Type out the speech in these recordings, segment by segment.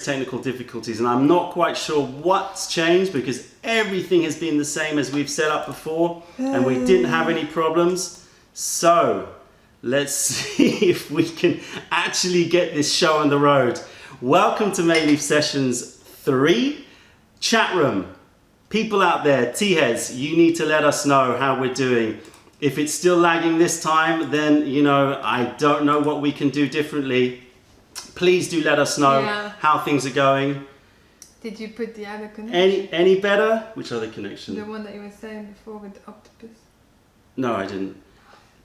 technical difficulties, and I'm not quite sure what's changed because everything has been the same as we've set up before and we didn't have any problems. So let's see if we can actually get this show on the road. Welcome to Mei Leaf Sessions 3 chat room. People out there, Teaheads, you need to let us know how we're doing. If it's still lagging this time, then I don't know what we can do differently. Please do let us know how things are going. Did you put the other connection? Any better? Which other connection? The one that you were saying before with the octopus. No, I didn't.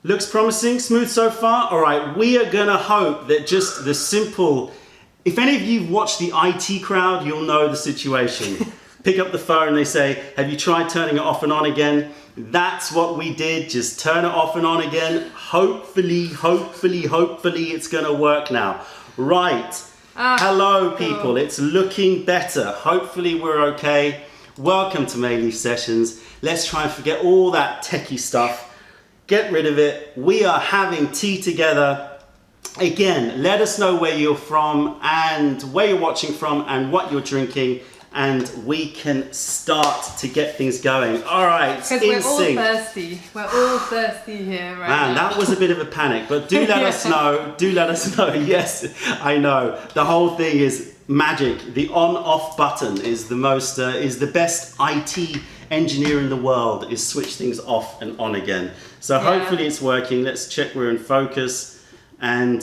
Looks promising, smooth so far. All right, we are gonna hope that just the simple, if any of you watch the IT crowd, you'll know the situation. Pick up the phone, they say, have you tried turning it off and on again? That's what we did, just turn it off and on again. Hopefully it's gonna work now. Right, hello people, it's looking better. Hopefully we're okay. Welcome to Mei Leaf Sessions. Let's try and forget all that techie stuff. Get rid of it. We are having tea together. Again, let us know where you're from and where you're watching from and what you're drinking, and we can start to get things going. All right, because we're all thirsty. We're all thirsty here right now. Man, that was a bit of a panic, but do let us know. Do let us know. Yes, I know. The whole thing is magic. The on-off button is the most, is the best IT engineer in the world. Is switch things off and on again. So hopefully it's working. Let's check we're in focus, and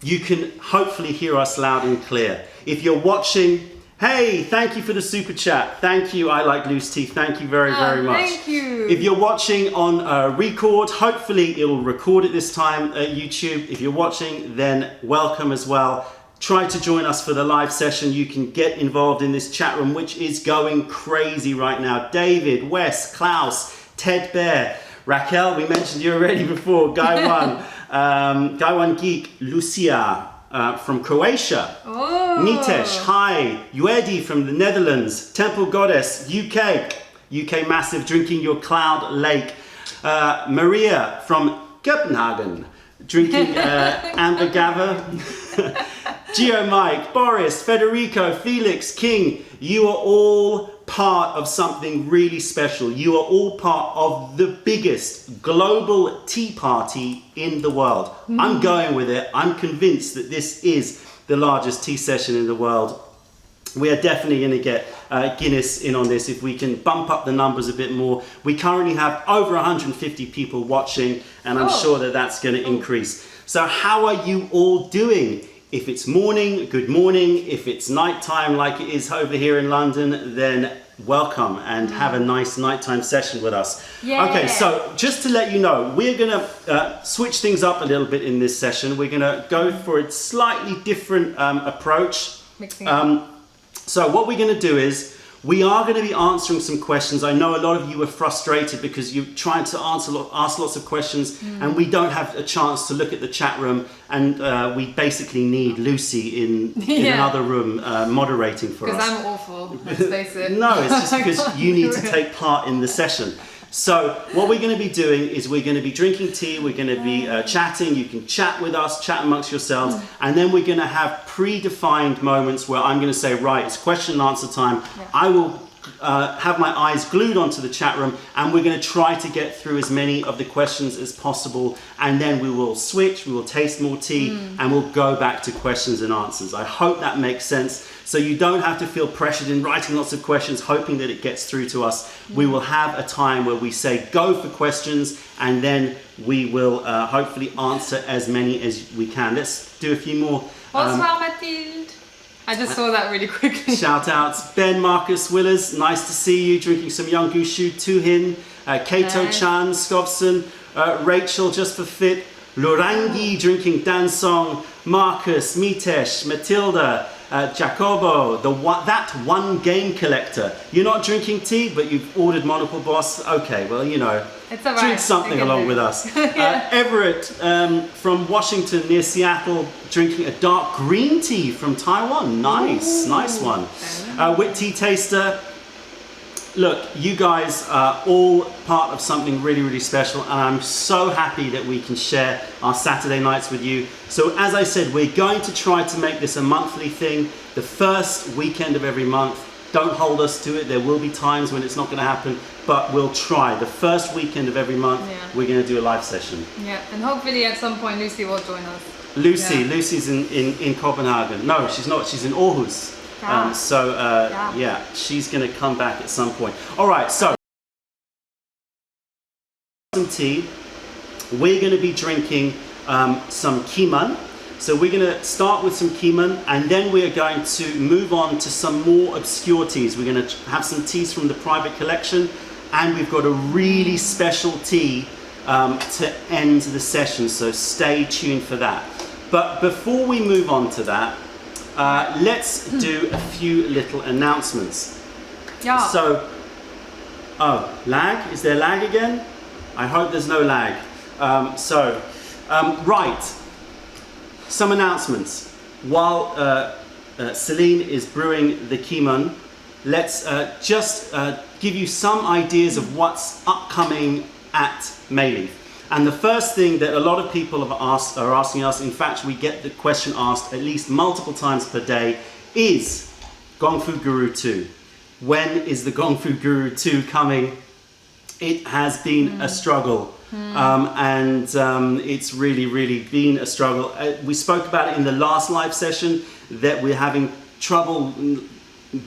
you can hopefully hear us loud and clear. If you're watching. Hey, thank you for the super chat. Thank you, I like loose teeth. Thank you very much. Thank you. If you're watching on record, hopefully it'll record it this time at YouTube. If you're watching, then welcome as well. Try to join us for the live session. You can get involved in this chat room, which is going crazy right now. David, Wes, Klaus, Ted Bear, Raquel, we mentioned you already before, Gaiwan Geek, Lucia, from Croatia, Mitesh, hi, Uedi from the Netherlands, Temple Goddess, UK Massive, drinking your Cloud Lake, Maria from Copenhagen, drinking Amber Gava, Geo Mike, Boris, Federico, Felix, King, you are all part of something really special. You are all part of the biggest global tea party in the world. I'm going with it. I'm convinced that this is the largest tea session in the world. We are definitely going to get Guinness in on this if we can bump up the numbers a bit more. We currently have over 150 people watching, and I'm sure that that's going to increase. So how are you all doing? If it's morning, good morning. If it's nighttime like it is over here in London, then welcome and have a nice nighttime session with us. Yeah. Okay, so just to let you know, we're gonna switch things up a little bit in this session. We're gonna go for a slightly different approach. So what we're gonna do is, we are going to be answering some questions. I know a lot of you are frustrated because you're trying to ask lots of questions and we don't have a chance to look at the chat room, and we basically need Lucy in another room moderating for us. Because I'm awful, let's face it. No, it's just because you need to take part in the session. So what we're going to be doing is we're going to be drinking tea, we're going to be chatting, you can chat with us, chat amongst yourselves, and then we're going to have predefined moments where I'm going to say, right, it's question and answer time. I will have my eyes glued onto the chat room, and we're going to try to get through as many of the questions as possible, and then we will switch, we will taste more tea, and we'll go back to questions and answers. I hope that makes sense. So you don't have to feel pressured in writing lots of questions, hoping that it gets through to us. We will have a time where we say go for questions, and then we will hopefully answer as many as we can. Let's do a few more. Bonsoir Mathilde. I just saw that really quickly. Shout outs. Ben Marcus Willers, nice to see you, drinking some Young Gushu, Tuhin, Kato Chan, Skovson, Rachel just for fit, Lorangi drinking Dansong, Marcus, Mitesh, Matilda, Jacobo, that one game collector. You're not drinking tea, but you've ordered Monocle Boss. Okay, well, it's all right. Drink something along with us. Everett from Washington near Seattle, drinking a dark green tea from Taiwan. Nice, nice one. Wit Tea Taster. look, you guys are all part of something really, really special, and I'm so happy that we can share our Saturday nights with you. So as I said, we're going to try to make this a monthly thing, the first weekend of every month. Don't hold us to it. There will be times when it's not going to happen, but we'll try. The first weekend of every month, we're going to do a live session. Yeah, and hopefully at some point Lucy will join us. Lucy's in Copenhagen. No, she's not. She's in Aarhus. Yeah, she's going to come back at some point. All right, so some tea. We're going to be drinking some kiman. So we're going to start with some kiman, and then we are going to move on to some more obscure teas. We're going to have some teas from the private collection, and we've got a really special tea to end the session, so stay tuned for that. But before we move on to that, let's do a few little announcements. Yeah. So, lag? Is there lag again? I hope there's no lag. Right. Some announcements. While Celine is brewing the kiman, let's just give you some ideas of what's upcoming at Mei Leaf. And the first thing that a lot of people are asking us, in fact we get the question asked at least multiple times per day, is Gongfu Guru 2. When is the Gongfu Guru 2 coming? It has been a struggle. It's really been a struggle. We spoke about it in the last live session that we're having trouble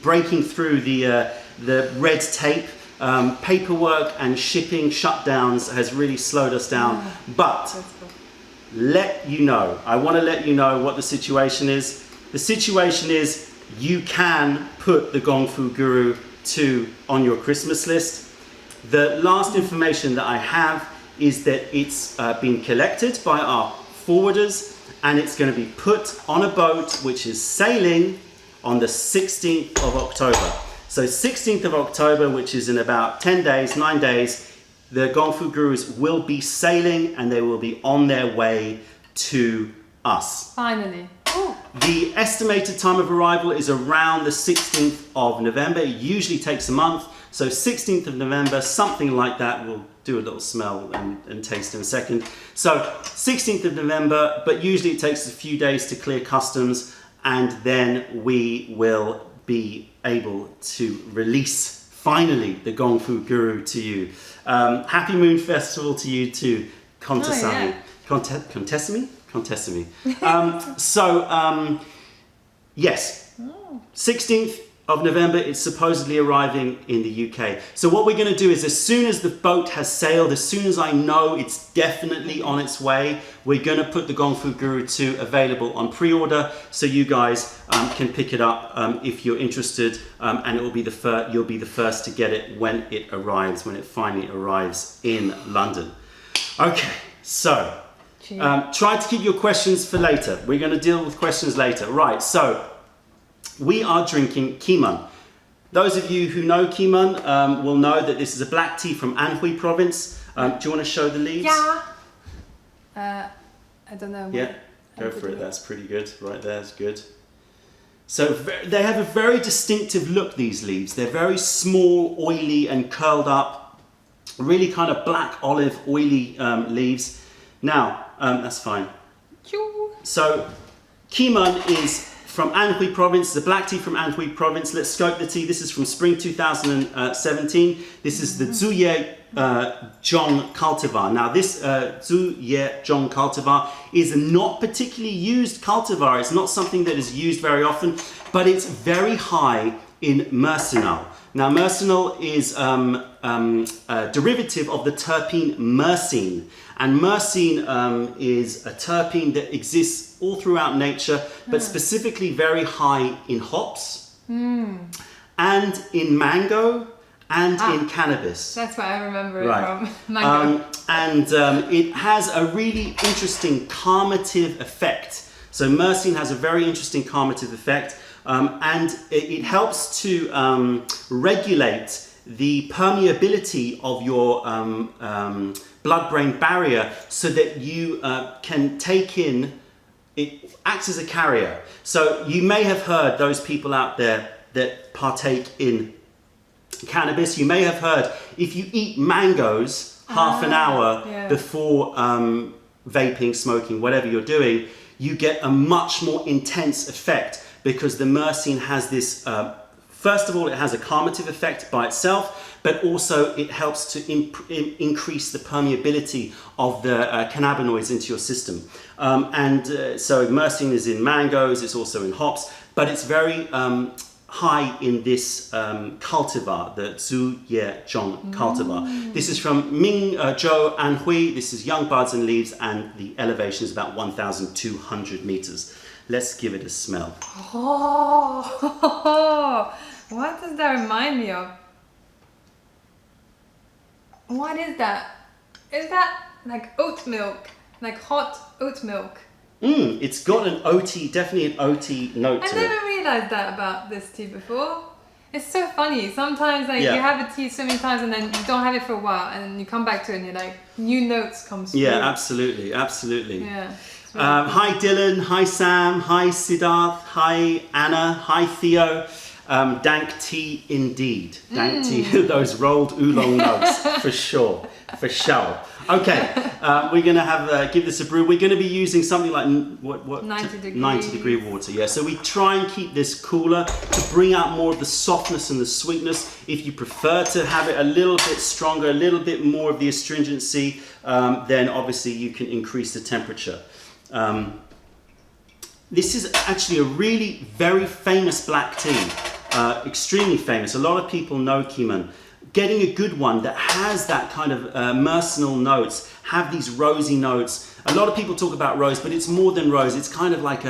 breaking through the red tape. Paperwork and shipping shutdowns has really slowed us down. But I want to let you know what the situation is. The situation is you can put the Gongfu Guru 2 on your Christmas list. The last information that I have is that it's been collected by our forwarders, and it's going to be put on a boat which is sailing on the 16th of October. So 16th of October, which is in about 9 days, the Gongfu Gurus will be sailing and they will be on their way to us. Finally. Ooh. The estimated time of arrival is around the 16th of November. It usually takes a month. So 16th of November, something like that. We'll do a little smell and taste in a second. So 16th of November, but usually it takes a few days to clear customs, and then we will be able to release finally the Gongfu Guru to you. Happy Moon Festival to you too, Contessami. Contessami? Contessami. Yes, 16th of November, it's supposedly arriving in the UK. So what we're going to do is, as soon as the boat has sailed, as soon as I know it's definitely on its way, we're going to put the Gongfu Guru 2 available on pre-order, so you guys can pick it up if you're interested, and it will be you'll be the first to get it when it arrives, when it finally arrives in London. Okay, so try to keep your questions for later. We're going to deal with questions later. Right, so we are drinking kiman. Those of you who know kiman will know that this is a black tea from Anhui province. Do you want to show the leaves? Yeah. I don't know. Yeah, go for it. That's pretty good. Right there is good. So they have a very distinctive look, these leaves. They're very small, oily and curled up. Really kind of black olive oily leaves. Now, that's fine. So kiman is from Anhui province, the black tea from Anhui province. Let's scope the tea. This is from spring 2017. This is the Zuye Zhong cultivar. Now this Zuye Zhong cultivar is a not particularly used cultivar. It's not something that is used very often, but it's very high in myrcinol. Now myrcinol is a derivative of the terpene myrcene. And myrcene is a terpene that exists all throughout nature, but specifically very high in hops and in mango and in cannabis. That's what I remember it from, mango. It has a really interesting carminative effect. So myrcene has a very interesting carminative effect, and it helps to regulate the permeability of your blood-brain barrier, so that you can take in, it acts as a carrier. So you may have heard, those people out there that partake in cannabis. You may have heard, if you eat mangoes half an hour before vaping, smoking, whatever you're doing, you get a much more intense effect, because the myrcene has this, first of all, it has a calmative effect by itself, but also it helps to increase the permeability of the cannabinoids into your system. So myrcene is in mangoes, it's also in hops, but it's very high in this cultivar, the Zhu Ye Zhong cultivar. This is from Ming Zhou Anhui. This is young buds and leaves, and the elevation is about 1,200 meters. Let's give it a smell. Oh, what does that remind me of? What is that? Is that like oat milk? Like hot oat milk? It's got an oaty, definitely an oaty note to it. I never realized that about this tea before. It's so funny. Sometimes you have a tea so many times and then you don't have it for a while and then you come back to it and you're like, new notes come through. Yeah, absolutely. Yeah. Hi Dylan, hi Sam, hi Siddharth, hi Anna, hi Theo. Dank tea indeed. Dank tea, those rolled oolong notes, for sure. Okay, we're going to give this a brew. We're going to be using something like 90 degree water. Yeah, so we try and keep this cooler to bring out more of the softness and the sweetness. If you prefer to have it a little bit stronger, a little bit more of the astringency, then obviously you can increase the temperature. This is actually a really very famous black tea, extremely famous. A lot of people know Kiman. Getting a good one that has that kind of myrcenal notes, have these rosy notes. A lot of people talk about rose, but it's more than rose. It's kind of like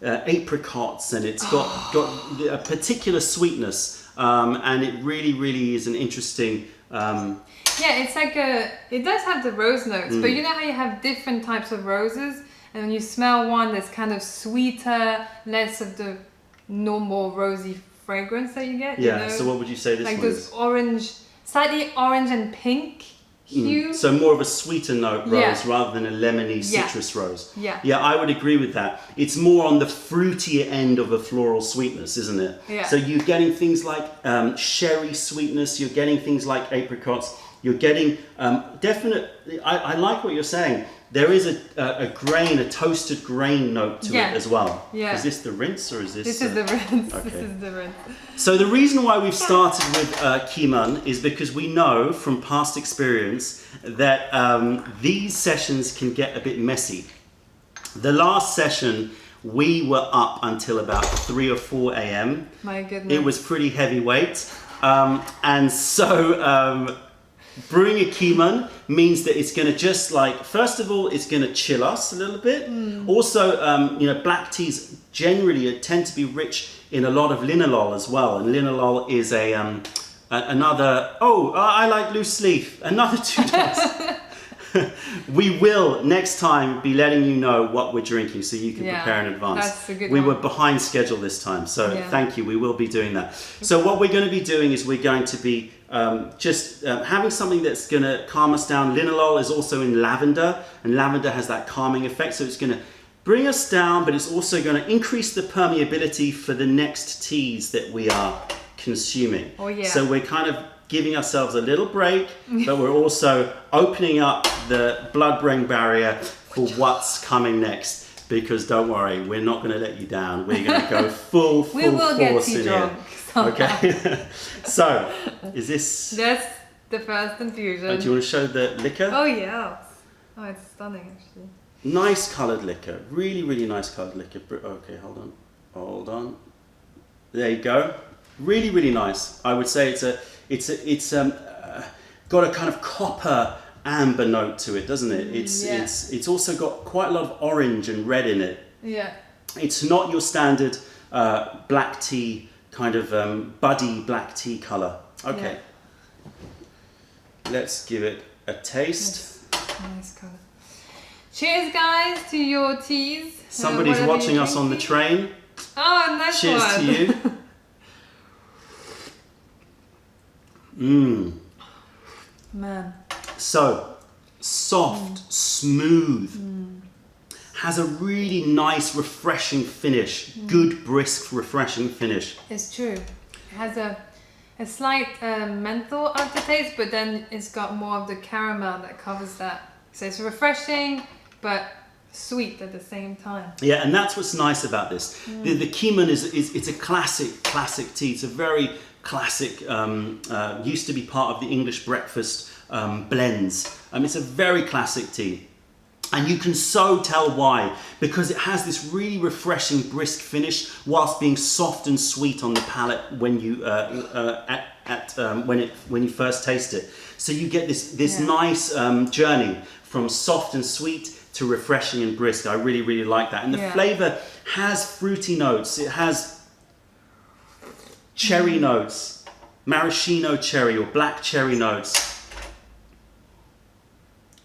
apricots, and it's got a particular sweetness, and it really is an interesting. Yeah, it's like it does have the rose notes, but you know how you have different types of roses, and when you smell one that's kind of sweeter, less of the normal rosy fragrance that you get. Yeah, you know? so what would you say this like one those is? Orange, slightly orange and pink hue. So more of a sweeter note rose rather than a lemony citrus rose. Yeah. Yeah, I would agree with that. It's more on the fruitier end of a floral sweetness, isn't it? Yeah. So you're getting things like sherry sweetness, you're getting things like apricots, you're getting definitely, I like what you're saying. There is a grain, a toasted grain note to it as well. Yeah. Is this the rinse or is this? This is the rinse. Okay. This is the rinse. So the reason why we've started with Kiman is because we know from past experience that these sessions can get a bit messy. The last session, we were up until about 3 or 4 a.m. My goodness. It was pretty heavyweight. And so brewing a Kiman means that it's going to just like, first of all, it's going to chill us a little bit. Also, black teas generally tend to be rich in a lot of linalool as well. And linalool is another, I like loose leaf, another $2. We will next time be letting you know what we're drinking so you can prepare in advance. That's a good we one. were behind schedule this time, so thank you. We will be doing that. So what we're going to be doing is we're going to be having something that's going to calm us down. Linalool is also in lavender, and lavender has that calming effect, so it's going to bring us down, but it's also going to increase the permeability for the next teas that we are consuming. Oh yeah. So we're kind of giving ourselves a little break, but we're also opening up the blood-brain barrier for what's coming next. Because don't worry, we're not going to let you down. We're going to go full we will force get tea in drunk here. Okay. So, is this? That's the first infusion. Do you want to show the liquor? Oh yeah. Oh, it's stunning actually. Nice coloured liquor. Really nice coloured liquor. Okay, hold on. There you go. Really nice. I would say it's got a kind of copper amber note to it, doesn't it? It's also got quite a lot of orange and red in it. Yeah. It's not your standard black tea kind of buddy black tea colour. Okay. Yeah. Let's give it a taste. Nice colour. Cheers, guys, to your teas. Somebody's watching us on the train. Oh, nice Cheers one. to you. Man. So, soft, smooth, has a really nice, refreshing finish. Good, brisk, refreshing finish. It's true. It has a a slight menthol aftertaste, but then it's got more of the caramel that covers that. So it's refreshing, but sweet at the same time. Yeah, and that's what's nice about this. The Keeman is it's a classic tea. It's a very classic, used to be part of the English breakfast blends. It's a very classic tea. And you can so tell why, because it has this really refreshing, brisk finish, whilst being soft and sweet on the palate when you when you first taste it. So you get this nice journey from soft and sweet to refreshing and brisk. I really like that. And the flavour has fruity notes. It has cherry notes, maraschino cherry or black cherry notes.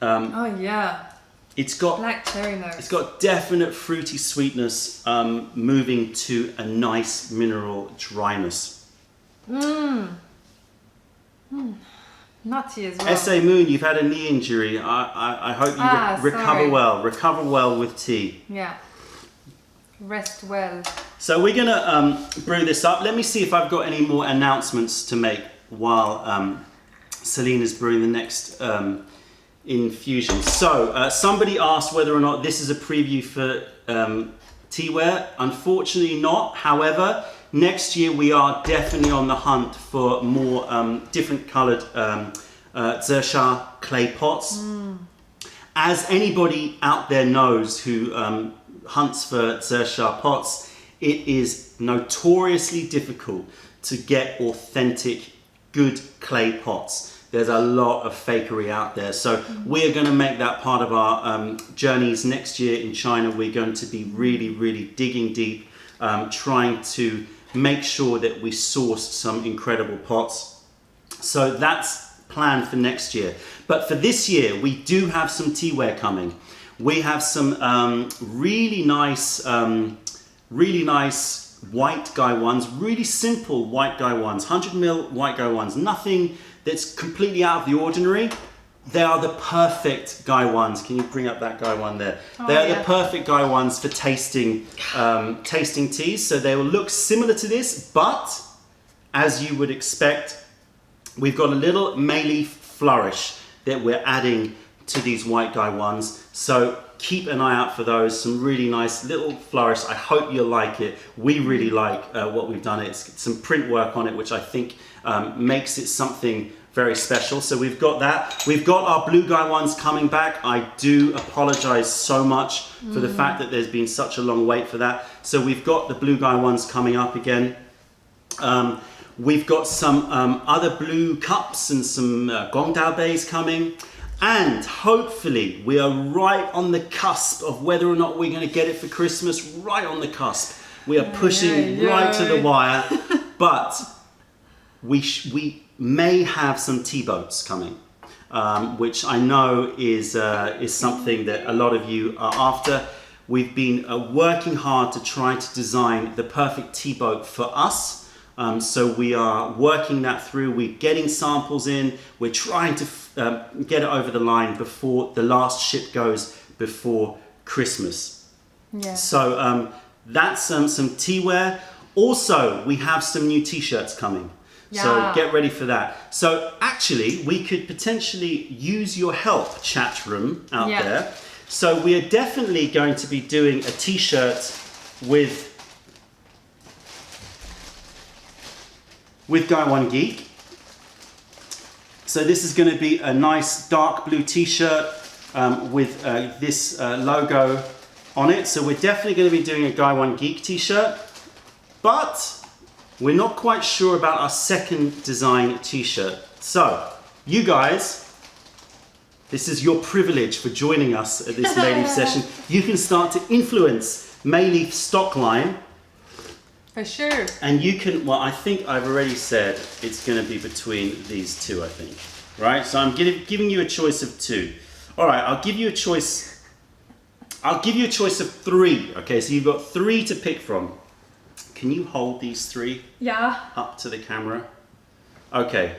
Oh yeah. It's got black cherry notes. It's got definite fruity sweetness, moving to a nice mineral dryness. Nutty as well. S.A. Moon, you've had a knee injury. I hope you recover well. Recover well with tea. Yeah. Rest well. So we're gonna brew this up. Let me see if I've got any more announcements to make while Selena's brewing the next infusion. So somebody asked whether or not this is a preview for teaware. Unfortunately not. However, next year we are definitely on the hunt for more different coloured Zhersha clay pots. As anybody out there knows who hunts for Zhersha pots, it is notoriously difficult to get authentic, good clay pots. There's a lot of fakery out there. So we're going to make that part of our journeys next year in China. We're going to be really digging deep, trying to make sure that we source some incredible pots. So that's planned for next year. But for this year, we do have some teaware coming. We have some really nice white Gai ones, really simple white Gai ones, 100ml white Gai ones, nothing that's completely out of the ordinary. They are the perfect Gai ones. Can you bring up that Gai one there? They are the perfect Gai ones for tasting teas. So they will look similar to this, but as you would expect, we've got a little Mei Leaf flourish that we're adding to these white Gai ones. So keep an eye out for those. Some really nice little flourish. I hope you'll like it. We really like what we've done. It's some print work on it, which I think makes it something very special. So we've got that. We've got our blue Gai ones coming back. I do apologize so much for the fact that there's been such a long wait for that. So we've got the blue Gai ones coming up again. We've got some other blue cups and some Gongdao bays coming. And hopefully we are right on the cusp of whether or not we're going to get it for Christmas. Right on the cusp. We are pushing right to the wire. But we may have some tea boats coming, which I know is something that a lot of you are after. We've been working hard to try to design the perfect tea boat for us. So we are working that through. We're getting samples in. We're trying to get it over the line before the last ship goes before Christmas. Yeah. So that's some teaware. Also, we have some new t-shirts coming. Yeah. So get ready for that. So actually, we could potentially use your help, chat room out there. So we are definitely going to be doing a t-shirt with Gaiwan Geek. So this is going to be a nice dark blue t-shirt with this logo on it. So we're definitely going to be doing a Gaiwan Geek t-shirt, but we're not quite sure about our second design t-shirt. So you guys, this is your privilege for joining us at this Mei Leaf session. You can start to influence Mei Leaf stock line. For sure. And you can, well, I think I've already said it's going to be between these two, I think. Right? So I'm giving you a choice of two. All right, I'll give you a choice. I'll give you a choice of three. Okay, so you've got three to pick from. Can you hold these three up to the camera? Okay.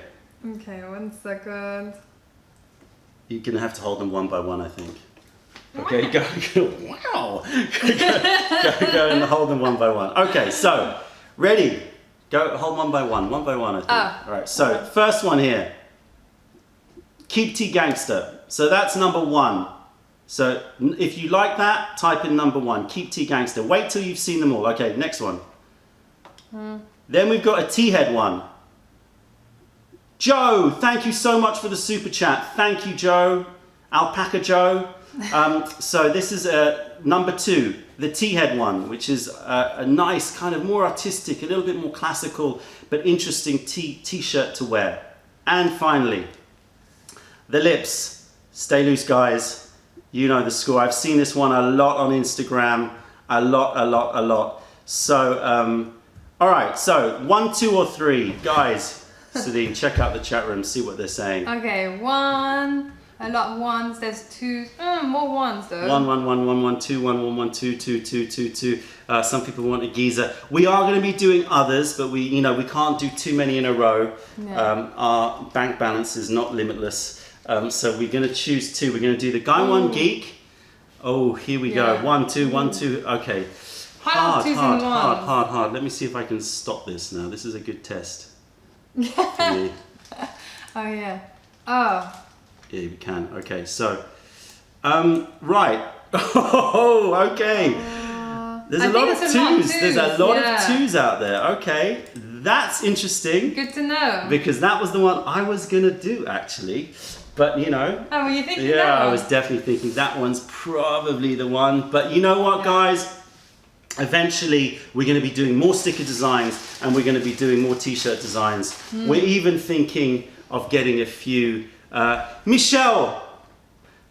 Okay, 1 second. You're going to have to hold them one by one, I think. Okay, go. Wow. Go and hold them one by one. Okay, so ready? Go, hold one by one I think. Ah. All right, so first one here. Keep tea gangster. So that's number 1. So if you like that, type in number 1. Keep tea gangster. Wait till you've seen them all. Okay, next one. Then we've got a Teahead one. Joe, thank you so much for the super chat. Thank you, Joe. Alpaca Joe. So this is number 2, the Teahead one, which is a nice kind of more artistic, a little bit more classical, but interesting t-shirt to wear. And finally, the lips. Stay loose, guys. You know the score. I've seen this one a lot on Instagram. A lot. So, all right. So 1, 2, or 3, guys. Celine, check out the chat room. See what they're saying. Okay, 1. A lot of ones. There's 2. More ones though. 1, 1, 1, 1, 1, 2, 1, 1, 1, 2, 2, 2, 2, 2. Some people want a geezer. We are going to be doing others, but we can't do too many in a row. Yeah. Our bank balance is not limitless. So we're going to choose 2. We're going to do the Gaiwan Geek. Oh, here we go. 1, 2, 1, 2. Okay. Hard. Let me see if I can stop this now. This is a good test. For me. Oh yeah. Oh. Yeah, we can. Okay, so, right. Oh, okay. There's a lot of 2s. There's a lot of 2s out there. Okay, that's interesting. Good to know. Because that was the one I was gonna do actually, but you know. Oh, were you thinking that Yeah, one? I was definitely thinking that one's probably the one. But you know what, guys? Eventually, we're going to be doing more sticker designs, and we're going to be doing more T-shirt designs. We're even thinking of getting a few. Michelle,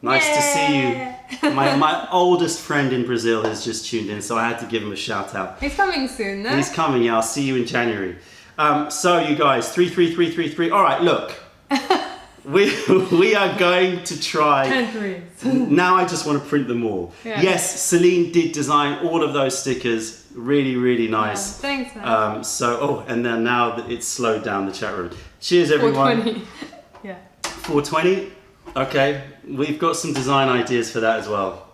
nice to see you. My oldest friend in Brazil has just tuned in, so I had to give him a shout out. He's coming soon, no? He's coming, yeah, I'll see you in January. So you guys, 33333. All right, look. we are going to try. 10 threes. Now I just want to print them all. Yeah. Yes, Celine did design all of those stickers. Really, really nice. Yeah, thanks, man. And then now that it's slowed down the chat room. Cheers, everyone. 420. Yeah. 420. Okay, we've got some design ideas for that as well.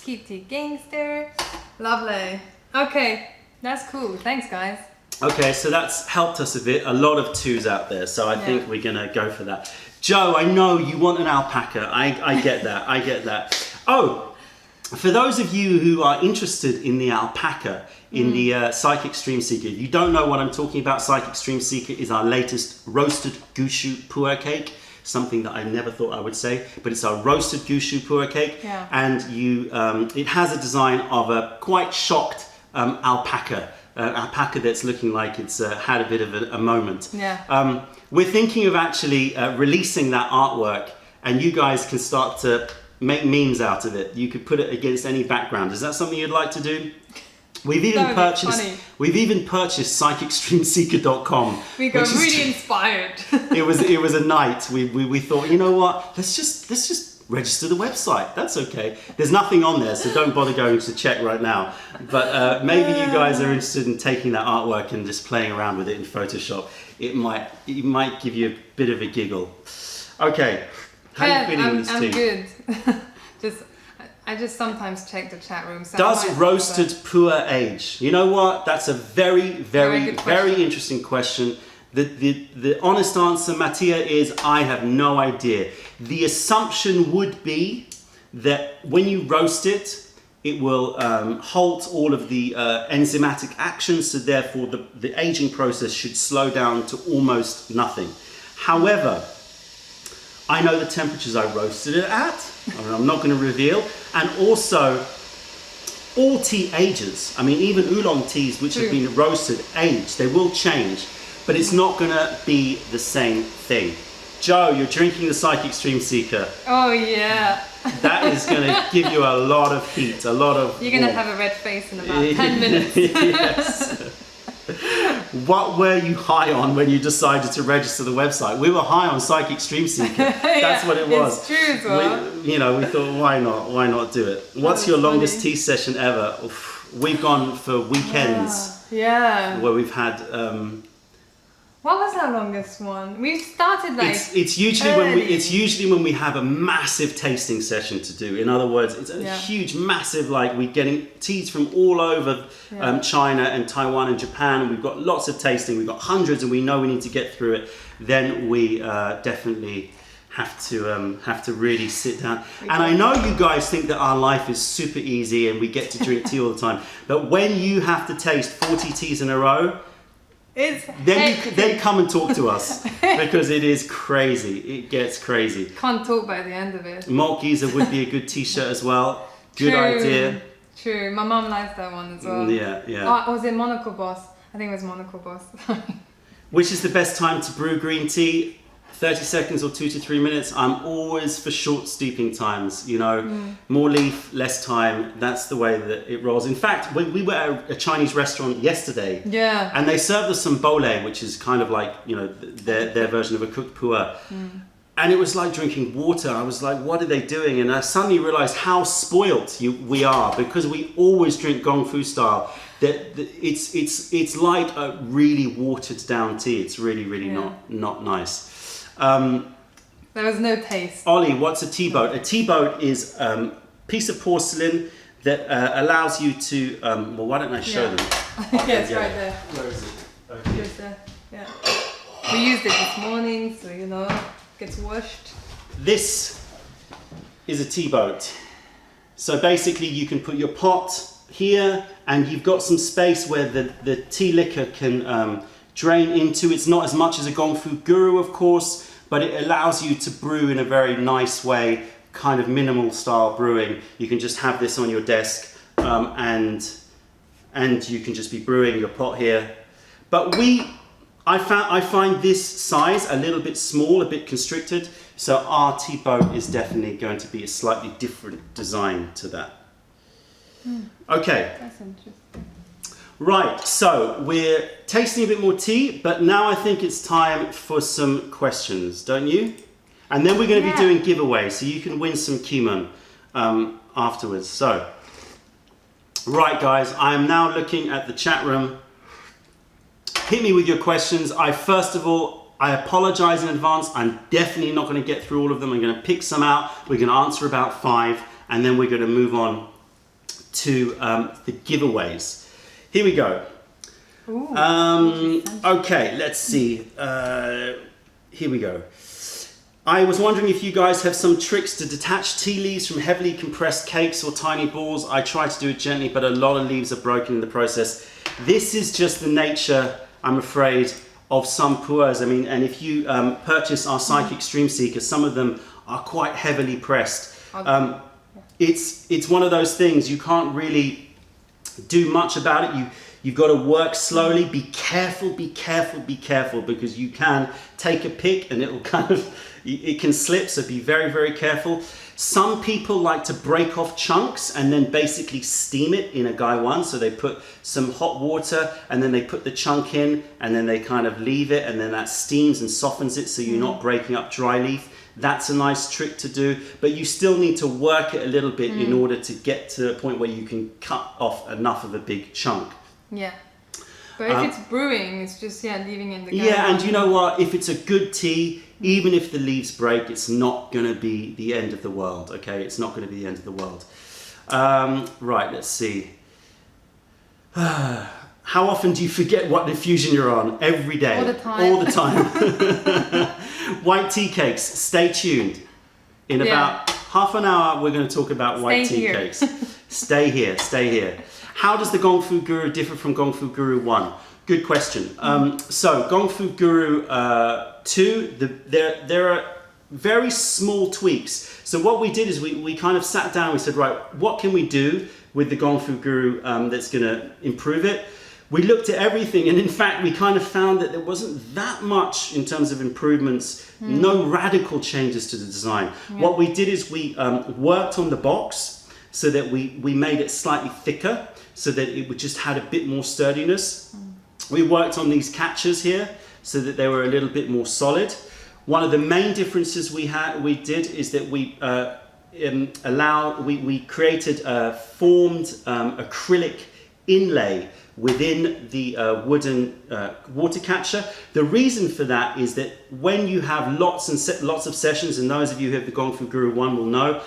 Keep tea gangster. Lovely. Okay, that's cool. Thanks, guys. Okay, so that's helped us a bit. A lot of 2s out there, so I think we're gonna go for that. Joe, I know you want an alpaca. I get that. I get that. Oh, for those of you who are interested in the alpaca in the Psychic Stream Seeker, if you don't know what I'm talking about, Psychic Stream Seeker is our latest roasted gushu pu'er cake. Something that I never thought I would say, but it's our roasted gushu pu'er cake, and it has a design of a quite shocked alpaca. Alpaca that's looking like it's had a bit of a moment. Yeah. We're thinking of actually releasing that artwork, and you guys can start to make memes out of it. You could put it against any background. Is that something you'd like to do? We've even purchased psychicstreamseeker.com. We got really inspired. it was a night. We thought, you know what? Let's just register the website. That's okay. There's nothing on there, so don't bother going to check right now. But maybe you guys are interested in taking that artwork and just playing around with it in Photoshop. It might give you a bit of a giggle. Okay. How are you feeling with this tea? I'm good. I just sometimes check the chat room. So Does roasted pu'er age? You know what? That's a very interesting question. The honest answer, Mattia, is I have no idea. The assumption would be that when you roast it, it will halt all of the enzymatic actions, so therefore the aging process should slow down to almost nothing. However, I know the temperatures I roasted it at, I'm not going to reveal, and also all tea ages. I mean, even oolong teas which have been roasted age, they will change. But it's not going to be the same thing. Joe, you're drinking the Psychic Stream Seeker. Oh, yeah. That is going to give you a lot of heat, a lot of You're going to have a red face in about 10 minutes. Yes. What were you high on when you decided to register the website? We were high on Psychic Stream Seeker. That's what it was. It's true as well. We thought, why not do it? What's your longest tea session ever? Oof, we've gone for weekends. Yeah. Where we've had... What was our longest one? We started like it's usually when we have a massive tasting session to do. In other words, it's a huge, massive, like we're getting teas from all over China and Taiwan and Japan, and we've got lots of tasting. We've got hundreds, and we know we need to get through it. Then we definitely have to really sit down. And I know you guys think that our life is super easy and we get to drink tea all the time, but when you have to taste 40 teas in a row, then come and talk to us, because it is crazy. It gets crazy. Can't talk by the end of it. Malt Geezer would be a good t-shirt as well. Good idea. True. My mum likes that one as well. Yeah. Oh, was it Monaco Boss? I think it was Monaco Boss. Which is the best time to brew green tea? 30 seconds or 2 to 3 minutes. I'm always for short steeping times, you know. More leaf, less time. That's the way that it rolls. In fact, when we were at a Chinese restaurant yesterday, and they served us some bole, which is kind of like, you know, their version of a cooked pu'er. And it was like drinking water. I was like, what are they doing? And I suddenly realized how spoilt we are, because we always drink Gongfu style. That it's like a really watered down tea. It's really not nice. There was no taste. Ollie, what's a tea boat? A tea boat is a piece of porcelain that allows you to. Well, why don't I show them? It's right there. Where is it? Okay. Just there. Yeah. We used it this morning, so you know, gets washed. This is a tea boat. So basically, you can put your pot here, and you've got some space where the tea liquor can drain into. It's not as much as a Gongfu Guru, of course, but it allows you to brew in a very nice way, kind of minimal style brewing. You can just have this on your desk, and you can just be brewing your pot here. But I find this size a little bit small, a bit constricted, so our tea boat is definitely going to be a slightly different design to that. Okay. That's interesting. Right, so we're tasting a bit more tea, but now I think it's time for some questions, don't you? And then we're going to be doing giveaways, so you can win some Kimon afterwards. So, right guys, I'm now looking at the chat room. Hit me with your questions. First of all, I apologize in advance. I'm definitely not going to get through all of them. I'm going to pick some out. We're going to answer about 5, and then we're going to move on to the giveaways. Here we go. Okay, let's see. Here we go. I was wondering if you guys have some tricks to detach tea leaves from heavily compressed cakes or tiny balls. I try to do it gently, but a lot of leaves are broken in the process. This is just the nature, I'm afraid, of some pu'ers. I mean, and if you purchase our Psychic Stream Seeker, some of them are quite heavily pressed. It's one of those things you can't really do much about it. You've got to work slowly. Be careful, because you can take a pick and it'll it can slip, so be very careful. Some people like to break off chunks and then basically steam it in a gaiwan. So they put some hot water and then they put the chunk in and then they kind of leave it, and then that steams and softens it so you're not breaking up dry leaf. That's a nice trick to do, but you still need to work it a little bit in order to get to a point where you can cut off enough of a big chunk. Yeah. But if it's brewing, it's just leaving in the gaiwan. Yeah, and you know what? If it's a good tea, even if the leaves break, it's not going to be the end of the world, okay? It's not going to be the end of the world. Right, let's see. How often do you forget what infusion you're on? Every day. All the time. All the time. White tea cakes, stay tuned. In about half an hour, we're going to talk about white tea cakes. Stay here. How does the Gongfu Guru differ from Gongfu Guru 1? Good question. So Gongfu Guru 2, there are very small tweaks. So what we did is we kind of sat down, we said, right, what can we do with the Gongfu Guru that's going to improve it? We looked at everything, and in fact we kind of found that there wasn't that much in terms of improvements, no radical changes to the design. What we did is we worked on the box so that we made it slightly thicker, so that it would just had a bit more sturdiness. We worked on these catchers here so that they were a little bit more solid. One of the main differences we did is that we created formed acrylic inlay within the wooden water catcher. The reason for that is that when you have lots of sessions, and those of you who have the Gongfu Guru 1 will know,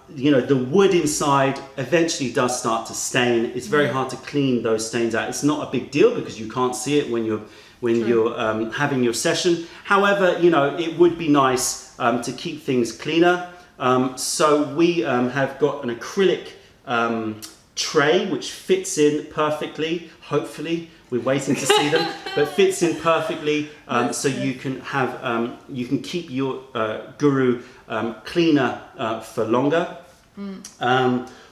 the wood inside eventually does start to stain. It's very hard to clean those stains out. It's not a big deal because you can't see it when you're having your session. However, it would be nice to keep things cleaner. So we have got an acrylic tray which fits in perfectly. Hopefully, we're waiting to see them, but fits in perfectly. So you can have you can keep your guru cleaner for longer.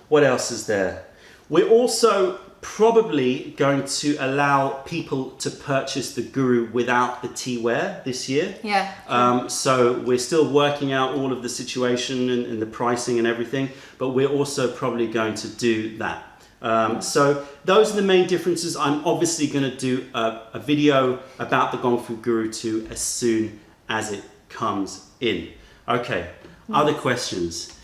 What else is there? We're also probably going to allow people to purchase the guru without the teaware this year. Yeah. So we're still working out all of the situation and the pricing and everything, but we're also probably going to do that. So those are the main differences. I'm obviously going to do a video about the Gongfu Guru 2 as soon as it comes in. Okay, other questions?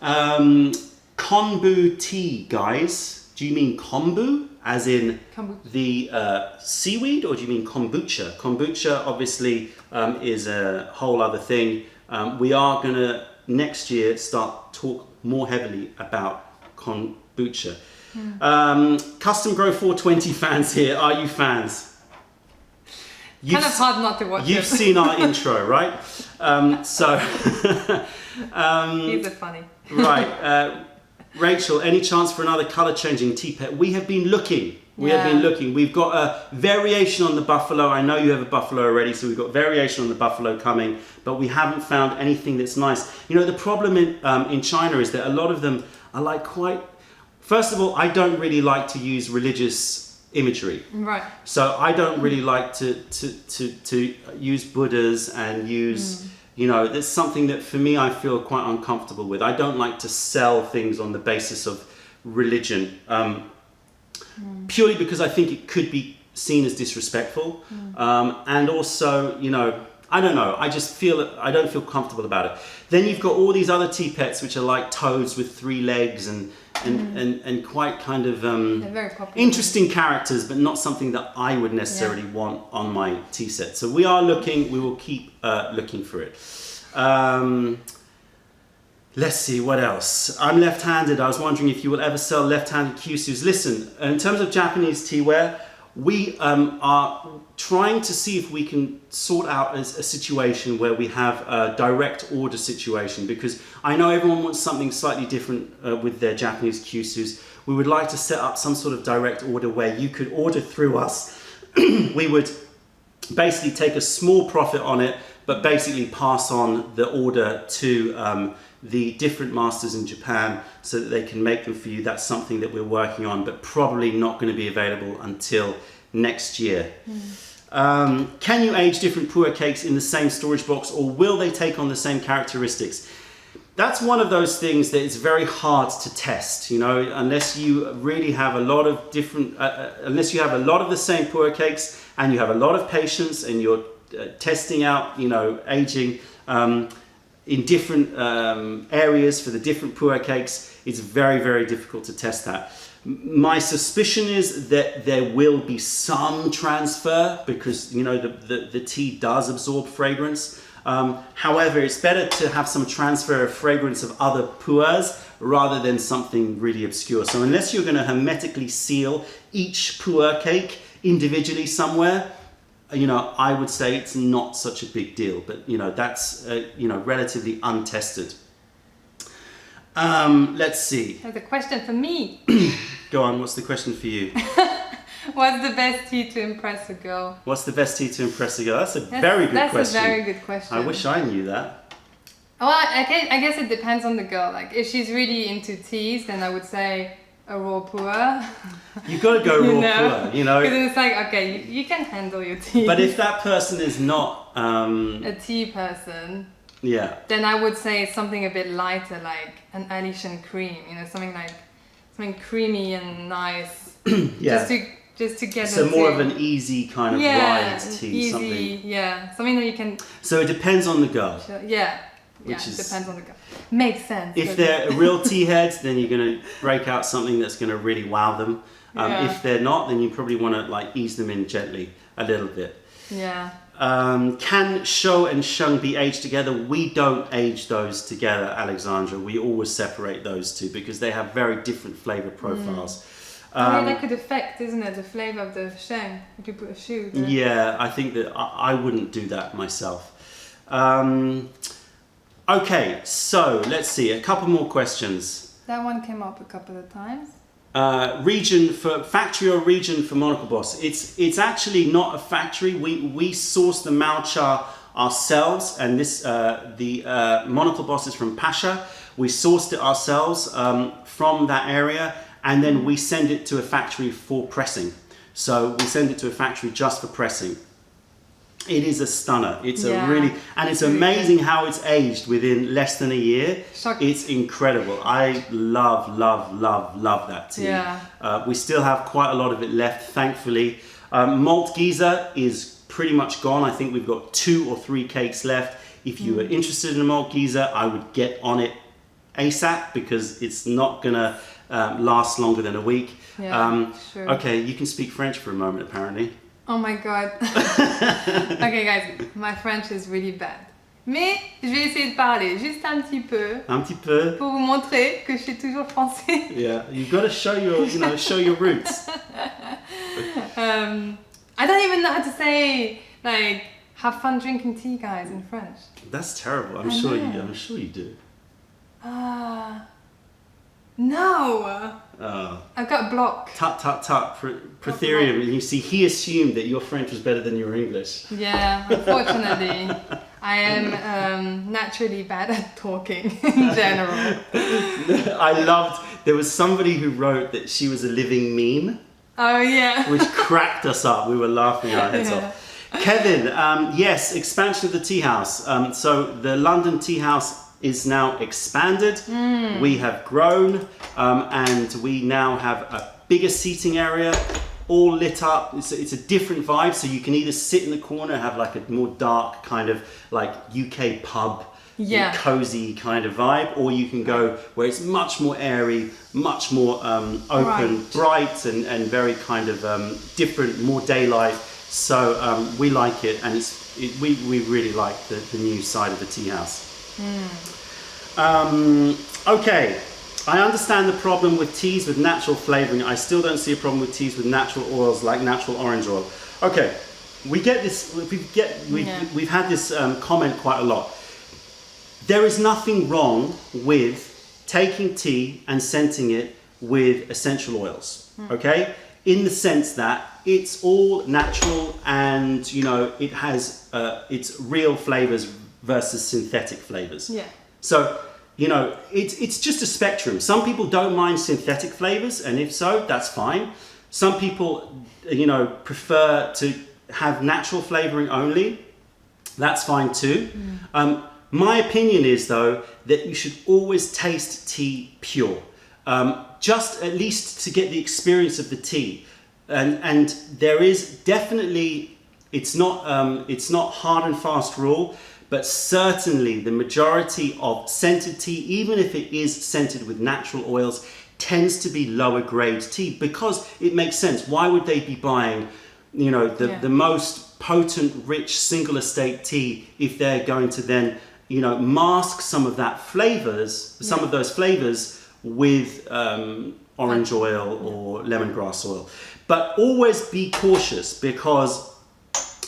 Konbu tea, guys. Do you mean kombu, as in the seaweed, or do you mean kombucha? Kombucha obviously is a whole other thing. We are going to next year talk more heavily about kombucha. Custom Grow 420 fans here. Are you fans? Kind of hard not to watch. You've seen our intro, right? So these are funny. Right. Rachel, any chance for another color changing teapot? We have been looking. We've got a variation on the buffalo. I know you have a buffalo already, so we've got variation on the buffalo coming, but we haven't found anything that's nice. The problem in China is that a lot of them are like quite. First of all, I don't really like to use religious imagery. Right. So I don't really like to use Buddhas and use. That's something that for me I feel quite uncomfortable with. I don't like to sell things on the basis of religion, purely because I think it could be seen as disrespectful. And also, I don't know, I just feel I don't feel comfortable about it. Then you've got all these other tea pets which are like toads with 3 legs and quite kind of very popular. Interesting characters, but not something that I would necessarily want on my tea set. So we are looking, we will keep looking for it. Let's see, what else? I'm left-handed. I was wondering if you will ever sell left-handed Kyusus. Listen, in terms of Japanese teaware, we are trying to see if we can sort out a situation where we have a direct order situation, because I know everyone wants something slightly different with their Japanese Kyusus. We would like to set up some sort of direct order where you could order through us. We would basically take a small profit on it, but basically pass on the order to the different masters in Japan so that they can make them for you. That's something that we're working on, but probably not going to be available until next year. Can you age different pu'er cakes in the same storage box, or will they take on the same characteristics? That's one of those things that is very hard to test, unless you really have a lot of different, unless you have a lot of the same pu'er cakes and you have a lot of patience and you're testing out, aging in different areas for the different pu'er cakes. It's very, very difficult to test that. My suspicion is that there will be some transfer because, the tea does absorb fragrance. However, it's better to have some transfer of fragrance of other pu'ers rather than something really obscure. So unless you're going to hermetically seal each pu'er cake individually somewhere, I would say it's not such a big deal, but that's relatively untested. Let's see. There's a question for me. Go on, what's the question for you? What's the best tea to impress a girl? What's the best tea to impress a girl? That's a very good question. That's a very good question. I wish I knew that. Well, I guess it depends on the girl. Like, if she's really into teas, then I would say a raw pu'er. You've got to go raw pu'er, Because it's like, okay, you can handle your tea. But if that person is not... a tea person... Yeah. Then I would say something a bit lighter, like an Alician cream. Something creamy and nice. Yeah. Just to get. So more of an easy kind of ride tea. Easy, something that you can. So it depends on the girl. Yeah. It depends on the girl. Makes sense. If they're a real teahead, then you're going to break out something that's going to really wow them. Yeah. If they're not, then you probably want to like ease them in gently a little bit. Yeah. Can shou and sheng be aged together? We don't age those together, Alexandra. We always separate those two because they have very different flavor profiles. That could affect, isn't it, the flavor of the sheng if you put a shoe there. Yeah, I think that I wouldn't do that myself. Okay, so let's see, a couple more questions. That one came up a couple of times. Region for factory or region for Monocle Boss? It's actually not a factory. We source the Malcha ourselves, and this the Monocle Boss is from Pasha. We sourced it ourselves from that area, and then we send it to a factory for pressing. So we send it to a factory just for pressing. It is a stunner. It's a really, and it's amazing how it's aged within less than a year. It's incredible. I love that tea. Yeah. We still have quite a lot of it left, thankfully. Malt Giza is pretty much gone. I think we've got 2 or 3 cakes left. If you are interested in a Malt Giza, I would get on it ASAP because it's not gonna last longer than a week. Yeah, sure. Okay, you can speak French for a moment, apparently. Oh my god. Okay guys, my French is really bad. Mais je vais essayer de parler juste un petit peu. Un petit peu. Pour vous montrer que je suis toujours français. Yeah, you've got to show your, show your roots. I don't even know how to say like have fun drinking tea, guys, in French. That's terrible. I'm sure you do. No. I got blocked. Tut tut tut, Protherium. And you see, he assumed that your French was better than your English. Yeah, unfortunately, I am naturally bad at talking in general. There was somebody who wrote that she was a living meme. Oh yeah. Which cracked us up. We were laughing our heads off. Kevin, yes, expansion of the tea house. So the London tea house is now expanded. We have grown and we now have a bigger seating area, all lit up. It's a different vibe, so you can either sit in the corner and have like a more dark kind of like UK pub, cozy kind of vibe, or you can go where it's much more airy, much more open, bright and very kind of different, more daylight. So we like it, and we really like the new side of the tea house. Okay, I understand the problem with teas with natural flavoring. I still don't see a problem with teas with natural oils like natural orange oil. Okay, we get this. We've had this comment quite a lot. There is nothing wrong with taking tea and scenting it with essential oils. Okay, in the sense that it's all natural and it has its real flavors versus synthetic flavors. Yeah. So, it's just a spectrum. Some people don't mind synthetic flavors, and if so, that's fine. Some people, prefer to have natural flavoring only. That's fine too. My opinion is, though, that you should always taste tea pure, just at least to get the experience of the tea. And there is definitely, it's not hard and fast rule, but certainly the majority of scented tea, even if it is scented with natural oils, tends to be lower grade tea because it makes sense. Why would they be buying, the most potent, rich single estate tea if they're going to then, mask some of that flavors, some of those flavors with orange oil or lemongrass oil. But always be cautious because,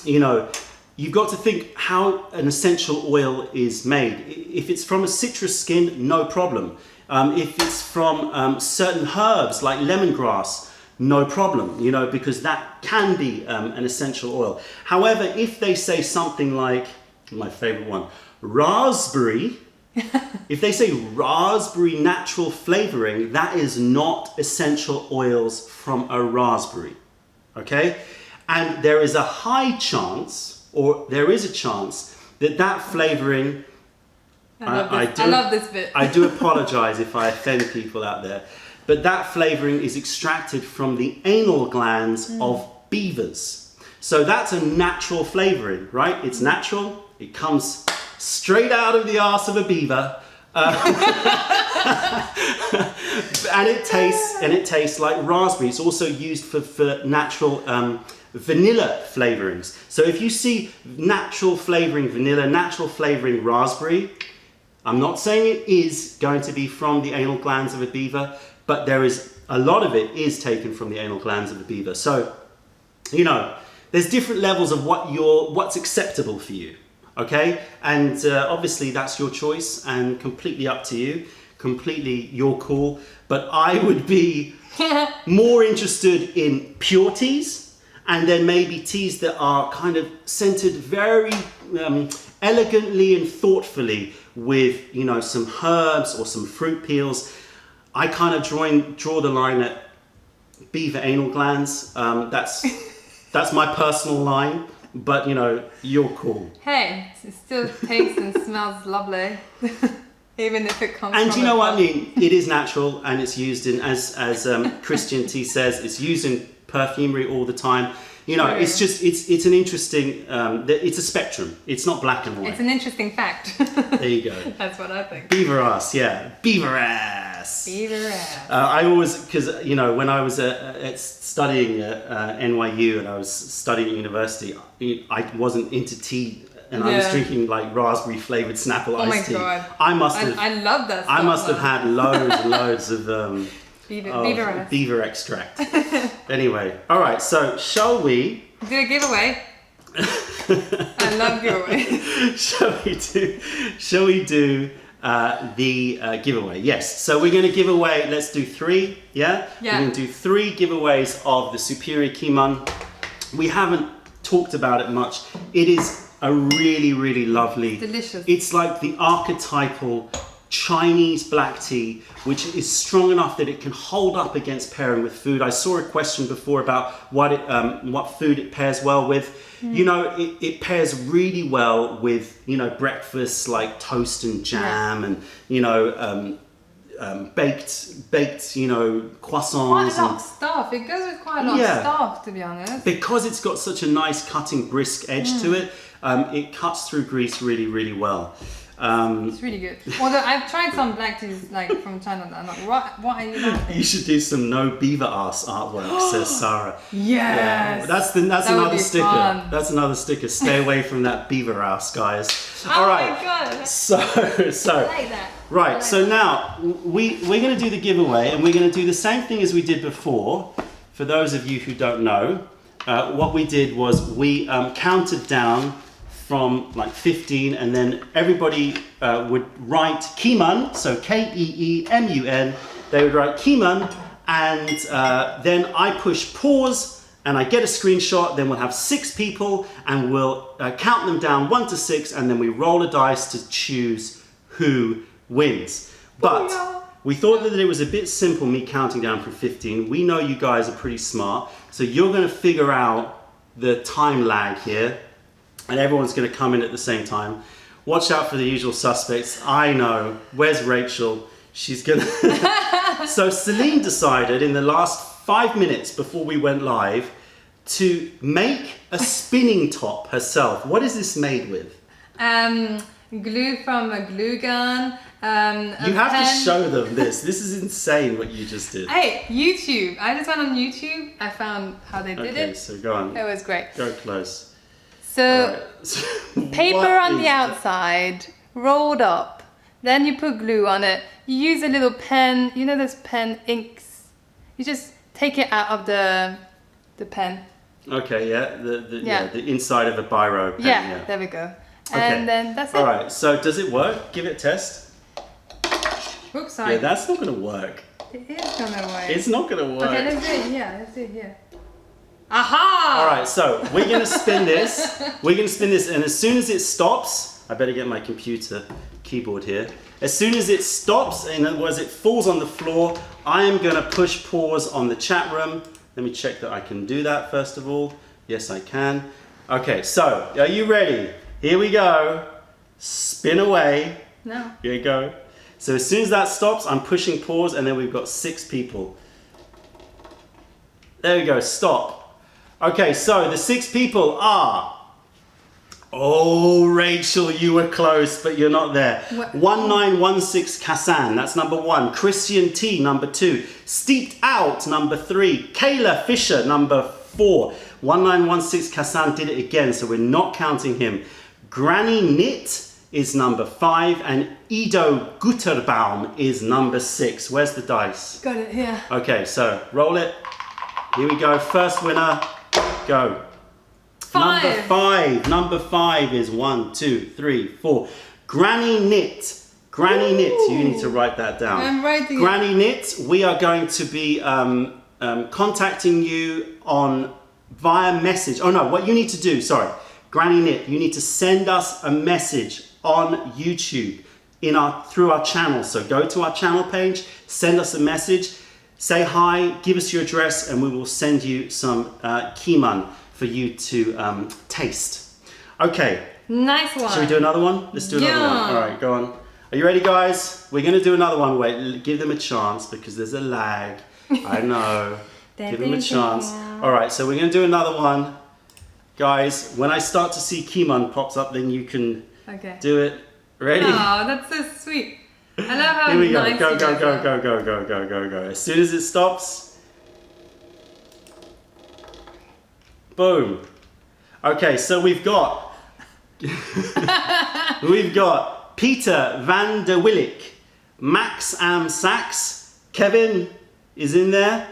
you've got to think how an essential oil is made. If it's from a citrus skin, no problem. If it's from certain herbs like lemongrass, no problem, because that can be an essential oil. However, if they say something like, my favorite one, raspberry, if they say raspberry natural flavoring, that is not essential oils from a raspberry, okay? And there is a high chance, or there is a chance that flavoring, I love this bit. I do apologize if I offend people out there, but that flavoring is extracted from the anal glands of beavers. So that's a natural flavoring, right? It's natural, it comes straight out of the arse of a beaver, And it tastes like raspberry. It's also used for natural vanilla flavorings. So if you see natural flavoring vanilla, natural flavoring raspberry, I'm not saying it is going to be from the anal glands of a beaver, but there is a lot of it is taken from the anal glands of a beaver. So, you know, there's different levels of what's acceptable for you. Okay, and obviously that's your choice and completely up to you, completely your call. But I would be more interested in pure teas, and then maybe teas that are kind of scented very elegantly and thoughtfully with, you know, some herbs or some fruit peels. I kind of draw the line at beaver anal glands. That's my personal line. But, you know, you're cool. Hey, it still tastes and smells lovely. Even if it comes and from you know what I mean? It is natural, and it's used in, as Christian T says, it's used in perfumery all the time. You know, True. it's just, it's an interesting, it's a spectrum. It's not black and white. It's an interesting fact. There you go. That's what I think. Beaver ass, yeah. Beaver ass. Beaver ass. I always, because, you know, when I was studying at NYU and I was studying at university, I wasn't into tea, and I was drinking like raspberry flavored Snapple iced tea. Oh my god! I must have. I love that stuff. I must have had loads and loads of beaver extract. Anyway, all right. So shall we do a giveaway? I love giveaways. Shall we do the giveaway? Yes. So we're going to give away. Let's do 3. Yeah. Yeah. We're going to do 3 giveaways of the Superior Kimon. We haven't talked about it much. It is a really, really lovely. Delicious. It's like the archetypal Chinese black tea, which is strong enough that it can hold up against pairing with food. I saw a question before about what food it pairs well with. You know, it pairs really well with, you know, breakfasts like toast and jam, and, you know, baked, you know, croissants. Quite a lot of stuff. It goes with quite a lot of stuff, to be honest. Because it's got such a nice cutting, brisk edge to it, it cuts through grease really, really well. It's really good. Although I've tried some black teas like from China, and I'm like, what are you laughing? You should do some no beaver ass artwork, says Sarah. Yes. Yeah, that's another sticker. Fun. That's another sticker. Stay away from that beaver ass, guys. Oh All right. my god. So I like that. right. Like so that. now we're going to do the giveaway, and we're going to do the same thing as we did before. For those of you who don't know, what we did was we counted down from like 15, and then everybody would write Kimon, so Keemun. They would write Kimon, and then I push pause and I get a screenshot. Then we'll have 6 people, and we'll count them down 1 to 6, and then we roll a dice to choose who wins. But we thought that it was a bit simple, me counting down from 15. We know you guys are pretty smart, so you're going to figure out the time lag here, and everyone's going to come in at the same time. Watch out for the usual suspects. I know. Where's Rachel? She's going to... So Celine decided in the last 5 minutes before we went live to make a spinning top herself. What is this made with? Glue from a glue gun. You have to show them this. This is insane what you just did. Hey, YouTube. I just went on YouTube. I found how they did Okay, it. so go on. It was great. Go close. So, Right. paper What on is the this? outside, rolled up. Then you put glue on it. You use a little pen. You know those pen inks? You just take it out of the pen. Okay, yeah, the inside of a biro pen. Yeah, there we go. Okay. And then that's it. All right, so does it work? Give it a test. Oops, sorry. Yeah, that's not going to work. It is gonna work. It's not going to work. Okay, let's do it here. Let's do it here. Aha! All right, so we're going to spin this. We're going to spin this, and as soon as it stops, I better get my computer keyboard here. As soon as it stops, in other words, it falls on the floor, I am going to push pause on the chat room. Let me check that I can do that first of all. Yes, I can. Okay, so are you ready? Here we go. Spin away. No. Here you go. So as soon as that stops, I'm pushing pause, and then we've got 6 people. There we go, stop. Okay, so the 6 people are Oh, Rachel, you were close, but you're not there. What? 1916 Kassan, that's number 1. Christian T, number 2. Steeped Out, number 3. Kayla Fisher, number 4. 1916 Kassan did it again, so we're not counting him. Granny Knit is number 5, and Ido Gutterbaum is number 6. Where's the dice? Got it here. Okay, so roll it. Here we go. First winner, go. 5. Number 5. Number 5 is 1, 2, 3, 4. Granny Knit. Granny Knit. You need to write that down. I'm writing Granny Knit. We are going to be contacting you on via message. Oh no, what you need to do, sorry. Granny Knit, you need to send us a message on YouTube through our channel. So go to our channel page, send us a message, say hi, give us your address, and we will send you some kiman for you to taste. Okay. Nice one. Shall we do another one? Let's do another one. All right, go on. Are you ready, guys? We're going to do another one. Wait, give them a chance because there's a lag. I know. Give them a chance. All right, so we're going to do another one. Guys, when I start to see Kiman pops up, then you can do it. Ready? Oh, that's so sweet. I love how Here we go. nice Go, you go, guys go, are. go, go, go, go, go, go. As soon as it stops, boom. Okay, so we've got Peter van der Willik, Max Am Sachs, Kevin is in there.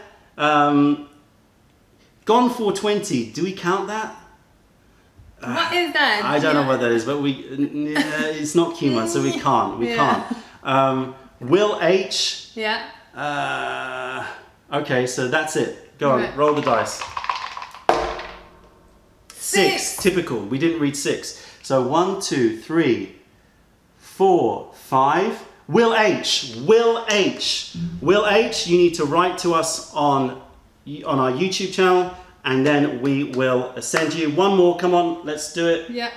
Gongfu 20. Do we count that? What is that? I don't know what that is, but it's not Kiman, so we can't. We can't. Will H. Yeah. Okay, so that's it. Go on, Okay. roll the dice. 6. 6. Typical. We didn't read 6. So 1, 2, 3, 4, 5. Will H. Will H. Will H. You need to write to us on our YouTube channel, and then we will send you one more. Come on, let's do it. Yeah.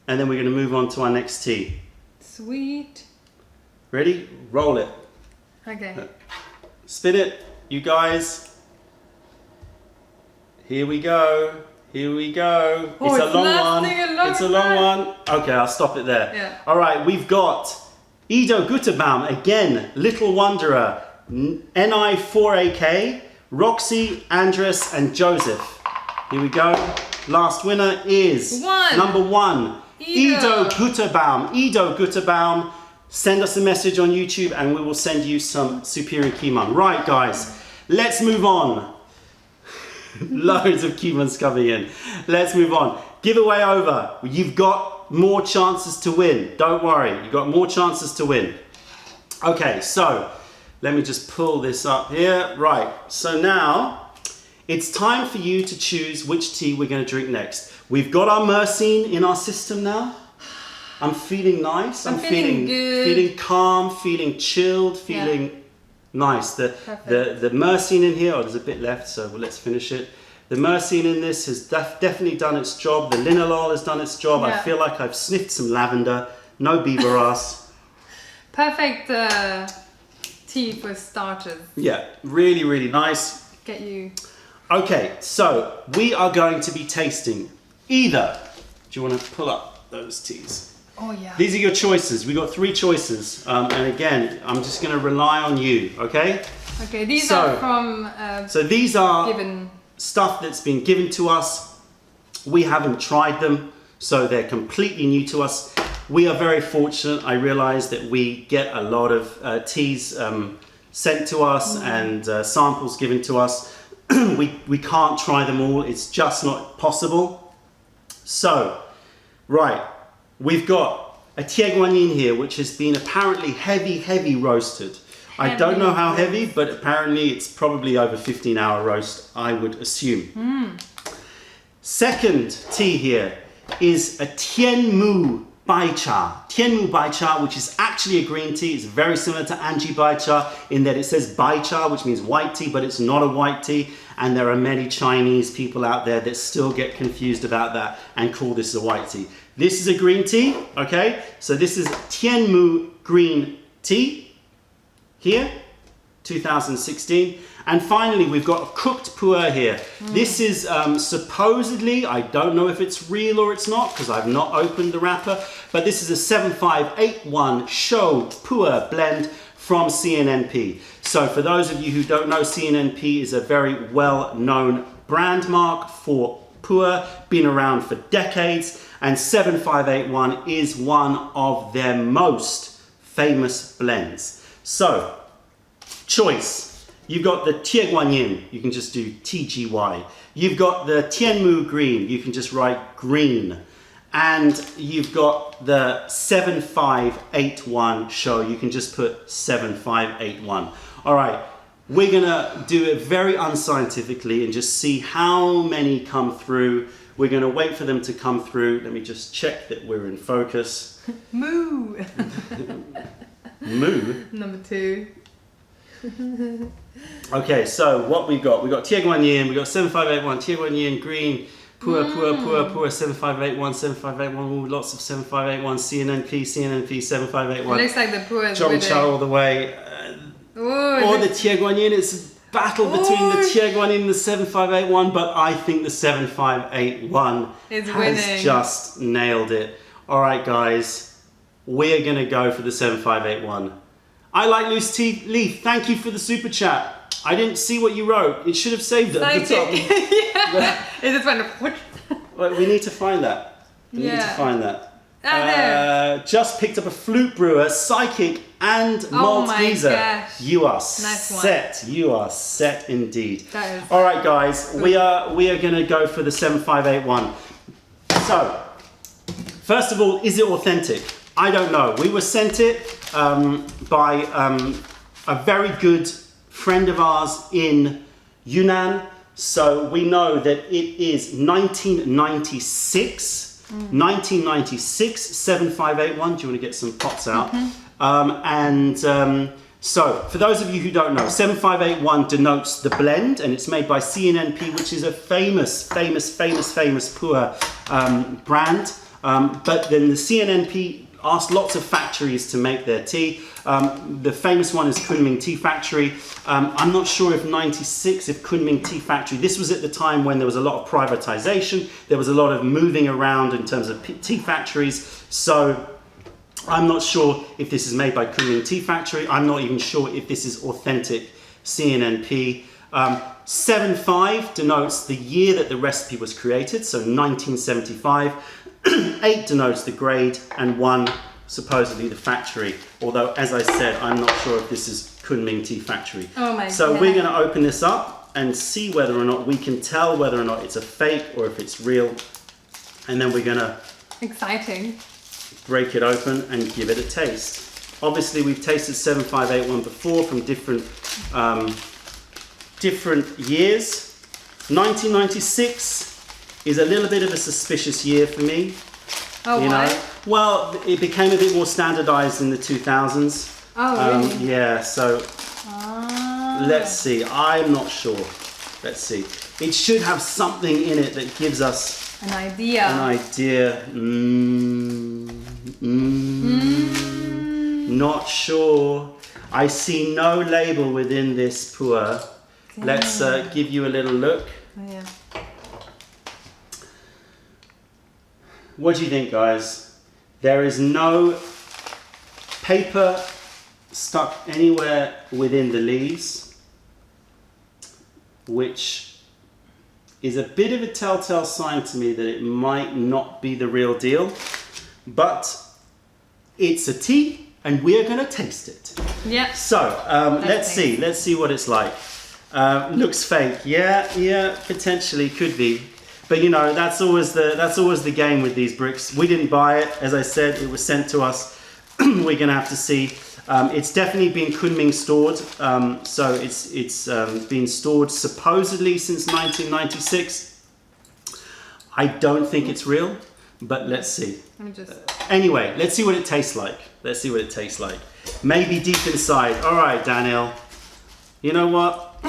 And then we're going to move on to our next tea. Sweet. Ready? Roll it. Okay. Spin it, you guys. Here we go. Here we go. Oh, it's a it's long one. lasting a long It's a long time. one. Okay, I'll stop it there. Yeah. All right, we've got Ido Gutterbaum, again, Little Wanderer, NI4AK, Roxy, Andres, and Joseph. Here we go. Last winner is 1. number 1, Ido Gutterbaum. Ido Gutterbaum. Send us a message on YouTube and we will send you some superior Kiman. Right, guys, let's move on. Loads of Kimans coming in. Let's move on. Giveaway over. You've got more chances to win. Don't worry, you've got more chances to win. Okay, so let me just pull this up here. Right, so now it's time for you to choose which tea we're going to drink next. We've got our myrcene in our system now. I'm feeling nice. I'm feeling good. Feeling calm, feeling chilled, feeling nice. The myrcene in here, there's a bit left, so let's finish it. The myrcene in this has definitely done its job. The linalool has done its job. Yeah. I feel like I've sniffed some lavender. No beaver ass. Perfect tea for starters. Yeah, really, really nice. Get you. Okay, so we are going to be tasting either. Do you want to pull up those teas? Oh yeah. These are your choices. We got 3 choices, and again, I'm just going to rely on you. Okay. Okay, these So- are from So these are given. stuff that's been given to us. We haven't tried them, so they're completely new to us. We are very fortunate. I realize that we get a lot of teas sent to us and samples given to us. we can't try them all. It's just not possible. So, right, we've got a Tieguanyin here, which has been apparently heavy roasted. I don't know how heavy, but apparently it's probably over 15-hour roast, I would assume. Second tea here is a Tianmu Baicha. Tianmu Baicha, which is actually a green tea. It's very similar to Anji Baicha in that it says Baicha, which means white tea, but it's not a white tea. And there are many Chinese people out there that still get confused about that and call this a white tea. This is a green tea, okay? So this is Tianmu green tea. Here, 2016. And finally, we've got a cooked pu'er here. This is supposedly, I don't know if it's real or it's not, because I've not opened the wrapper, but this is a 7581 Show Pu'er blend from CNNP. So for those of you who don't know, CNNP is a very well-known brand mark for pu'er, been around for decades, and 7581 is one of their most famous blends. So, choice. You've got the Tieguanyin, you can just do TGY. You've got the Tianmu green, you can just write green. And you've got the 7581 show, you can just put 7581. All right, we're gonna do it very unscientifically and just see how many come through. We're gonna wait for them to come through. Let me just check that we're in focus. Moo. Moo? Number 2. Okay, so what we got Tieguanyin, we got 7581, Tieguanyin, green, pu'er, 7581, 7581, ooh, lots of 7581, CNNP, 7581. It looks like the pu'er is Zhongcha all the way. Or the Tieguanyin, it's a battle between the Tieguanyin and the 7581, but I think the 7581 is has winning. just nailed it. All right, guys, we're gonna go for the 7581. I like Loose Leaf. Thank you for the super chat. I didn't see what you wrote. It should have saved it at the top. Yeah. It just went. Well, we need to find that. We need to find that. There. Just picked up a flute brewer, psychic, and malt my teaser. gosh. You are Nice one. set. You are set indeed. That is All right, guys. We are gonna go for the 7581. So, first of all, is it authentic? I don't know. We were sent it by a very good friend of ours in Yunnan. So we know that it is 1996. 1996, 7581. Do you want to get some pots out? So for those of you who don't know, 7581 denotes the blend, and it's made by CNNP, which is a famous pu'er brand. But then the CNNP asked lots of factories to make their tea. The famous one is Kunming Tea Factory. I'm not sure if 96, if Kunming Tea Factory, this was at the time when there was a lot of privatization, there was a lot of moving around in terms of tea factories. So I'm not sure if this is made by Kunming Tea Factory. I'm not even sure if this is authentic CNNP. 75 denotes the year that the recipe was created, so 1975. 8 denotes the grade, and 1 supposedly the factory. Although, as I said, I'm not sure if this is Kunming Tea Factory. Oh my So God. we're going to open this up and see whether or not we can tell whether or not it's a fake or if it's real. And then we're going to exciting. break it open and give it a taste. Obviously, we've tasted 7581 before from different years. 1996 is a little bit of a suspicious year for me. Oh, you why? know? Well, it became a bit more standardized in the 2000s. Oh, really? Yeah, so let's see. I'm not sure. Let's see. It should have something in it that gives us An idea. an idea. Not sure. I see no label within this pu'er. Let's give you a little look. Oh, yeah. What do you think, guys? There is no paper stuck anywhere within the leaves, which is a bit of a telltale sign to me that it might not be the real deal, but it's a tea and we're going to taste it. Yeah. So let's see what it's like. Looks fake. Yeah, potentially could be. But you know, that's always the game with these bricks. We didn't buy it, as I said, it was sent to us. We're gonna have to see. It's definitely been Kunming stored, so it's been stored supposedly since 1996. I don't think it's real, but let's see. Anyway, let's see what it tastes like. Maybe deep inside. All right, Danielle. You know what?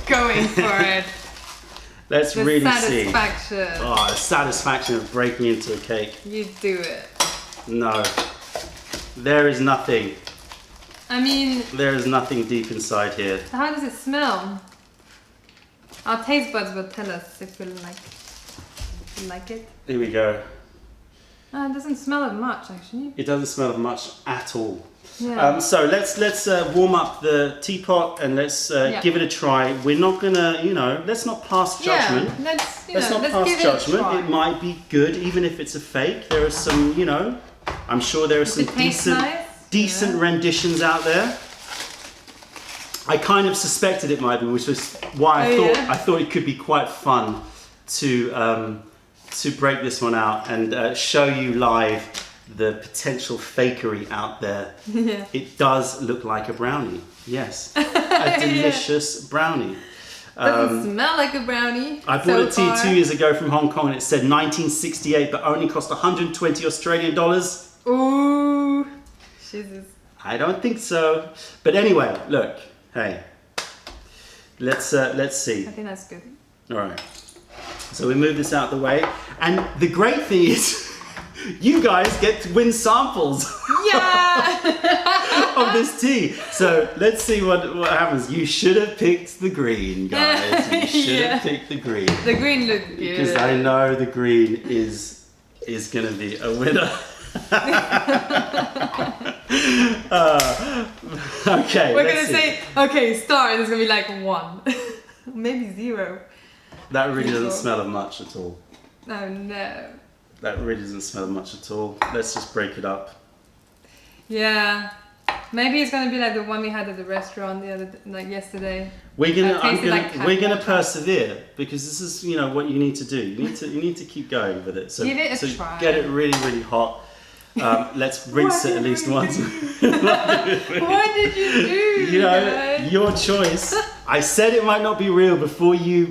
Going for it. Let's really see. Satisfaction. Oh, the satisfaction of breaking into a cake. You do it. No, there is nothing. I mean, There is nothing deep inside here. how does it smell? Our taste buds will tell us if we like it. Here we go. It doesn't smell of much actually. It doesn't smell of much at all. Yeah. So let's warm up the teapot and let's give it a try. We're not gonna, let's not pass judgment. Yeah, let's not let's pass give judgment. it a try. It might be good, even if it's a fake. There are some, I'm sure there are some it tastes decent nice? renditions out there. I kind of suspected it might be, which was why I thought it could be quite fun to break this one out and show you live the potential fakery out there. Yeah. It does look like a brownie. Yes, a delicious brownie. Doesn't smell like a brownie. I bought a tea 2 years ago from Hong Kong and it said 1968 but only cost 120 Australian dollars. Ooh, Jesus. I don't think so. But anyway, look, hey, let's see. I think that's good. All right. So we move this out the way. And the great thing is, you guys get to win samples Yeah! of this tea. So let's see what happens. You should have picked the green, guys. You should have picked the green. The green looked good. Because I know the green is going to be a winner. Okay. We're going to say, okay, star, and it's going to be like 1. Maybe 0. That really doesn't smell of much at all. Oh no. That really doesn't smell of much at all. Let's just break it up. Yeah. Maybe it's gonna be like the one we had at the restaurant yesterday. We're gonna we're gonna water. persevere because this is what you need to do. You need to keep going with it. So Give it a try. Get it really really hot. Let's rinse it at least once. What did you do? guys? Your choice. I said it might not be real before you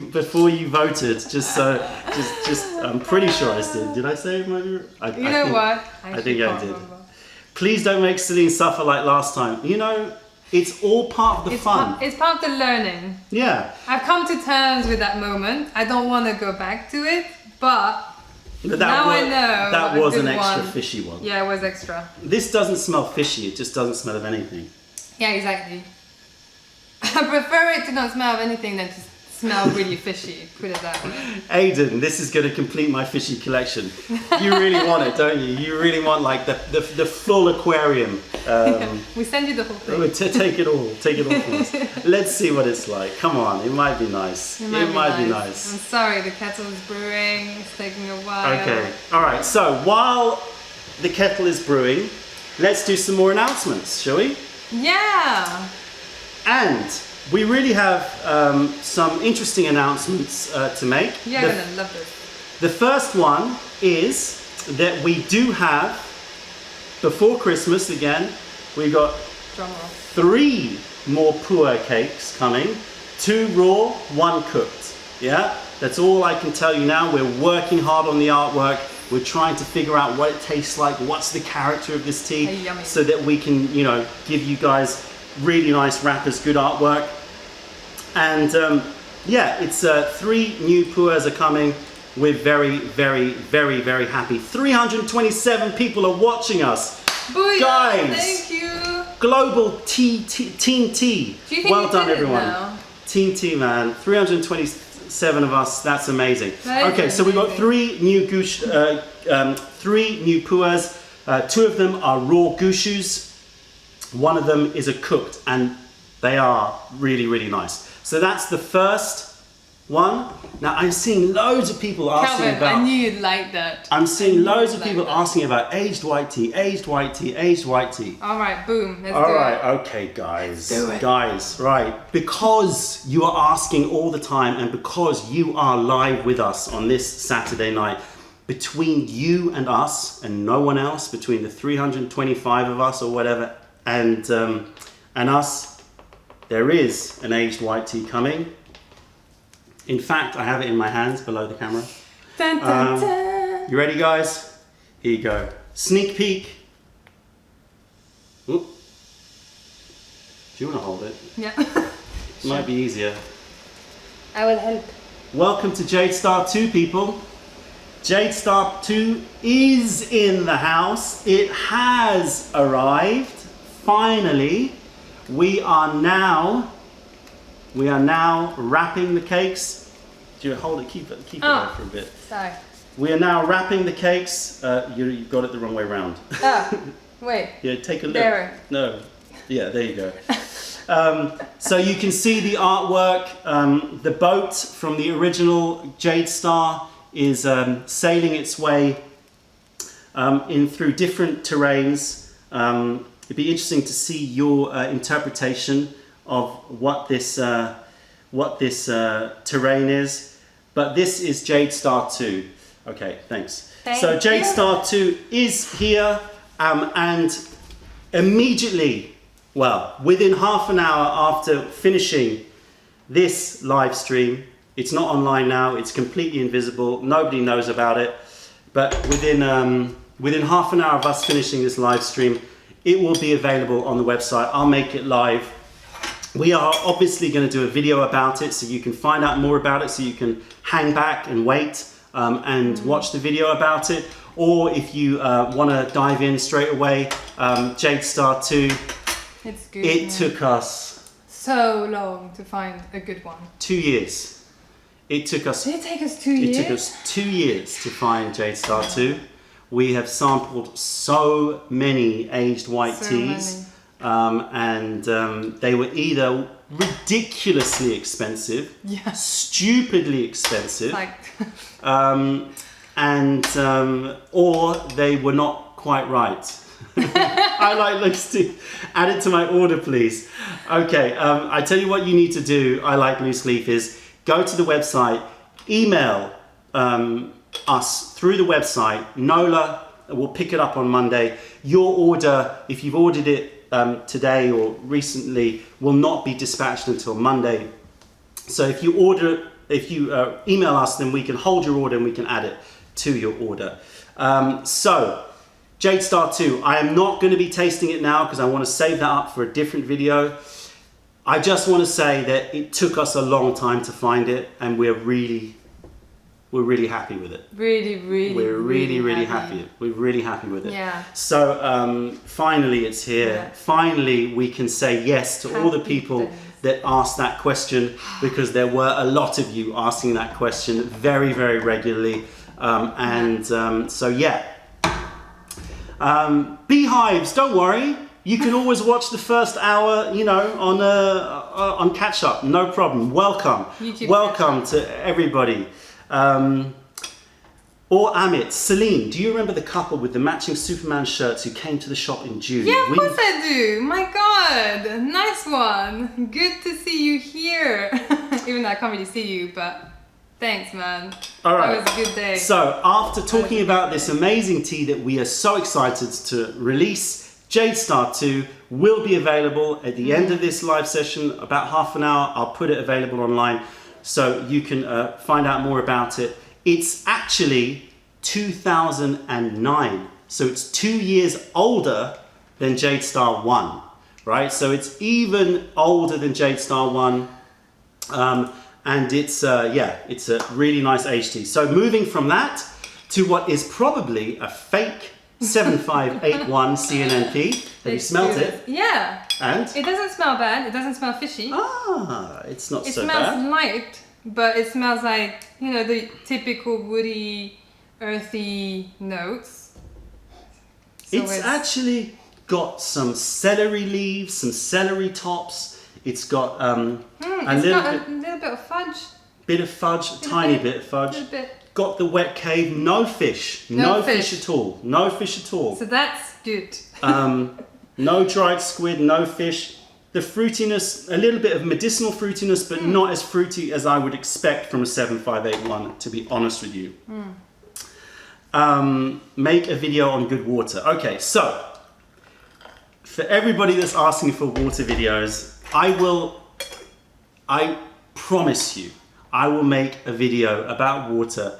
voted. Just I'm pretty sure I did. Did I say it might be real? I think I did. Remember. Please don't make Celine suffer like last time. It's all part of the fun. It's part of the learning. Yeah. I've come to terms with that moment. I don't want to go back to it, but now I know. That was an good extra one. fishy one. Yeah, it was extra. This doesn't smell fishy. It just doesn't smell of anything. Yeah, exactly. I prefer it to not smell of anything than to smell really fishy, put it that way. Aiden, this is going to complete my fishy collection. You really want it, don't you? You really want like the full aquarium. We send you the whole thing. Take it all from us. Let's see what it's like. Come on, it might be nice. It might be nice. I'm sorry, the kettle is brewing. It's taking a while. Okay, all right. So while the kettle is brewing, let's do some more announcements, shall we? Yeah. And we really have some interesting announcements to make. You're gonna love this. The first one is that we do have, before Christmas again, we got Drum roll. 3 more pu'er cakes coming. 2 raw, 1 cooked. Yeah, that's all I can tell you now. We're working hard on the artwork. We're trying to figure out what it tastes like, what's the character of this tea, Yummy. so that we can, give you guys really nice wrappers, good artwork. And it's 3 new pu'ers are coming. We're very, very, very, very happy. 327 people are watching us. Booyah, Guys, thank you. Global Team T. Do you think Well you done, did it everyone. now? Team T, man. 327 of us. That's amazing. That is Okay, so we've got amazing. 3 new pu'ers. 2 of them are raw gushus. 1 of them is a cooked, and they are really, really nice. So that's the first one. Now I'm seeing loads of people asking Calvin, about. I knew you'd like that. I'm seeing loads of like people that. asking about aged white tea, aged white tea, aged white tea. All right, boom. Let's All do right, it. okay, guys. do it. Guys, right. Because you are asking all the time and because you are live with us on this Saturday night, between you and us and no one else, between the 325 of us or whatever, and us, there is an aged white tea coming. In fact, I have it in my hands below the camera. Dun, dun, dun. You ready, guys? Here you go. Sneak peek. Oop. Do you want to hold it? Yeah. It might be easier. I will help. Welcome to Jade Star 2, people. Jade Star 2 is in the house. It has arrived, finally. We are now wrapping the cakes. Do you hold it? Keep it there for a bit. Sorry. We are now wrapping the cakes. You've got it the wrong way around. Wait. Yeah, take a look. There. No. Yeah, there you go. So you can see the artwork. The boat from the original Jade Star is sailing its way in through different terrains. It'd be interesting to see your interpretation of what this terrain is. But this is Jade Star 2. Okay, thanks. So Jade Star 2 is here, and immediately, well, within half an hour after finishing this live stream, it's not online now, it's completely invisible, nobody knows about it, but within half an hour of us finishing this live stream, it will be available on the website. I'll make it live. We are obviously going to do a video about it so you can find out more about it, so you can hang back and wait and watch the video about it. Or if you want to dive in straight away, Jade Star 2, it's good. It took us so long to find a good one. 2 years. It took us. Did it take us 2 years? It took us 2 years to find Jade Star 2. We have sampled so many aged white teas. And they were either ridiculously expensive, stupidly expensive, or they were not quite right. I like Loose Leaf. Add it to my order, please. Okay, I tell you what you need to do, I Like Loose Leaf, is go to the website, email us through the website. Nola will pick it up on Monday. Your order, if you've ordered it today or recently, will not be dispatched until Monday. So if you email us, then we can hold your order and we can add it to your order. So Jade Star 2, I am not going to be tasting it now because I want to save that up for a different video. I just want to say that it took us a long time to find it, and we're really happy with it. We're really happy. We're really happy with it. Yeah. So finally it's here. Yeah. Finally we can say yes to all the people that asked that question, because there were a lot of you asking that question very, very regularly. So yeah. Beehives, don't worry. You can always watch the first hour, you know, on catch up. No problem. Welcome. Welcome to everybody. Or Amit, Celine, do you remember the couple with the matching Superman shirts who came to the shop in June? Yeah, of course I do. My God, nice one. Good to see you here. Even though I can't really see you, but thanks, man. All right. That was a good day. So after talking about this amazing tea that we are so excited to release, Jade Star 2 will be available at the end of this live session, about half an hour. I'll put it available online so you can find out more about it. It's actually 2009, so it's 2 years older than Jade Star 1, right? So it's even older than Jade Star 1, and it's it's a really nice aged tea. So moving from that to what is probably a fake 7581 CNNP. Have you smelled it? Yeah. And? It doesn't smell bad. It doesn't smell fishy. Ah, it's not so bad. It smells light, but it smells like, you know, the typical woody, earthy notes. So it's actually got some celery leaves, some celery tops. It's got a little bit of fudge. Bit of fudge, tiny bit of fudge. Little bit. Got the wet cave, no fish. No fish at all. No fish at all. So that's good. No dried squid, no fish. The fruitiness, a little bit of medicinal fruitiness, but not as fruity as I would expect from a 7581, to be honest with you. Make a video on good water. Okay, so for everybody that's asking for water videos, I promise you, I will make a video about water,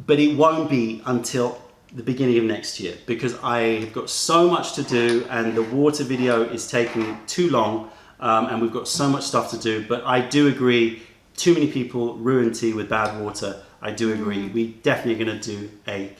but it won't be until the beginning of next year, because I've got so much to do and the water video is taking too long, and we've got so much stuff to do. But I do agree, too many people ruin tea with bad water. I do agree. We definitely going to do a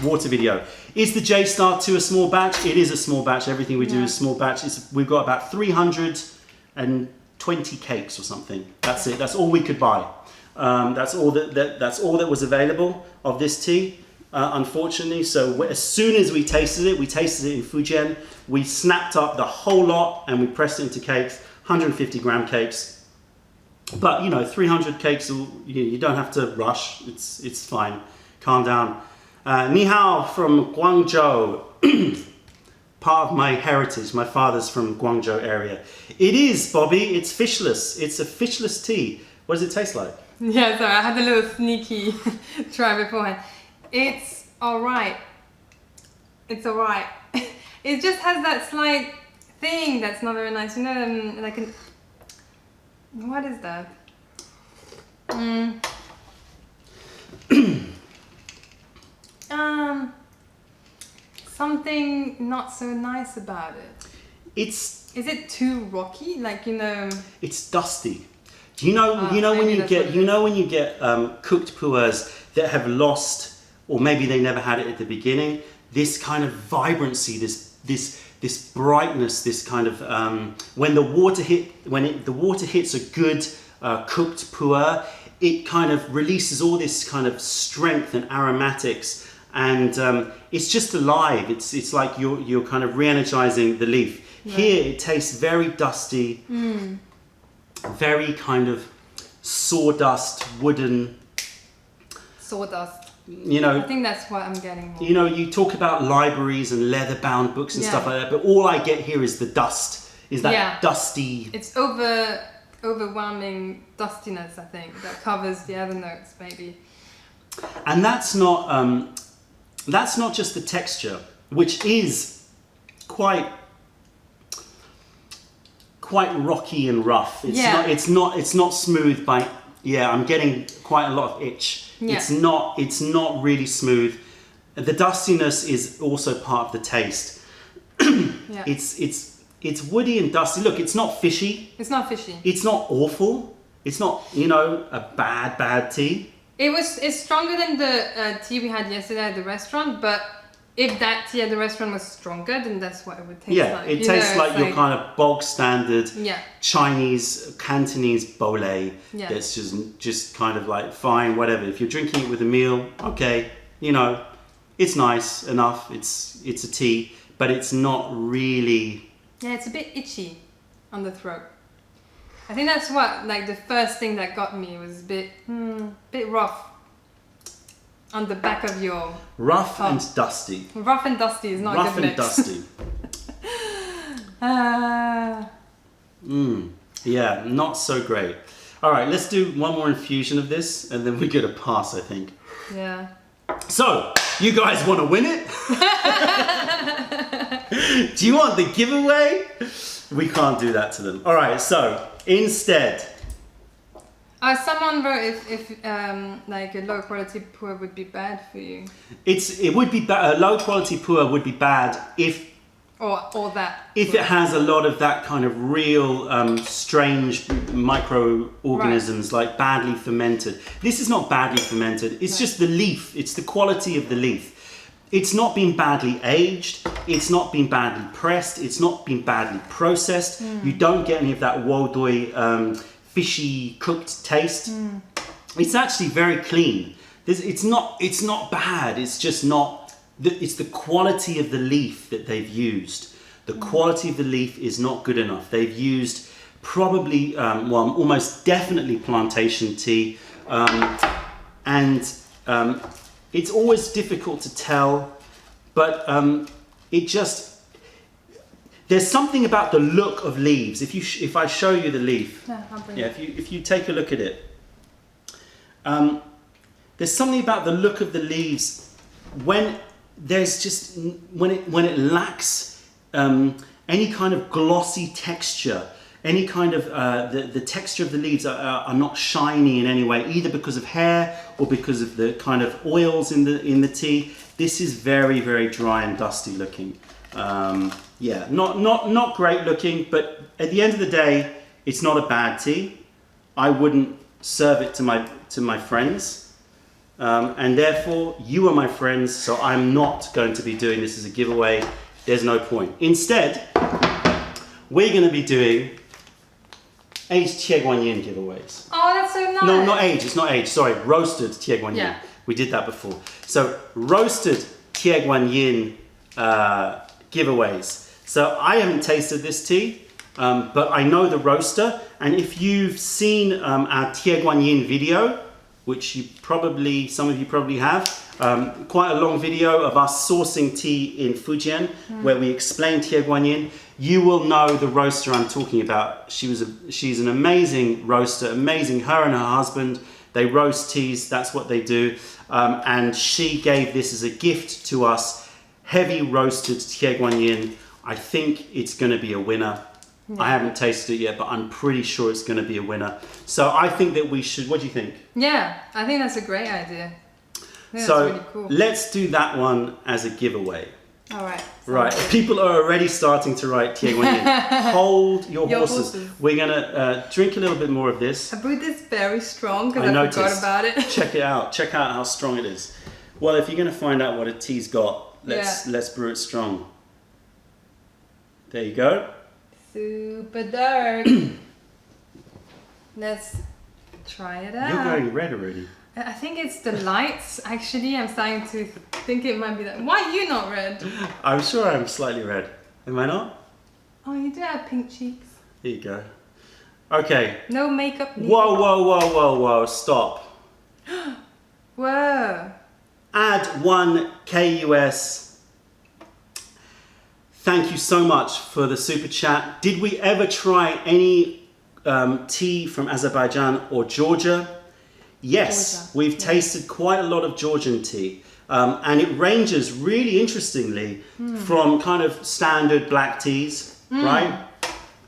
water video. Is the Jade Star to a small batch? It is a small batch. Everything we do is small batch. We've got about 320 cakes or something. That's it. That's all we could buy. That's all that was available of this tea. Unfortunately, so as soon as we tasted it in Fujian. We snapped up the whole lot and we pressed it into cakes, 150 gram cakes. But 300 cakes, you don't have to rush. It's fine. Calm down. Ni hao from Guangzhou. Part of my heritage. My father's from Guangzhou area. It is, Bobby. It's fishless. It's a fishless tea. What does it taste like? Yeah, sorry, I had a little sneaky try beforehand. It's alright. It's alright. It just has that slight thing that's not very nice. Like an... What is that? Something not so nice about it. Is it too rocky? It's dusty. Do you know when you get cooked pu'ers that have lost, or maybe they never had it at the beginning, this kind of vibrancy, this brightness, this kind of when the water hits a good cooked pu'er, it kind of releases all this kind of strength and aromatics, and it's just alive. It's like you're kind of re-energizing the leaf. Right. Here it tastes very dusty, very kind of sawdust, wooden. Sawdust. I think that's what I'm getting more. You talk about libraries and leather-bound books and stuff like that, but all I get here is the dust. Is that dusty? It's overwhelming dustiness, I think, that covers the other notes, maybe. And that's not just the texture, which is quite rocky and rough. It's not smooth by. Yeah, I'm getting quite a lot of itch. Yeah. It's not really smooth. The dustiness is also part of the taste. Yeah. It's woody and dusty. Look, it's not fishy. It's not fishy. It's not awful. It's not, a bad tea. It's stronger than the tea we had yesterday at the restaurant, but if that tea at the restaurant was stronger, then that's what it would taste like. Yeah, it tastes like your kind of bog standard Chinese, Cantonese bole. Yeah. That's just kind of like fine, whatever. If you're drinking it with a meal, okay, it's nice enough. It's a tea, but it's not really. Yeah, it's a bit itchy on the throat. I think that's what the first thing that got me was a bit rough. On the back of your... Rough and dusty. Rough and dusty is not a good mix. Rough and dusty. Yeah, not so great. All right, let's do one more infusion of this, and then we get a pass, I think. Yeah. So, you guys want to win it? Do you want the giveaway? We can't do that to them. All right, so, instead... someone wrote if a low quality pu'er would be bad for you. It would be bad. A low quality pu'er would be bad if it has a lot of that kind of real strange microorganisms, like badly fermented. This is not badly fermented. It's just the leaf. It's the quality of the leaf. It's not been badly aged. It's not been badly pressed. It's not been badly processed. You don't get any of that wodoi fishy cooked taste. It's actually very clean. It's not bad. It's just not. It's the quality of the leaf that they've used. The quality of the leaf is not good enough. They've used probably, almost definitely plantation tea, and it's always difficult to tell, but there's something about the look of leaves. If I show you the leaf, if you take a look at it, there's something about the look of the leaves when it lacks any kind of glossy texture, any kind of the texture of the leaves are not shiny in any way, either because of hair or because of the kind of oils in the tea. This is very, very dry and dusty looking. Not great looking, but at the end of the day, it's not a bad tea. I wouldn't serve it to my friends. and therefore you are my friends, so I'm not going to be doing this as a giveaway. There's no point. Instead, we're going to be doing aged Tieguanyin giveaways. Oh, that's so nice. No, not aged. It's not aged. Sorry, roasted Tieguanyin. Yeah. We did that before. So roasted Tieguanyin giveaways. So I haven't tasted this tea, but I know the roaster. And if you've seen our Tieguanyin video, which some of you probably have, quite a long video of us sourcing tea in Fujian, where we explain Tieguanyin. You will know the roaster I'm talking about. She's an amazing roaster, amazing. Her and her husband, they roast teas. That's what they do. And she gave this as a gift to us. Heavy roasted Tieguanyin. I think it's going to be a winner. Yeah. I haven't tasted it yet, but I'm pretty sure it's going to be a winner. So I think that we should. What do you think? Yeah, I think that's a great idea. That's so really cool. Let's do that one as a giveaway. All right. Right, people are already starting to write Tieguanyin. Hold your horses. We're gonna drink a little bit more of this. I brewed this very strong because I forgot about it. Check it out. Check out how strong it is. Well, if you're gonna find out what a tea's got, let's brew it strong. There you go. Super dark. Let's try it out. You're going red already. I think it's the lights, actually. I'm starting to think it might be that. Why are you not red? I'm sure I'm slightly red. Am I not? Oh, you do have pink cheeks. Here you go. Okay. No makeup needed. Whoa, whoa, whoa, whoa, whoa. Stop. Whoa. Add 1 KUS. Thank you so much for the super chat. Did we ever try any tea from Azerbaijan or Georgia? Yes, we've tasted quite a lot of Georgian tea, and it ranges really interestingly from kind of standard black teas, right,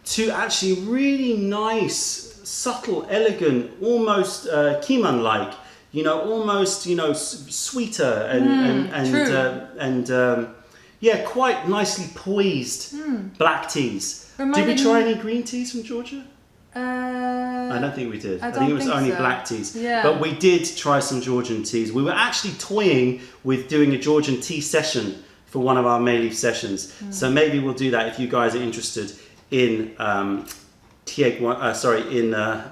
to actually really nice, subtle, elegant, almost Kiman-like, almost sweeter and yeah, quite nicely poised black teas. Did we try any green teas from Georgia? I don't think we did. I think it was only black teas. Yeah. But we did try some Georgian teas. We were actually toying with doing a Georgian tea session for one of our Mei Leaf sessions. So maybe we'll do that if you guys are interested in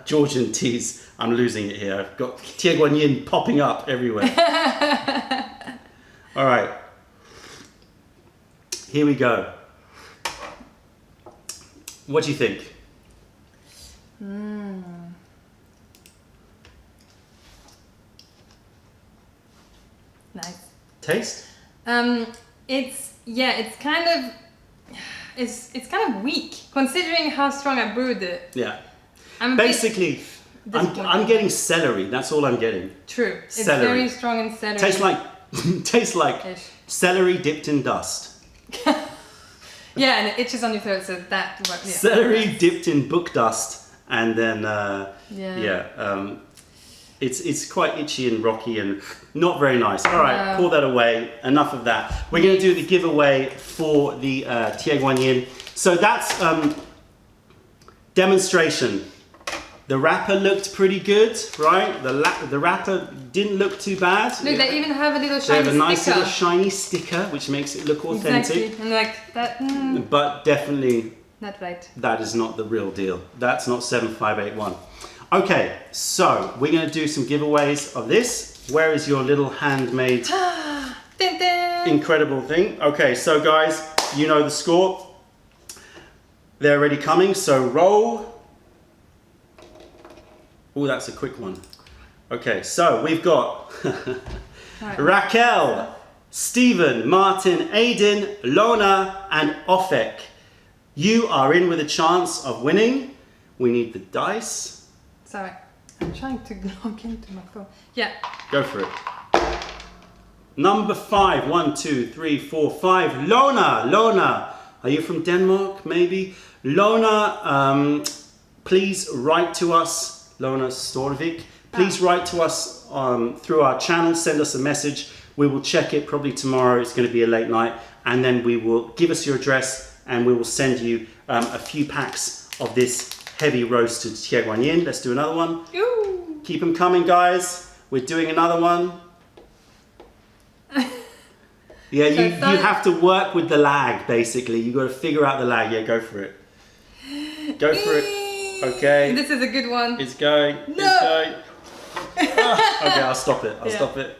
Georgian teas. I'm losing it here. I've got Tieguanyin popping up everywhere. All right. Here we go. What do you think? Nice. Taste? It's kind of weak considering how strong I brewed it. Yeah. Basically, I'm getting celery. That's all I'm getting. True. Celery. It's very strong in celery. Tastes like celery dipped in dust. Yeah, and it itches on your throat, so that. Yeah. Celery dipped in book dust, and then it's quite itchy and rocky and not very nice. All right, pour that away. Enough of that. We're going to do the giveaway for the Tieguanyin. So that's demonstration. The wrapper looked pretty good, right? The wrapper didn't look too bad. Look, they even have a little shiny sticker. They have a nice little shiny sticker, which makes it look authentic. Exactly, and like that. But definitely, not right. That is not the real deal. That's not 7581. Okay, so we're going to do some giveaways of this. Where is your little handmade Dun, dun. incredible thing? Okay, so guys, you know the score. They're already coming, so roll. Oh, that's a quick one. Okay, so we've got Raquel, Stephen, Martin, Aiden, Lona, and Ofek. You are in with a chance of winning. We need the dice. Sorry, I'm trying to log into my phone. Yeah. Go for it. Number 5. 1, 2, 3, 4, 5. Lona, are you from Denmark? Maybe. Lona, please write to us. Lona Storvik. Please write to us through our channel. Send us a message. We will check it probably tomorrow. It's going to be a late night, and then we will give us your address, and we will send you a few packs of this heavy roasted Tieguanyin. Let's do another one. Ooh. Keep them coming, guys. We're doing another one. Yeah, So you have to work with the lag, basically. You got to figure out the lag. Yeah, go for it. Go for it. Okay. This is a good one. It's going. No. It's going. Okay, I'll stop it. I'll Yeah. stop it.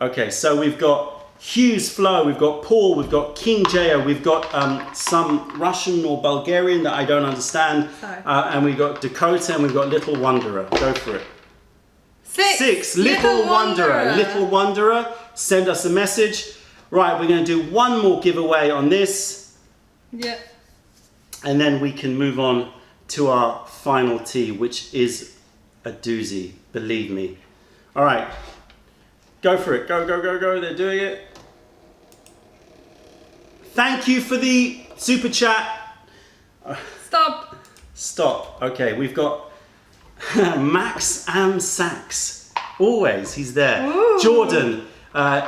Okay, so we've got Hughes Flo, we've got Paul, we've got King Jaya, we've got some Russian or Bulgarian that I don't understand, Sorry. and we've got Dakota, and we've got Little Wanderer. Go for it. Six. Little Wanderer. Little Wanderer, send us a message. Right, we're going to do one more giveaway on this, Yeah. and then we can move on to our final tea, which is a doozy, believe me. All right, go for it. Go, go, go, go. They're doing it. Thank you for the super chat. Stop. Stop. Okay, we've got Max Am Sachs. Always, he's there. Ooh. Jordan.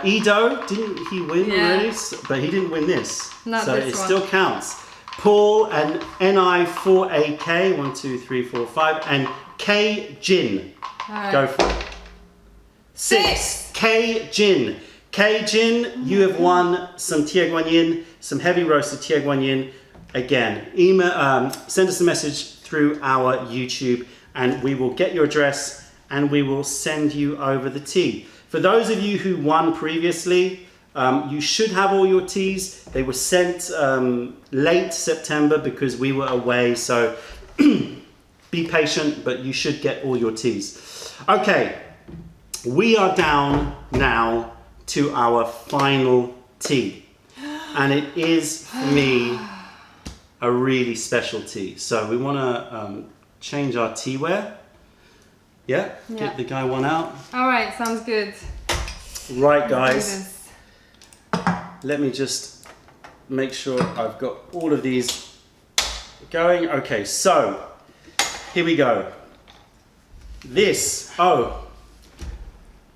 Edo, didn't he win Yeah. already? But he didn't win this. Not so this it one. still counts. Paul and NI4AK, 1, 2, 3, 4, 5, and K Jin. All right. Go for it. Six. K Jin. K Jin, you have won some Tieguanyin, some heavy roasted Tieguanyin. Again, email, send us a message through our YouTube, and we will get your address and we will send you over the tea. For those of you who won previously, you should have all your teas. They were sent late September because we were away, so be patient, but you should get all your teas. Okay, we are down now to our final tea, and it is for me a really special tea. So we want to change our teaware. Yeah, get the guy one out. All right, sounds good. Right, Let's do guys, this. let me just make sure I've got all of these going. Okay, so here we go. This,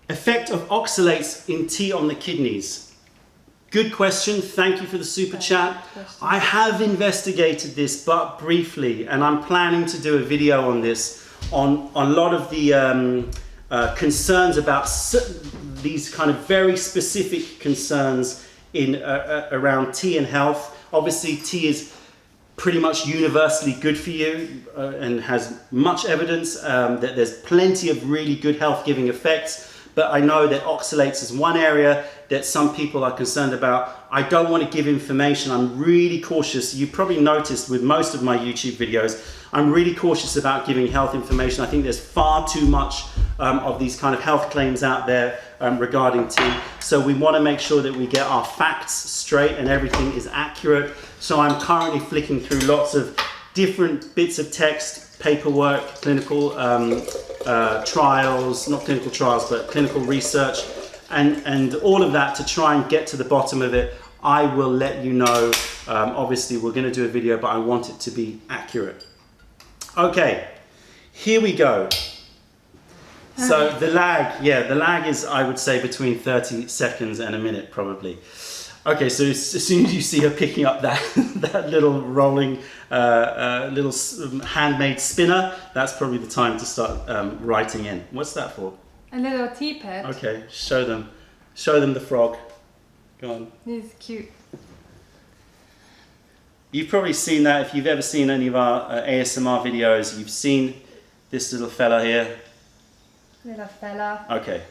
effect of oxalates in tea on the kidneys. Good question. Thank you for the super chat. I have investigated this, but briefly, and I'm planning to do a video on this, on a lot of the concerns about these kind of very specific concerns in around tea and health. Obviously, tea is pretty much universally good for you and has much evidence that there's plenty of really good health-giving effects. But I know that oxalates is one area that some people are concerned about. I don't want to give information. I'm really cautious. You probably noticed with most of my YouTube videos, I'm really cautious about giving health information. I think there's far too much of these kind of health claims out there regarding tea. So we want to make sure that we get our facts straight and everything is accurate. So I'm currently flicking through lots of different bits of text, paperwork, clinical trials, not clinical trials, but clinical research, and all of that to try and get to the bottom of it. I will let you know. Obviously, we're going to do a video, but I want it to be accurate. Okay, here we go. So the lag is, I would say, between 30 seconds and a minute, probably. Okay, so as soon as you see her picking up that that little rolling, little handmade spinner, that's probably the time to start writing in. What's that for? A little teapot. Okay, show them the frog. Go on. He's cute. You've probably seen that if you've ever seen any of our ASMR videos. You've seen this little fella here. Little fella. Okay.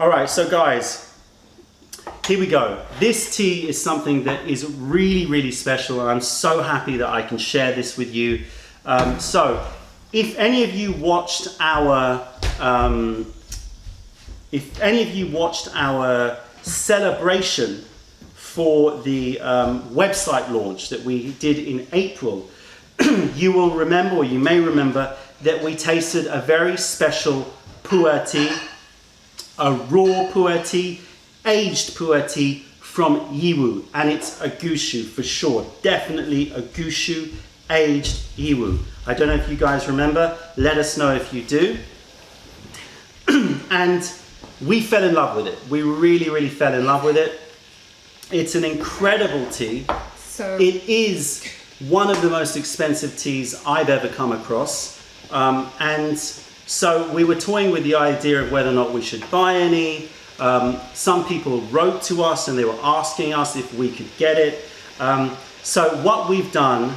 All right, so guys, here we go. This tea is something that is really, really special, and I'm so happy that I can share this with you. So, if any of you watched our celebration for the website launch that we did in April, you will remember, or you may remember, that we tasted a very special pu'er tea, a raw pu'er tea, aged pu'er tea from Yiwu, and it's a gushu for sure, definitely a gushu aged Yiwu. I don't know if you guys remember, let us know if you do. And we fell in love with it. We really, really fell in love with it. It's an incredible tea. So It is one of the most expensive teas I've ever come across. And so we were toying with the idea of whether or not we should buy any. Some people wrote to us and they were asking us if we could get it. So what we've done,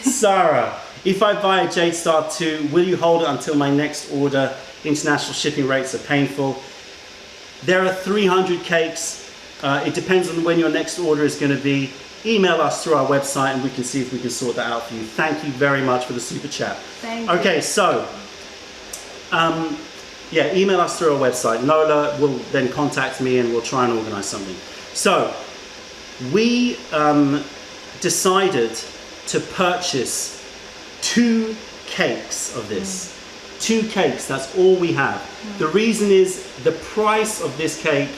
Sarah, if I buy a Jade Star 2, will you hold it until my next order? International shipping rates are painful. There are 300 cakes. It depends on when your next order is going to be. Email us through our website and we can see if we can sort that out for you. Thank you very much for the super chat. Thank you. Okay, so, yeah, email us through our website. Nola will then contact me and we'll try and organize something. So, we decided to purchase 2 cakes of this. 2 cakes, that's all we have. The reason is the price of this cake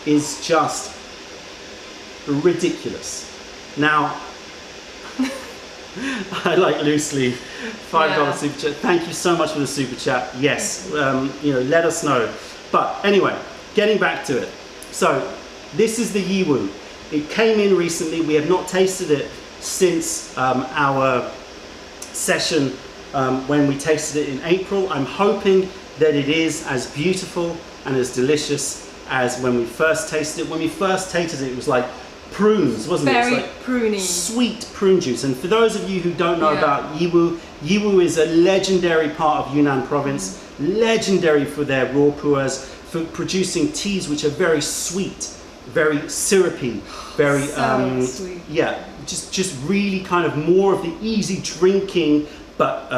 is just ridiculous. Now, I like loose leaf, $5 super chat. Thank you so much for the super chat. Yes, you know, let us know. But anyway, getting back to it. So this is the Yiwu. It came in recently. We have not tasted it since our session when we tasted it in April. I'm hoping that it is as beautiful and as delicious as when we first tasted it. When we first tasted it, it was like prunes, wasn't it? Very It's like pruny. sweet prune juice. And for those of you who don't know about Yiwu, Yiwu is a legendary part of Yunnan province, legendary for their raw pu'ers, for producing teas which are very sweet, very syrupy, very sweet. yeah, just really kind of more of the easy drinking, but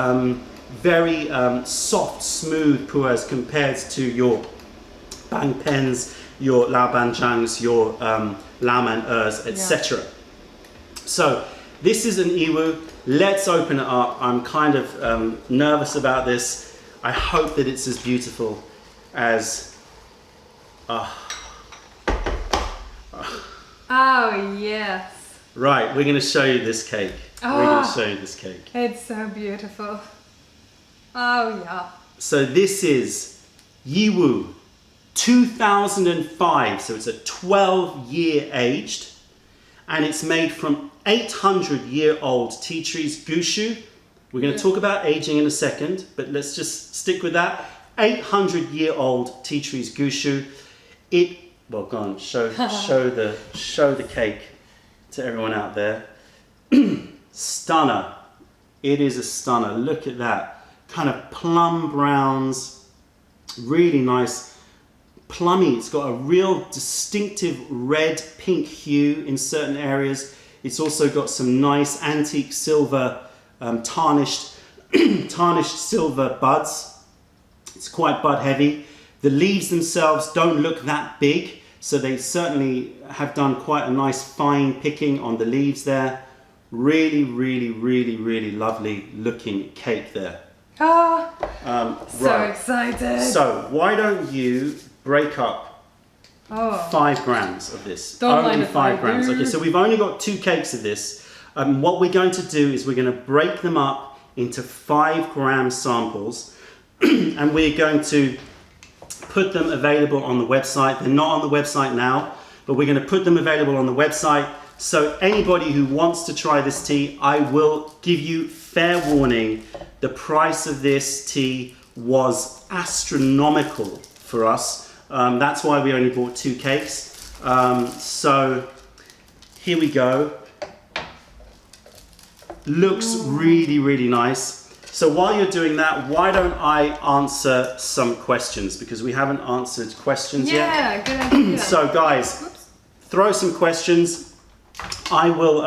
very soft, smooth pu'ers compared to your bang pens, your lao banjangs, your lao man etc. So this is an Yiwu. Let's open it up. I'm kind of nervous about this. I hope that it's as beautiful as Oh yes. right, we're going to show you this cake. We're going to show you this cake. It's so beautiful. Oh yeah. So this is Yiwu 2005, so it's a 12-year aged, and it's made from 800-year-old tea trees, Gushu. We're going to talk about aging in a second, but let's just stick with that. 800-year-old tea trees, Gushu. It, well, go on, show the cake to everyone out there. Stunner. It is a stunner. Look at that. Kind of plum browns, really nice. Plummy. It's got a real distinctive red pink hue in certain areas. It's also got some nice antique silver tarnished silver buds. It's quite bud heavy. The leaves themselves don't look that big, so they certainly have done quite a nice fine picking on the leaves there. Really, really, really, really lovely looking cake there. Oh, so right. excited. So why don't you break up 5 grams of this? Don't mind only if 5 I grams. do. Okay, so we've only got 2 cakes of this. What we're going to do is we're going to break them up into 5-gram samples, and we're going to put them available on the website. They're not on the website now, but we're going to put them available on the website. So anybody who wants to try this tea, I will give you fair warning. The price of this tea was astronomical for us. That's why we only bought 2 cakes. So here we go. Looks really, really nice. So while you're doing that, why don't I answer some questions? Because we haven't answered questions yet. Yeah, good idea. So guys, throw some questions. I will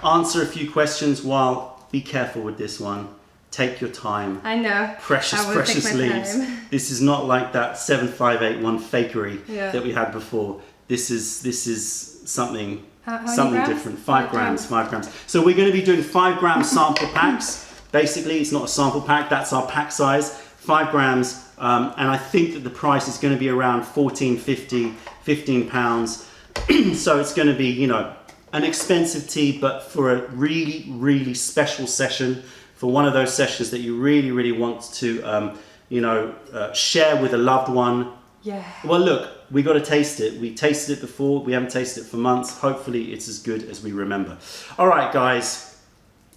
answer a few questions while, be careful with this one. Take your time. I know. Precious, I will precious take my leaves. time. This is not like that 7581 fakery Yeah. that we had before. This is something How many something grams? different. 5 grams, 5 grams. So we're going to be doing 5-gram sample packs. Basically, it's not a sample pack, that's our pack size. 5 grams, and I think that the price is going to be around £14.50, £15. So it's going to be, you know, an expensive tea, but for a really, really special session, for one of those sessions that you really, really want to, you know, share with a loved one. Yeah. Well, look, we got to taste it. We tasted it before. We haven't tasted it for months. Hopefully, it's as good as we remember. All right, guys.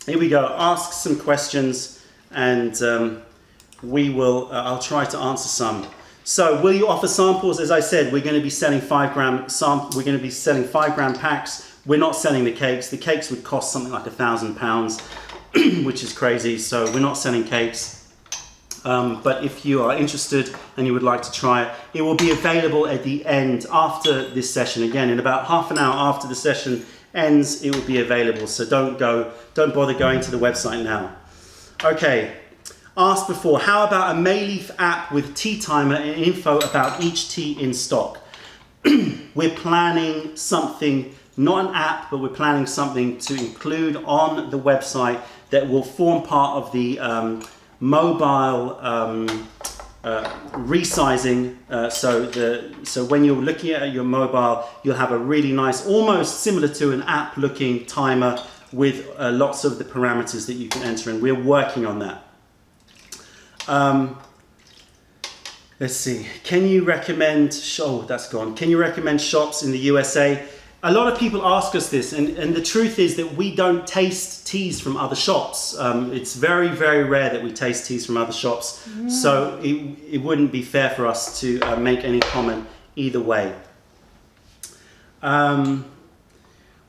Here we go. Ask some questions, and we will. I'll try to answer some. So will you offer samples? As I said, we're going to be selling 5 gram we're going to be selling 5 gram packs. We're not selling the cakes. The cakes would cost something like £1,000, which is crazy. So we're not selling cakes. But if you are interested and you would like to try it, it will be available at the end after this session. Again, in about half an hour after the session ends, it will be available. So don't bother going to the website now. Okay, asked before, how about a Mei Leaf app with tea timer and info about each tea in stock? We're planning something, not an app, but we're planning something to include on the website that will form part of the mobile resizing. So when you're looking at your mobile, you'll have a really nice, almost similar to an app looking timer with lots of the parameters that you can enter in. We're working on that. Let's see. Can you recommend? That's gone. Can you recommend shops in the USA? A lot of people ask us this, and the truth is that we don't taste teas from other shops. It's very, very rare that we taste teas from other shops. So it wouldn't be fair for us to make any comment either way.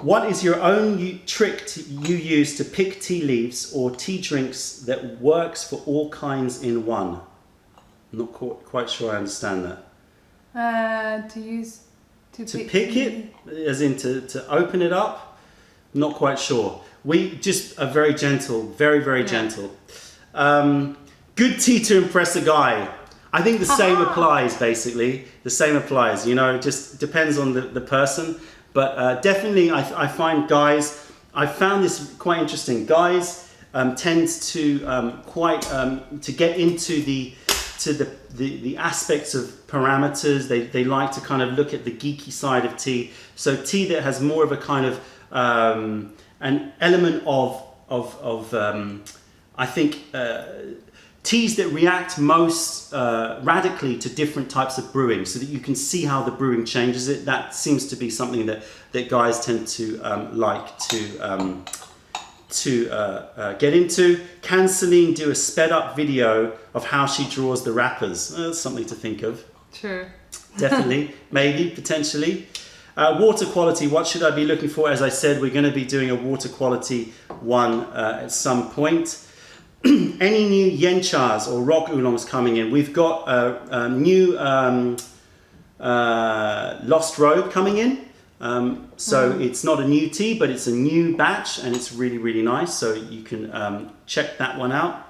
What is your own trick you use to pick tea leaves or tea drinks that works for all kinds in one? I'm not quite sure I understand that. To pick it, as in to open it up? Not quite sure. We just are very gentle, very, very gentle. Good tea to impress a guy. I think the same applies, basically. The same applies, you know, it just depends on the person. But definitely, I find guys, I found this quite interesting. Guys tend to to get into the aspects of parameters. They like to kind of look at the geeky side of tea. So tea that has more of a kind of an element of I think teas that react most radically to different types of brewing, so that you can see how the brewing changes it. That seems to be something that guys tend to like to get into. Can Celine do a sped up video of how she draws the wrappers? That's something to think of. True. Definitely. Maybe, potentially. Water quality, what should I be looking for? As I said, we're going to be doing a water quality one at some point. Any new yenchas or rock oolongs coming in? We've got a new Lost Robe coming in. So it's not a new tea, but it's a new batch, and it's really, really nice. So you can check that one out.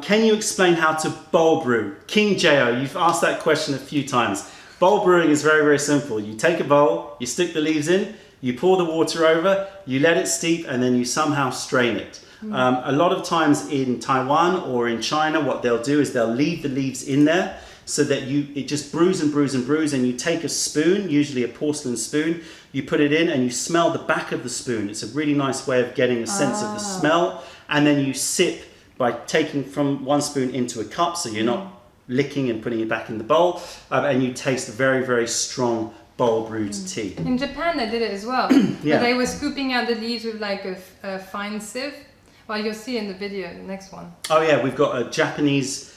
Can you explain how to bowl brew? King Jo, you've asked that question a few times. Bowl brewing is very, very simple. You take a bowl, you stick the leaves in, you pour the water over, you let it steep, and then you somehow strain it. A lot of times in Taiwan or in China, what they'll do is they'll leave the leaves in there so that it just brews and brews and brews, and you take a spoon, usually a porcelain spoon, you put it in and you smell the back of the spoon. It's a really nice way of getting a sense of the smell, and then you sip by taking from one spoon into a cup, so you're not licking and putting it back in the bowl, and you taste very, very strong bowl brewed tea. In Japan they did it as well. Yeah. But they were scooping out the leaves with like a fine sieve. Well, you'll see in the video, the next one. Oh yeah, we've got a Japanese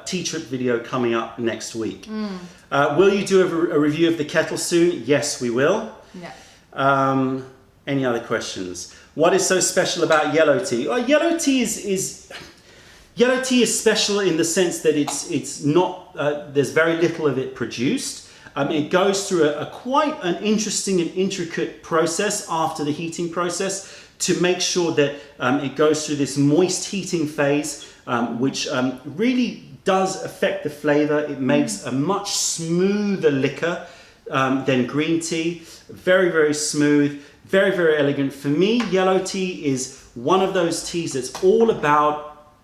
tea trip video coming up next week. Will you do a review of the kettle soon? Yes, we will. Yeah. Any other questions? What is so special about yellow tea? Yellow tea is special in the sense that it's not. There's very little of it produced. It goes through a quite an interesting and intricate process after the heating process to make sure that it goes through this moist heating phase, which really does affect the flavor. It makes a much smoother liquor than green tea. Very, very smooth, very, very elegant. For me, yellow tea is one of those teas that's all about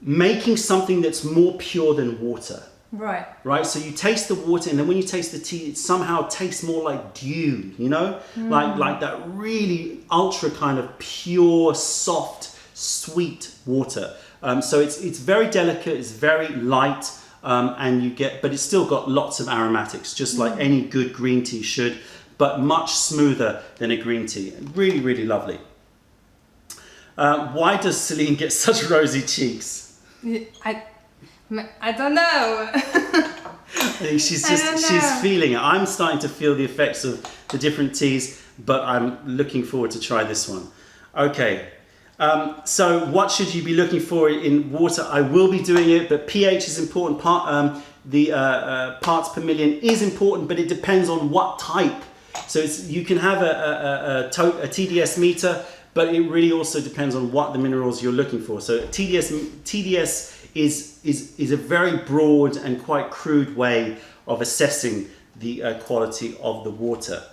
making something that's more pure than water. Right. Right. So you taste the water, and then when you taste the tea, it somehow tastes more like dew, you know, like that really ultra kind of pure, soft, sweet water. So it's very delicate, it's very light, but it's still got lots of aromatics, just like any good green tea should, but much smoother than a green tea. Really, really lovely. Why does Celine get such rosy cheeks? I don't know. I think she's I don't she's know. feeling it. I'm starting to feel the effects of the different teas, but I'm looking forward to try this one. Okay. So what should you be looking for in water? I will be doing it, but pH is important. Parts per million is important, but it depends on what type. So you can have a TDS meter, but it really also depends on what the minerals you're looking for. So TDS is a very broad and quite crude way of assessing the quality of the water.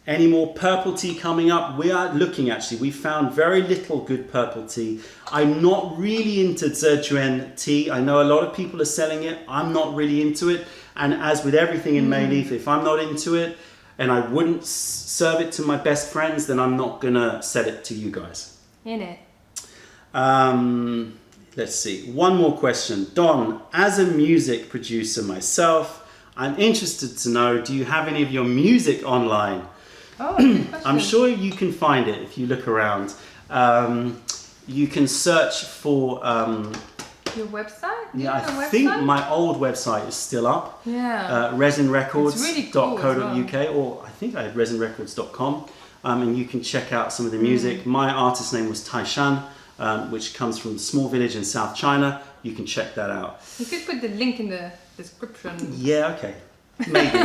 Any more purple tea coming up? We are looking, actually. We found very little good purple tea. I'm not really into Tieguanyin tea. I know a lot of people are selling it. I'm not really into it. And as with everything in Mei Leaf, if I'm not into it and I wouldn't serve it to my best friends, then I'm not gonna sell it to you guys. In it. Let's see. One more question. Don, as a music producer myself, I'm interested to know, do you have any of your music online? Oh, good question. I'm sure you can find it if you look around. You can search for... Your website? yeah, I You have a think website? my old website is still up. Yeah. resinrecords.co.uk, or I think I had resinrecords.com. And you can check out some of the music. My artist name was Taishan, which comes from a small village in South China. You can check that out. You could put the link in the description. Yeah, okay. Maybe.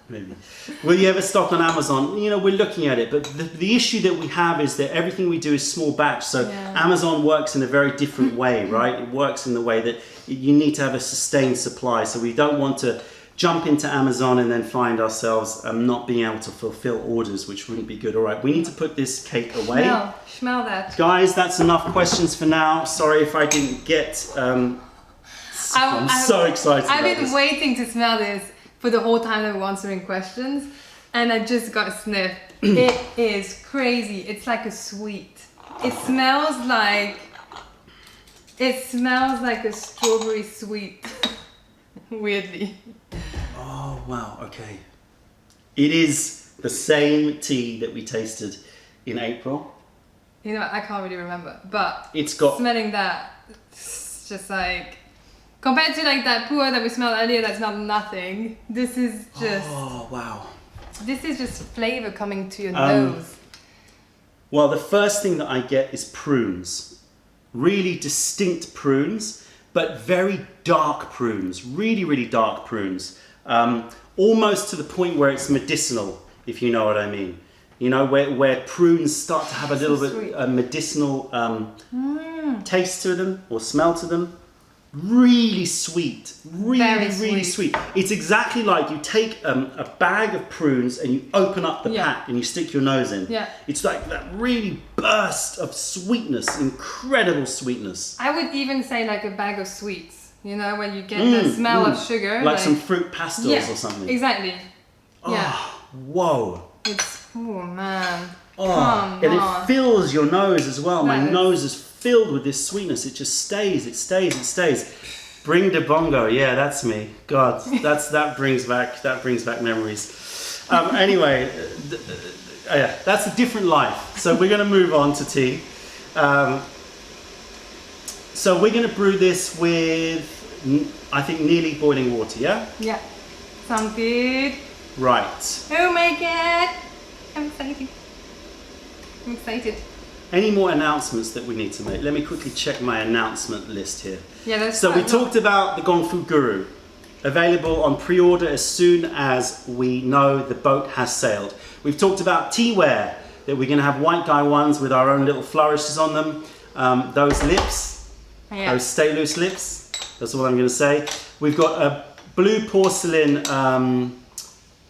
Maybe. Will you ever stock on Amazon? You know, we're looking at it, but the issue that we have is that everything we do is small batch. So Amazon works in a very different way, right? It works in the way that you need to have a sustained supply. So we don't want to jump into Amazon and then find ourselves not being able to fulfill orders, which wouldn't be good. All right, we need to put this cake away. Smell that. Guys, that's enough questions for now. Sorry if I didn't get... I'm so excited I've about been this. waiting to smell this for the whole time that we're answering questions, and I just got a sniff. It is crazy. It's like a sweet. It smells like a strawberry sweet. Weirdly. Oh, wow, okay. It is the same tea that we tasted in April. You know, I can't really remember, but It's got... smelling that, it's just like, compared to like that puer that we smelled earlier that smelled nothing, this is just... Oh, wow. This is just flavor coming to your nose. Well, the first thing that I get is prunes. Really distinct prunes, but very dark prunes. Really, really dark prunes. Almost to the point where it's medicinal, if you know what I mean. You know, where prunes start to have a little bit medicinal taste to them or smell to them. Really sweet, really sweet. It's exactly like you take a bag of prunes and you open up the pack and you stick your nose in. Yeah. It's like that really burst of sweetness, incredible sweetness. I would even say like a bag of sweets. You know, when you get the smell of sugar. Like some fruit pastels or something. Exactly. Yeah. Whoa. It's, oh man. And it fills your nose as well. My nose is filled with this sweetness. It just stays, it stays, it stays. Bring the bongo. Yeah, that's me. God, that brings back memories. Anyway, yeah, that's a different life. So we're going to move on to tea. So we're going to brew this with, I think, nearly boiling water. Yeah. Yeah. Sounds good. Right. Oh my god. I'm excited. I'm excited. Any more announcements that we need to make? Let me quickly check my announcement list here. Yeah, that's so we talked about the Gongfu Guru, available on pre-order as soon as we know the boat has sailed. We've talked about teaware, that we're going to have white guy ones with our own little flourishes on them. Those lips, those stay loose lips, that's all I'm going to say. We've got a blue porcelain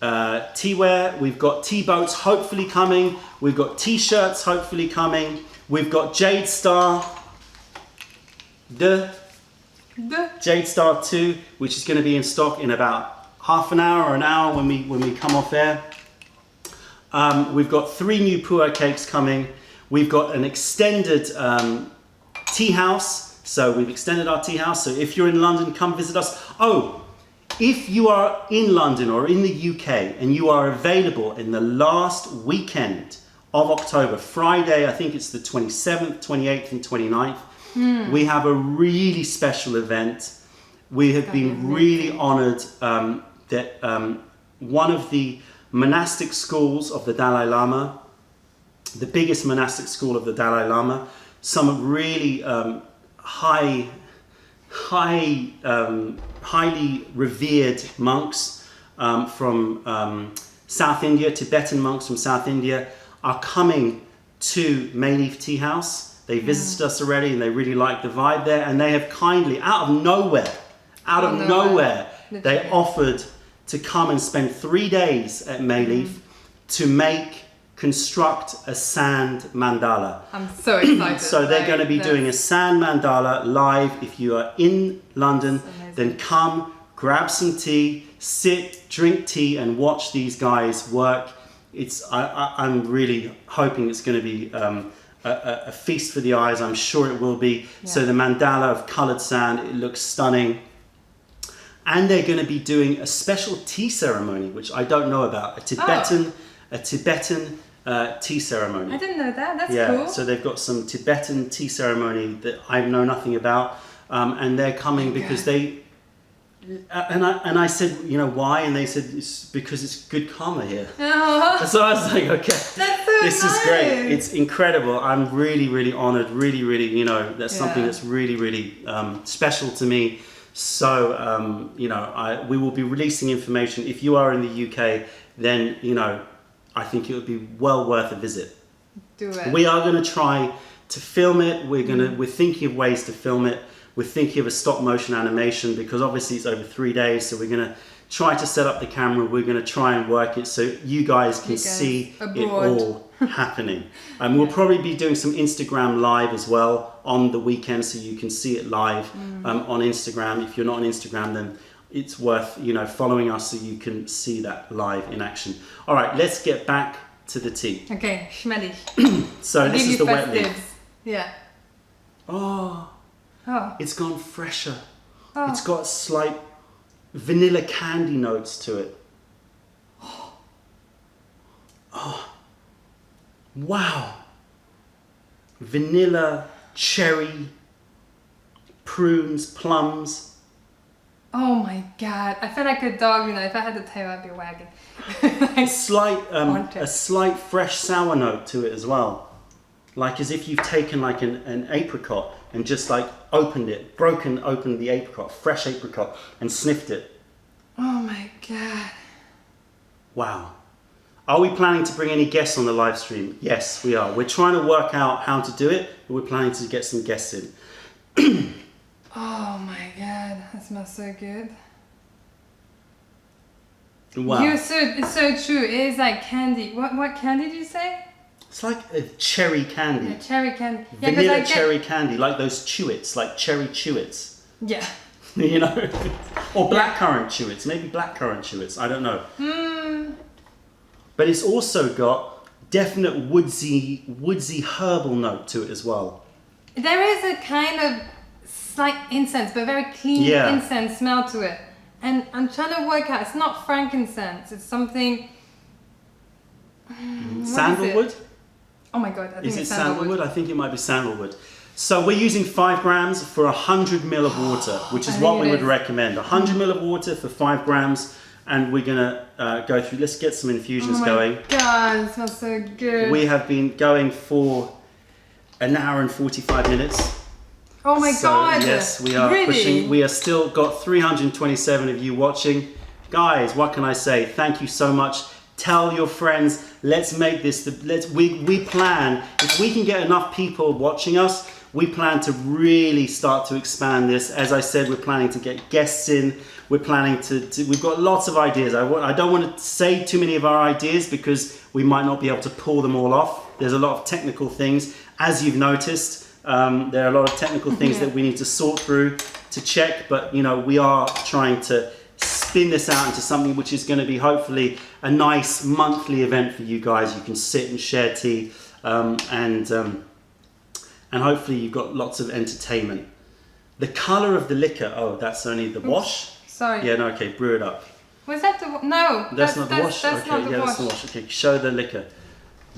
teaware. We've got tea boats hopefully coming. We've got t-shirts hopefully coming. We've got Jade Star, Jade Star 2, which is going to be in stock in about half an hour or an hour when we come off air. We've got 3 new puer cakes coming. We've got an extended tea house. So we've extended our tea house. So if you're in London, come visit us. Oh, if you are in London or in the UK and you are available in the last weekend of October, Friday, I think it's the 27th, 28th and 29th, We have a really special event. We have been really honored that one of the monastic schools of the Dalai Lama, the biggest monastic school of the Dalai Lama, some really highly revered monks from South India, Tibetan monks from South India, are coming to Mei Leaf Tea House. They visited us already and they really like the vibe there, and they have kindly, out of nowhere, they offered to come and spend 3 days at Mei Leaf to construct a sand mandala. I'm so excited. So they're going to be doing a sand mandala live. If you are in London, then come, grab some tea, sit, drink tea, and watch these guys work. I'm really hoping it's going to be a feast for the eyes. I'm sure it will be. Yeah. So the mandala of coloured sand, it looks stunning. And they're going to be doing a special tea ceremony, which I don't know about. A Tibetan tea ceremony. I didn't know that. That's cool. So they've got some Tibetan tea ceremony that I know nothing about, and they're coming because they. And I said, you know why? And they said it's because it's good karma here. Oh. So I was like, okay, that's so this is great. It's incredible. I'm really, really honored. Really, really, that's something that's really, really special to me. So we will be releasing information. If you are in the UK, then I think it would be well worth a visit. Do it. We are going to try to film it. We're thinking of ways to film it. We're thinking of a stop motion animation because obviously it's over 3 days. So we're going to try to set up the camera. We're going to try and work it so you guys can see it all happening. And we'll probably be doing some Instagram live as well on the weekend, so you can see it live on Instagram. If you're not on Instagram, then it's worth following us so you can see that live in action. All right, let's get back to the tea. Okay, schmelig. So this is the wet leaf. Yeah. Oh, it's gone fresher. Oh. It's got slight vanilla candy notes to it. Oh, wow. Vanilla, cherry, prunes, plums. Oh my god! I feel like a dog. If I had a tail, I'd be wagging. A slight fresh sour note to it as well, like as if you've taken like an apricot and just like opened the apricot, fresh apricot, and sniffed it. Oh my god! Wow. Are we planning to bring any guests on the live stream? Yes, we are. We're trying to work out how to do it, but we're planning to get some guests in. Oh my god, that smells so good. Wow. It's so true. It is like candy. What candy did you say? It's like a cherry candy. Yeah, cherry candy. Vanilla cherry candy, like those chewits, like cherry chewits. Yeah. Or blackcurrant chewits, maybe blackcurrant chewits, I don't know. But it's also got definite woodsy herbal note to it as well. There is a kind of slight incense, but very clean incense smell to it. And I'm trying to work out, it's not frankincense, it's something... Sandalwood? Oh my god, I think it's sandalwood. I think it might be sandalwood. So we're using 5 grams for 100 ml of water, which is what we would recommend. 100 ml of water for 5 grams, and we're gonna go through. Let's get some infusions going. Oh my god, it smells so good. We have been going for an hour and 45 minutes. Oh my god! Yes, we are pushing. We are still got 327 of you watching. Guys, what can I say? Thank you so much. Tell your friends. Let's make this. We plan. If we can get enough people watching us, we plan to really start to expand this. As I said, we're planning to get guests in. We're planning to we've got lots of ideas. I don't want to say too many of our ideas because we might not be able to pull them all off. There's a lot of technical things, as you've noticed. There are a lot of technical things that we need to sort through to check, but we are trying to spin this out into something which is going to be hopefully a nice monthly event for you guys. You can sit and share tea, and hopefully you've got lots of entertainment. The color of the liquor. Oh, that's only the wash. Sorry. Yeah. No. Okay. Brew it up. Was that the no? That's not the wash. That's Okay. not the Yeah, wash. that's the wash. Okay. Show the liquor.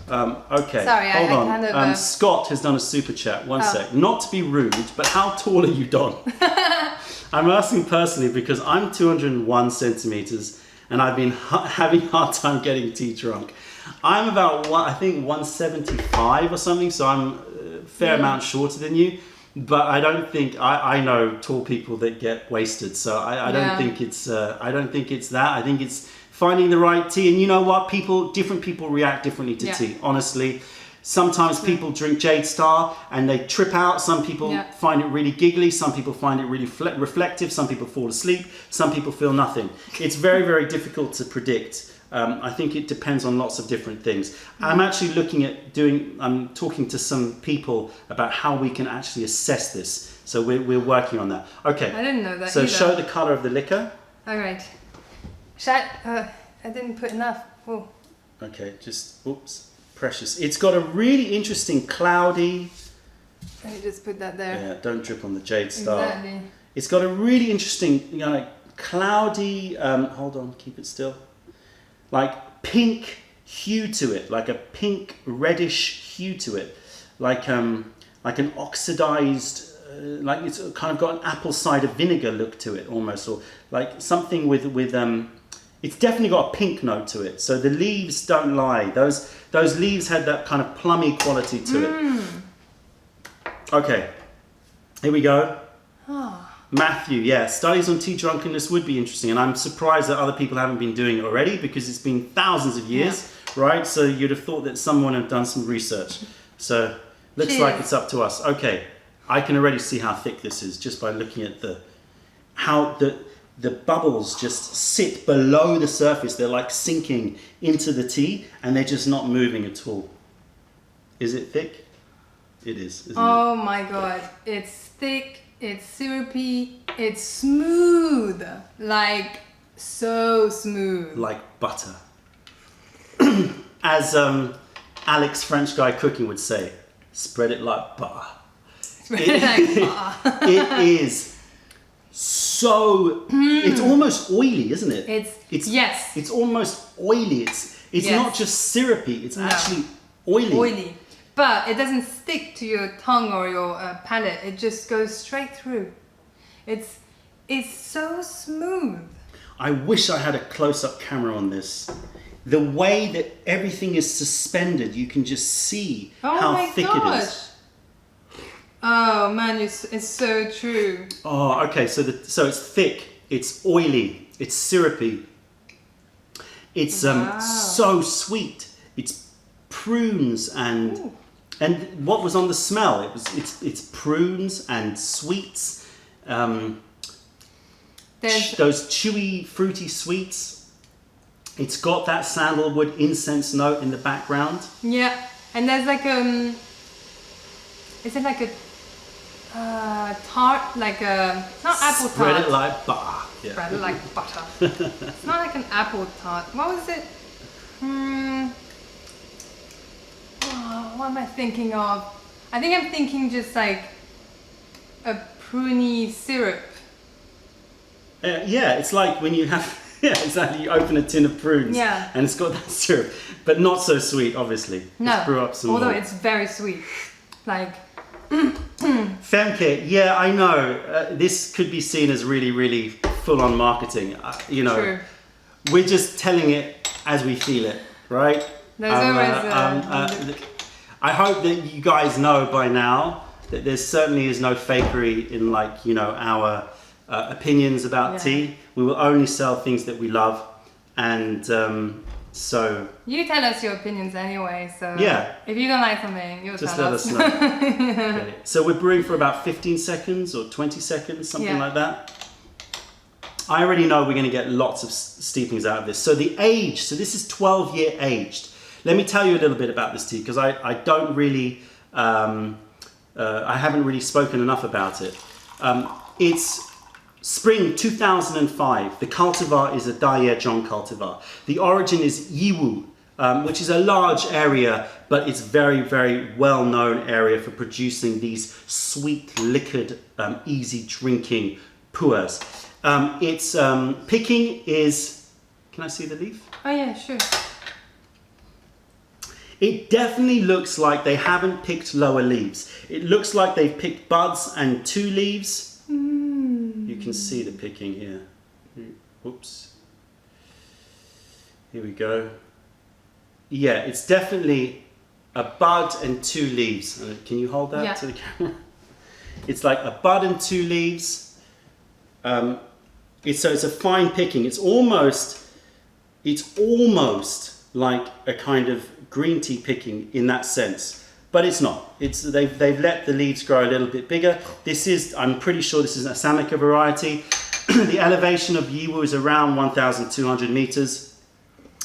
Okay, Sorry, hold I on. kind of, Scott has done a super chat. One sec. Not to be rude, but how tall are you, Don? I'm asking personally because I'm 201 centimeters and I've been having a hard time getting tea drunk. I'm about, I think, 175 or something, so I'm a fair amount shorter than you. But I don't think, I know tall people that get wasted, so I don't think it's that. I think it's finding the right tea. And you know what? Different people react differently to tea, honestly. Sometimes people drink Jade Star and they trip out. Some people find it really giggly. Some people find it really reflective. Some people fall asleep. Some people feel nothing. It's very, very difficult to predict. I think it depends on lots of different things. I'm actually looking at I'm talking to some people about how we can actually assess this. So we're working on that. Okay. I didn't know that So either. show the color of the liquor. All right. I didn't put enough. Oh. Okay, oops. Precious. It's got a really interesting cloudy. Let me just put that there. Yeah, don't drip on the Jade Star. Exactly. It's got a really interesting, cloudy. Hold on, keep it still. Like pink hue to it, like a pink reddish hue to it, like an oxidized, like it's kind of got an apple cider vinegar look to it almost, or like something with it's definitely got a pink note to it. So the leaves don't lie. Those leaves had that kind of plummy quality to it. Okay, here we go. Matthew, studies on tea drunkenness would be interesting, and I'm surprised that other people haven't been doing it already because it's been thousands of years, right? So you'd have thought that someone had done some research. So looks like it's up to us. Okay, I can already see how thick this is just by looking at how the bubbles just sit below the surface. They're like sinking into the tea and they're just not moving at all. Is it thick? It is, isn't it? Oh my god, it's thick, it's syrupy, it's smooth, like so smooth. Like butter. As Alex, French guy cooking, would say, spread it like butter. It is so, it's almost oily, isn't it? It's almost oily. It's not just syrupy, it's actually oily. But it doesn't stick to your tongue or your palate. It just goes straight through. It's so smooth. I wish I had a close-up camera on this. The way that everything is suspended, you can just see how thick it is. Oh man, it's so true. Oh, okay. So it's thick. It's oily. It's syrupy. It's so sweet. It's prunes and what was on the smell? It's prunes and sweets. Those chewy, fruity sweets. It's got that sandalwood incense note in the background. Yeah, and there's like is it like a tart, like a not apple tart? Spread it like butter. Yeah. Spread it like butter. It's not like an apple tart. What was it? What am I thinking of? I think I'm thinking just like a pruny syrup. Yeah, it's like when you have, exactly, you open a tin of prunes and it's got that syrup, but not so sweet, obviously. No, let's brew up some although more. it's very sweet. Like... Femke, yeah, I know. This could be seen as really, really full-on marketing. True. We're just telling it as we feel it, right? There's always I hope that you guys know by now that there certainly is no fakery in our opinions about tea. We will only sell things that we love, and so you tell us your opinions anyway. So if you don't like something, you'll just tell let us. us know. Okay. So we're brewing for about 15 seconds or 20 seconds, something like that. I already know we're going to get lots of steepings out of this. So the age, so this is 12-year aged. Let me tell you a little bit about this tea because I don't really, I haven't really spoken enough about it. It's spring 2005. The cultivar is a Daye-Zhong cultivar. The origin is Yiwu, which is a large area, but it's very, very well-known area for producing these sweet, liquid, easy drinking pu'ers. Its picking is, can I see the leaf? Oh yeah, sure. It definitely looks like they haven't picked lower leaves. It looks like they've picked buds and 2 leaves. You can see the picking here. Oops. Here we go. Yeah, it's definitely a bud and 2 leaves. Can you hold that to the camera? It's like a bud and 2 leaves. So it's a fine picking. It's almost like a kind of green tea picking in that sense, but it's not. They've let the leaves grow a little bit bigger. I'm pretty sure this is a Samika variety. The elevation of Yiwu is around 1,200 meters,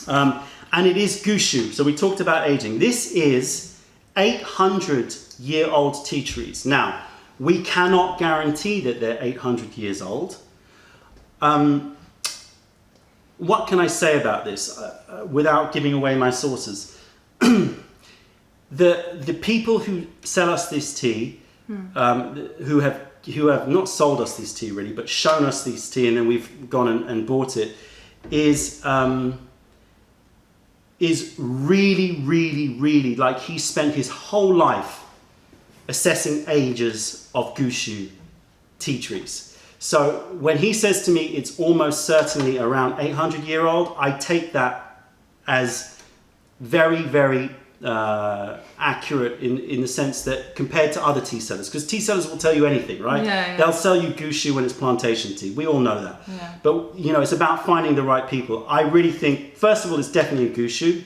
and it is Gushu. So we talked about aging. This is 800-year-old tea trees. Now, we cannot guarantee that they're 800 years old. What can I say about this without giving away my sources? The people who sell us this tea, who have not sold us this tea really, but shown us this tea and then we've gone and bought it, is really, really, really, like he spent his whole life assessing ages of Gushu tea trees. So when he says to me it's almost certainly around 800-year-old, I take that as very, very accurate in the sense that compared to other tea sellers, because tea sellers will tell you anything, right? They'll sell you Gushu when it's plantation tea. We all know that. But it's about finding the right people. I really think, first of all, it's definitely a Gushu.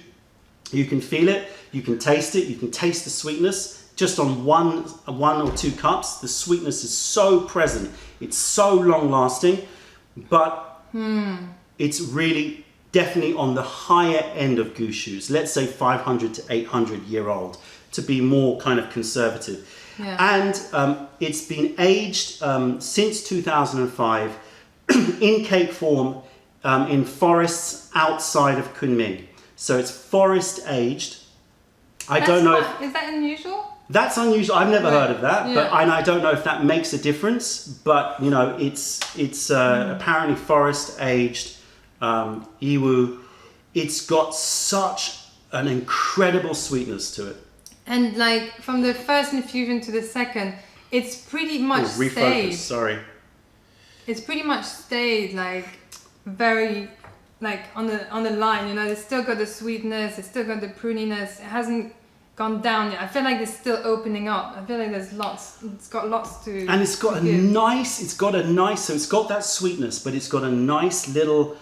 You can feel it, you can taste it, you can taste the sweetness. Just on one or 2 cups, the sweetness is so present. It's so long lasting, but it's really definitely on the higher end of Gushus. Let's say 500 to 800-year-old to be more kind of conservative. And it's been aged since 2005 in cake form in forests outside of Kunming. So it's forest aged. I don't know. Is that unusual? That's unusual. I've never heard of that, but I don't know if that makes a difference. But it's apparently forest aged Yiwu. It's got such an incredible sweetness to it. And like from the first infusion to the second, it's pretty much stayed. Sorry. It's pretty much stayed like very like on the line. It's still got the sweetness. It's still got the pruniness. It hasn't gone down yet. I feel like it's still opening up. I feel like there's lots. It's got lots to. And it's got so it's got that sweetness, but it's got a nice little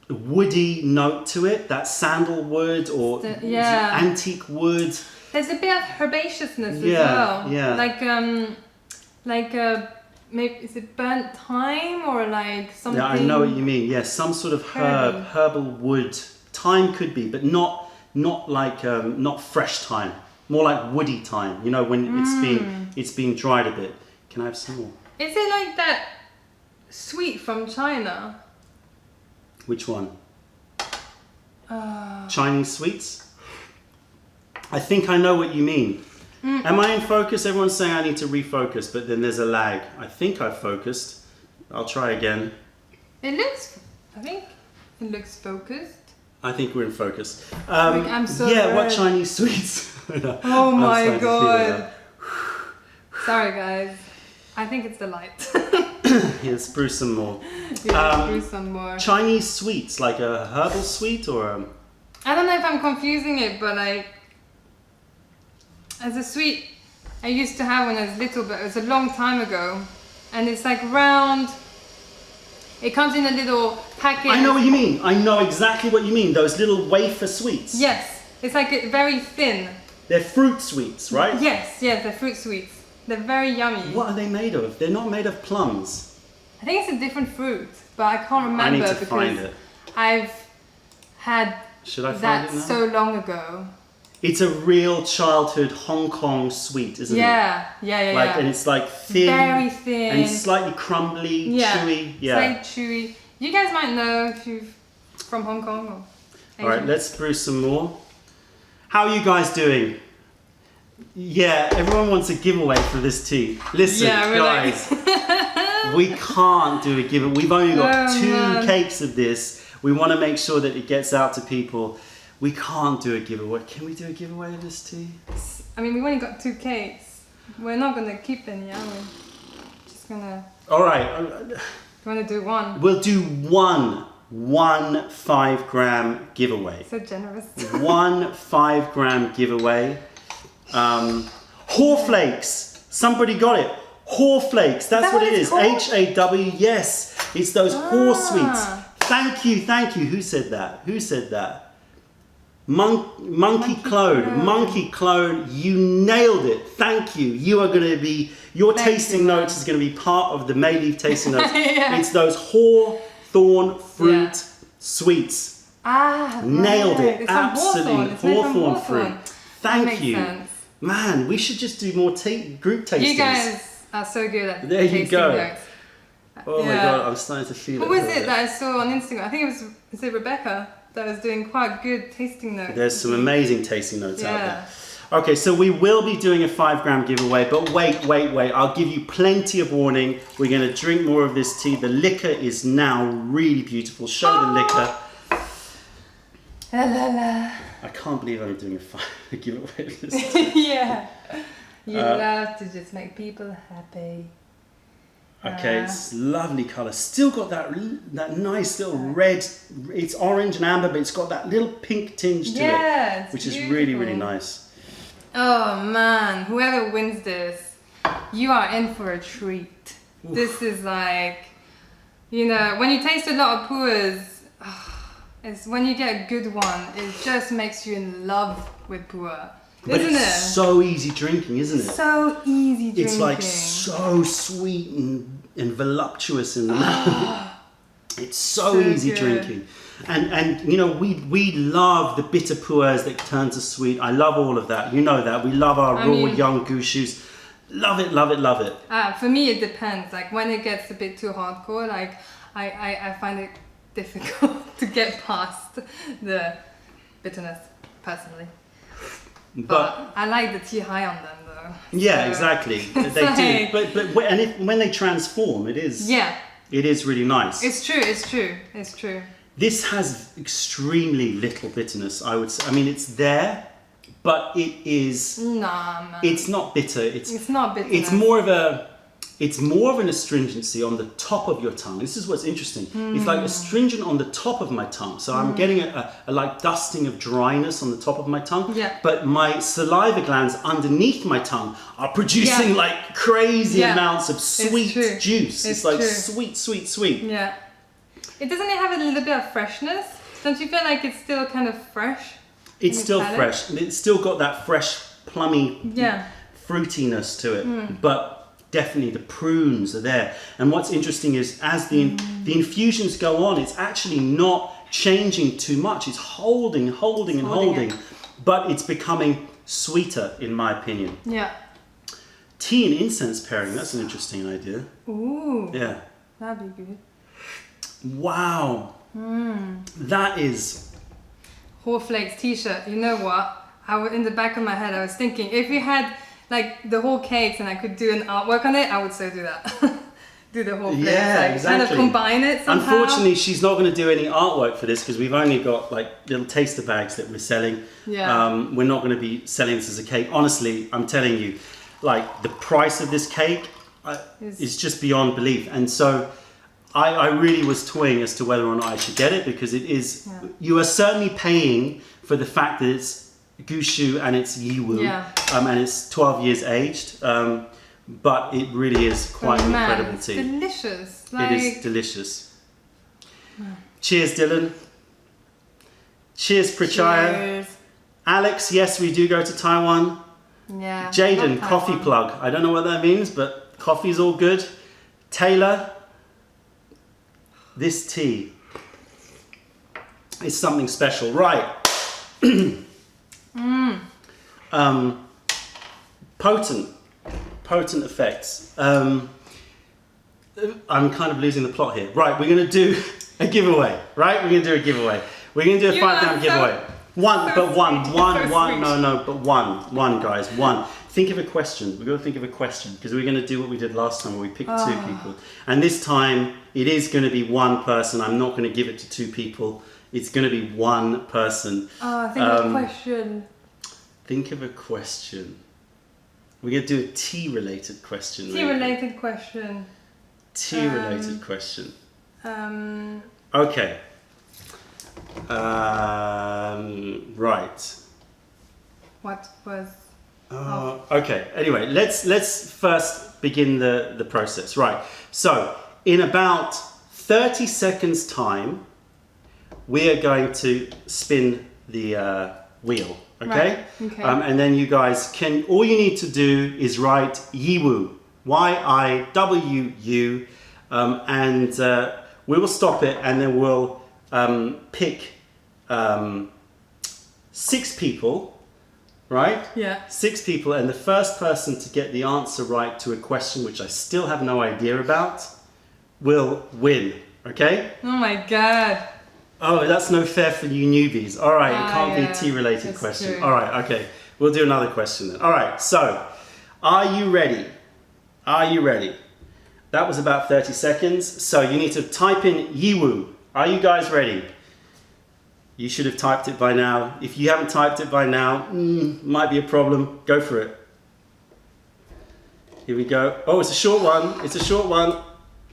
woody note to it. That sandalwood or antique wood. There's a bit of herbaceousness as well. Like maybe is it burnt thyme or like something? Yeah, I know what you mean. Yes, some sort of herbal wood. Thyme could be, but not fresh thyme, more like woody thyme. When it's been dried a bit. Can I have some more? Is it like that sweet from China? Which one? Chinese sweets? I think I know what you mean. Am I in focus? Everyone's saying I need to refocus, but then there's a lag. I think I've focused. I'll try again. I think it looks focused. I think we're in focus. I'm so red. What Chinese sweets? Oh my god. Sorry guys. I think it's the light. Let's brew some more. Brew some more. Chinese sweets, like a herbal sweet or I don't know if I'm confusing it, but like as a sweet I used to have when I was little, but it was a long time ago. And it's like round. It comes in a little packet. I know what you mean. I know exactly what you mean. Those little wafer sweets. Yes. It's like very thin. They're fruit sweets, right? Yes, they're fruit sweets. They're very yummy. What are they made of? They're not made of plums. I think it's a different fruit, but I can't remember. I need to find it. I've had that so long ago. It's a real childhood Hong Kong sweet, isn't it? Yeah. And it's like thin. Very thin. And slightly crumbly, chewy. Yeah. Slightly chewy. You guys might know if you're from Hong Kong or Asia. Alright, let's brew some more. How are you guys doing? Yeah, everyone wants a giveaway for this tea. Listen, guys, we can't do a giveaway. We've only got 2 cakes of this. We want to make sure that it gets out to people. We can't do a giveaway. Can we do a giveaway of this tea? I mean, we've only got 2 cakes. We're not gonna keep any, are we? Just gonna. All right. You wanna do one? We'll do one 5-gram giveaway. So generous. One 5-gram giveaway. Horflakes. Somebody got it. Horflakes. That's what it is. H-A-W. Yes. It's those horse sweets. Thank you. Who said that? Monkey Clone, you nailed it. Thank you. You are going to be, your tasting notes is going to be part of the Mei Leaf tasting notes. Yeah. It's those hawthorn fruit sweets. Nailed it. It's absolutely. Hawthorn fruit. Thank you. Sense. Man, we should just do more group tastings. You guys are so good at there you tasting go. notes. Oh my god, I'm starting to feel it. What was it that I saw on Instagram? I think is it Rebecca that was doing quite good tasting notes. There's some amazing tasting notes out there. Okay, so we will be doing a 5-gram giveaway, but wait. I'll give you plenty of warning. We're going to drink more of this tea. The liquor is now really beautiful. Show the liquor. La la la. I can't believe I'm doing a giveaway of this tea. Yeah. You love to just make people happy. Okay, it's lovely colour. Still got that nice little red. It's orange and amber, but it's got that little pink tinge to it, which is really, really nice. Oh man, whoever wins this, you are in for a treat. Oof. This is like, you know, when you taste a lot of pu'ers, it's when you get a good one, it just makes you in love with pu'er. But isn't it's so easy drinking, isn't it? So easy drinking. It's like so sweet and voluptuous in the mouth. It's so easy drinking. And you know, we love the bitter pu'ers that turn to sweet. I love all of that. You know that. We love our raw young gushus. Love it. For me, it depends. Like when it gets a bit too hardcore, like I find it difficult to get past the bitterness, personally. But I like the tea high on them though. Yeah, so. Exactly. They do. But when they transform, it is really nice. It's true. This has extremely little bitterness, I would say. I mean, it's there, but it is. Nah, man. It's not bitter. It's not bitter. It's more of an astringency on the top of your tongue. This is what's interesting. It's like astringent on the top of my tongue. So I'm getting a like dusting of dryness on the top of my tongue. Yeah. But my saliva glands underneath my tongue are producing like crazy amounts of sweet juice. It's like sweet. Yeah. It doesn't it have a little bit of freshness? Don't you feel like it's still kind of fresh? It's still fresh. It's still got that fresh, plummy fruitiness to it. But definitely the prunes are there. And what's interesting is as the infusions go on, it's actually not changing too much. It's holding. But it's becoming sweeter, in my opinion. Yeah. Tea and incense pairing, that's an interesting idea. Ooh. Yeah. That'd be good. Wow. That is... Horflakes t-shirt. You know what? In the back of my head, I was thinking, if you had like the whole cakes and I could do an artwork on it, I would so do that. Do the whole flakes. Yeah, exactly. Kind of combine it somehow. Unfortunately, she's not going to do any artwork for this because we've only got like little taster bags that we're selling. Yeah. We're not going to be selling this as a cake. Honestly, I'm telling you, like the price of this cake is just beyond belief. And so I really was toying as to whether or not I should get it because it is, you are certainly paying for the fact that it's Gushu and it's Yiwu and it's 12 years aged. But it really is quite an incredible tea. It's delicious. It is delicious. Cheers, Dylan. Cheers, Prachaya. Cheers. Alex, yes, we do go to Taiwan. Yeah. Jaden, coffee plug. I don't know what that means, but coffee's all good. Taylor, this tea is something special. Right. Potent effects. I'm kind of losing the plot here. Right, we're going to do a giveaway. Right, we're going to do a giveaway. We're going to do a 5-gram giveaway. One, guys. Think of a question. We're going to think of a question because we're going to do what we did last time where we picked 2 people. And this time it is going to be one person. I'm not going to give it to 2 people. It's going to be one person. Oh, think of a question. Think of a question. We're going to do a tea-related question. Tea-related question. Tea-related question. Okay. Right. What was... Okay. Anyway, let's first begin the process. Right. So, in about 30 seconds time, we are going to spin the wheel. Okay? Right. Okay. And then you guys can, all you need to do is write Yiwu, Y-I-W-U, and we will stop it, and then we'll pick 6 people, right? Yeah. 6 people, and the first person to get the answer right to a question which I still have no idea about will win, okay? Oh my god. Oh, that's no fair for you newbies. All right, it can't yeah, be tea-related that's question. true. All right, okay. We'll do another question then. All right, so are you ready? Are you ready? That was about 30 seconds. So you need to type in Yiwu. Are you guys ready? You should have typed it by now. If you haven't typed it by now, might be a problem. Go for it. Here we go. Oh, it's a short one. It's a short one.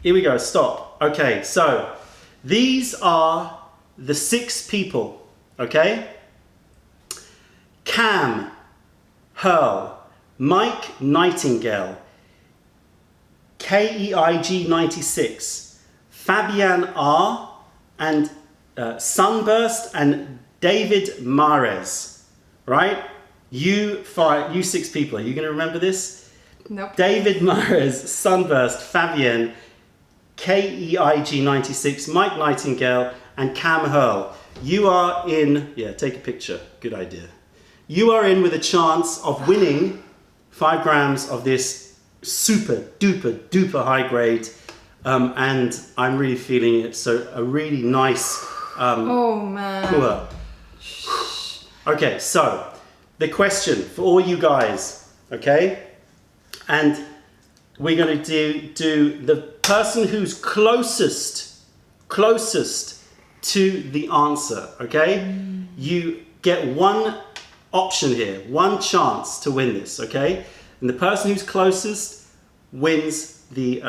Here we go. Stop. Okay, so these are the 6 people, okay? Cam, Hurl, Mike Nightingale, Keig 96, Fabian R, and Sunburst, and David Mares, right? You 6 people. Are you going to remember this? Nope. David Mares, Sunburst, Fabian, Keig 96, Mike Nightingale, and Cam Hurl. You are in, take a picture, good idea. You are in with a chance of winning 5 grams of this super duper high grade, and I'm really feeling it, so a really nice Oh man. pour. Okay, so the question for all you guys, okay? And we're going to do the person who's closest to the answer, okay? You get one option here, one chance to win this, okay? And the person who's closest wins the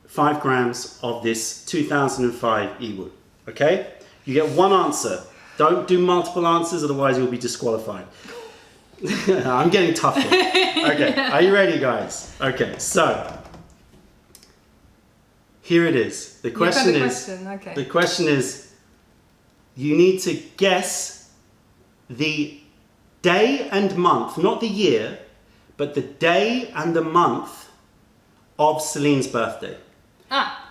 5 grams of this 2005 Yiwu, okay? You get one answer. Don't do multiple answers, otherwise you'll be disqualified. I'm getting tougher. Okay, are you ready, guys? Okay, so here it is. The question Okay. the question is, you need to guess the day and month, not the year, but the day and the month of Celine's birthday.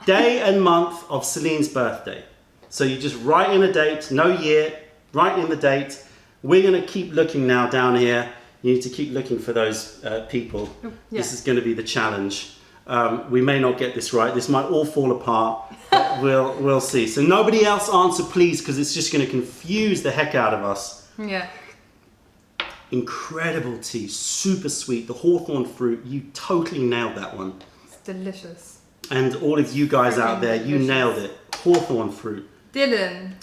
Day and month of Celine's birthday. So you just write in a date, no year, write in the date. We're going to keep looking now down here. You need to keep looking for those people. Yeah. This is going to be the challenge. We may not get this right. This might all fall apart. But we'll see. So nobody else answer, please, because it's just going to confuse the heck out of us. Yeah. Incredible tea, super sweet. The hawthorn fruit, you totally nailed that one. It's delicious. And all of you guys out there, you nailed it. Hawthorn fruit. Dylan.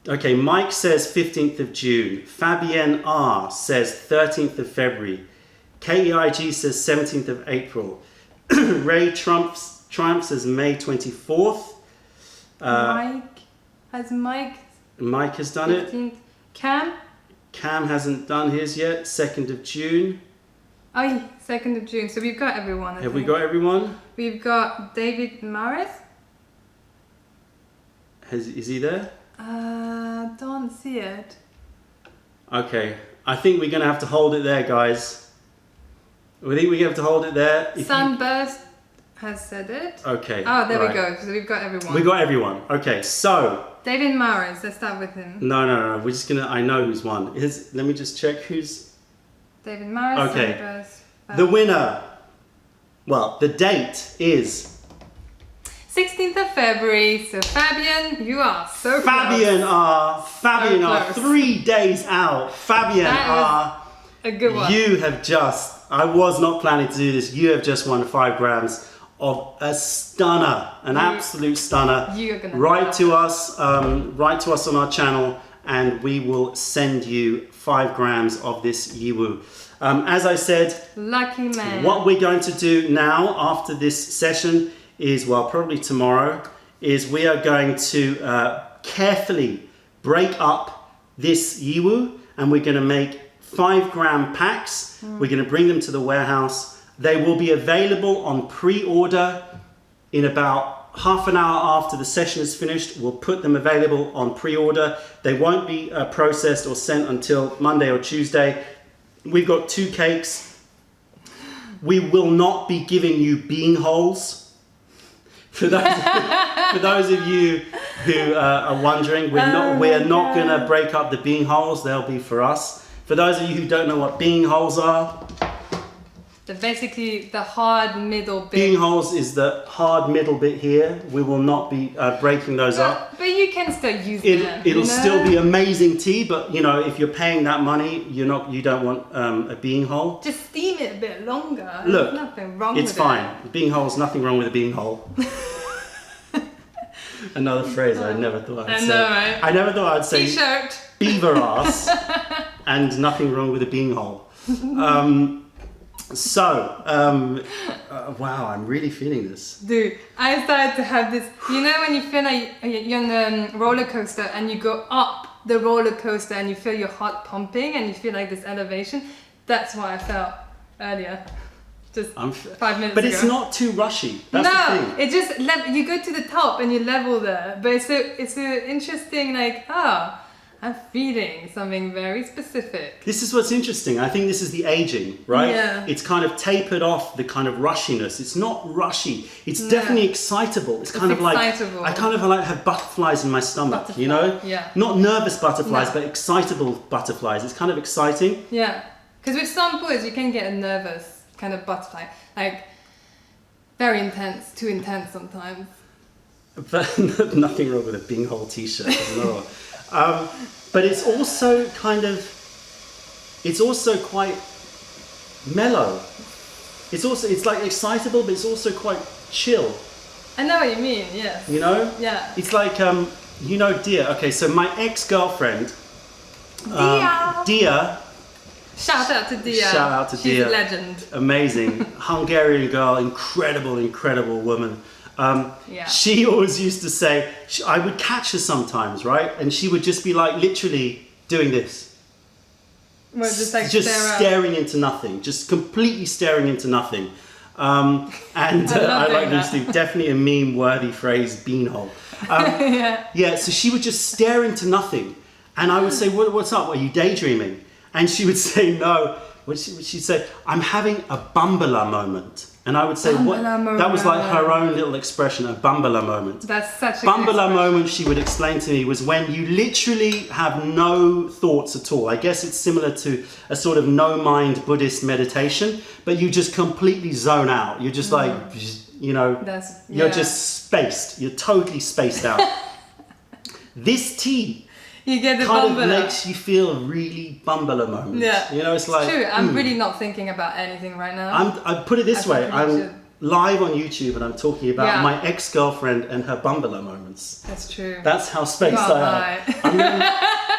Okay, Mike says 15th of June. Fabienne R says 13th of February. KEIG says 17th of April. Ray Triumph says May 24th. Mike has done it. 15th. Cam hasn't done his yet. 2nd of June. Oh, 2nd of June. So we've got everyone. Have we got everyone? We've got David Maris. Is he there? Don't see it. Okay, I think we're going to have to hold it there, guys. We think we have to hold it there. Sunburst has said it. Okay. Oh, there we go. So we've got everyone. We got everyone. Okay, so David Maris. Let's start with him. No. We're just gonna. I know who's won. Let me just check who's. David Maris. Okay. Sunburst, The winner. Well, the date is 16th of February. So Fabian, you are so Fabian close. R. So 3 days out. Fabian That R. A good one. You have just. I was not planning to do this. You have just won 5 grams of a stunner, an absolute stunner. You're gonna write to us on our channel, and we will send you 5 grams of this yiwu. As I said, lucky man. What we're going to do now after this session is, well, probably tomorrow, is we are going to carefully break up this yiwu, and we're going to make 5-gram packs. We're going to bring them to the warehouse. They will be available on pre-order in about half an hour after the session is finished. We'll put them available on pre-order. They won't be processed or sent until Monday or Tuesday. We've got 2 cakes. We will not be giving you beengholes. For those of you who are wondering, we're not going to break up the beengholes. They'll be for us. For those of you who don't know what beengholes are, they're basically the hard middle bit. beengholes is the hard middle bit here. We will not be breaking those up. But you can still use them. It'll still be amazing tea, but you know, if you're paying that money, you don't want a beanghole. Just steam it a bit longer. Look, there's nothing wrong with it. It's fine. Beanghole's nothing wrong with a beanghole. Another phrase I never thought I'd say. I know, right? I never thought I'd say T-shirt. beaver ass and nothing wrong with a beanghole. Wow, I'm really feeling this. Dude, I started to have this, you know when you feel like you're on a roller coaster and you go up the roller coaster and you feel your heart pumping and you feel like this elevation? That's what I felt earlier. Just 5 minutes But ago. it's not too rushy. That's the thing. It just, you go to the top and you level there. But it's a interesting, like, I'm feeling something very specific. This is what's interesting. I think this is the aging, right? Yeah. It's kind of tapered off the kind of rushiness. It's not rushy. It's definitely excitable. It's kind of excitable. like, I kind of like have butterflies in my stomach, you know? Yeah. Not nervous butterflies, but excitable butterflies. It's kind of exciting. Yeah. Because with some boys, you can get a nervous kind of butterfly. Like, very intense, too intense sometimes. But nothing wrong with a beanghole t-shirt. No. But it's also quite mellow. It's like excitable, but it's also quite chill. I know what you mean, yes. You know? Yeah. It's like, you know Dia. Okay, so my ex-girlfriend, Dia. Shout out to Dia. Shout out to Dia. She's a legend. Amazing. Hungarian girl, incredible woman. She always used to say, I would catch her sometimes, right? And she would just be like literally doing this. Well, just staring into nothing, just completely staring into nothing. And I like this too, definitely a meme-worthy phrase, beanhole. So she would just stare into nothing. And I would say, what's up? Are you daydreaming? And she would say, no. She'd say, I'm having a bumbler moment. And I would say, what? That was like her own little expression, a bumbler moment. That's such a bumbler moment, she would explain to me, was when you literally have no thoughts at all. I guess it's similar to a sort of no-mind Buddhist meditation, but you just completely zone out. You're just like, you know, you're just spaced. You're totally spaced out. This tea you get the kind bumbler. of makes you feel a really bumbler moment. Yeah. You know, it's like... true, I'm really not thinking about anything right now. I put it this way, I'm live on YouTube and I'm talking about my ex-girlfriend and her bumbler moments. That's true. That's how spaced I am.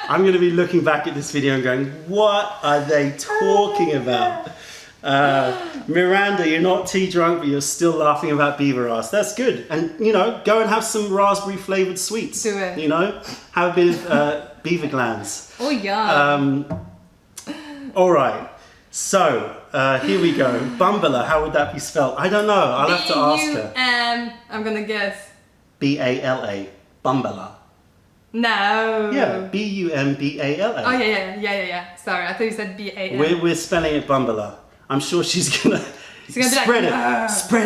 I'm going to be looking back at this video and going, what are they talking about? Miranda, you're not tea drunk, but you're still laughing about beaver ass. That's good. And, you know, go and have some raspberry flavoured sweets. Do it. You know, have a bit of beaver glands. Oh, yeah. All right. So, here we go. Bumbler, how would that be spelled? I don't know. I'll have to ask her. I'm going to guess. B-A-L-A. Bumbler. No. Yeah, B-U-M-B-A-L-A. Oh, yeah. Sorry, I thought you said B-A-L. We're spelling it Bumbler. I'm sure she's gonna spread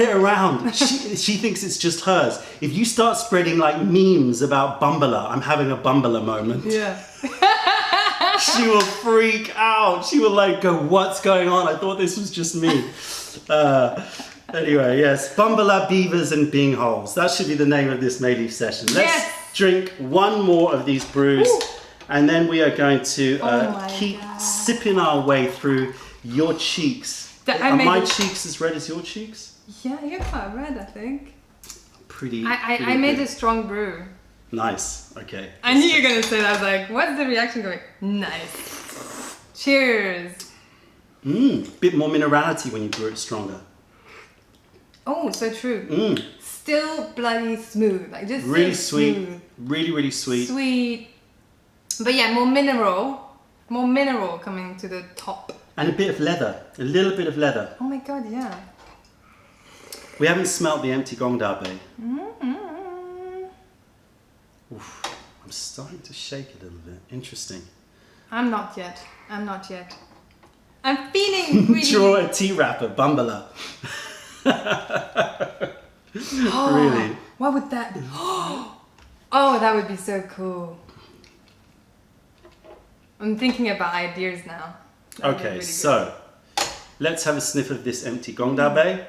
it around. She thinks it's just hers. If you start spreading like memes about Bumbler, I'm having a Bumbler moment. Yeah. She will freak out. She will like go, what's going on? I thought this was just me. Anyway, yes, Bumbler, beavers and beengholes. That should be the name of this Mei Leaf session. Let's drink one more of these brews. Ooh. And then we are going to keep sipping our way through your cheeks. Are my cheeks as red as your cheeks? Yeah, you're quite red, I think. Pretty. I made a strong brew. Nice. Okay. I knew you were gonna say that. I was like, what's the reaction going? Nice. Cheers. Bit more minerality when you brew it stronger. Oh, so true. Still bloody smooth. Like just Really so sweet. smooth. Really sweet. Sweet. But yeah, more mineral. More mineral coming to the top. And a bit of leather. A little bit of leather. Oh my god, yeah. We haven't smelt the empty Gongda Bay. Oof, I'm starting to shake a little bit. Interesting. I'm not yet. I'm feeling really... Draw a tea wrapper, Bumbler. Really? What would that... Oh, that would be so cool. I'm thinking about ideas now. That'd be Okay, really so let's have a sniff of this empty Gongda Bay.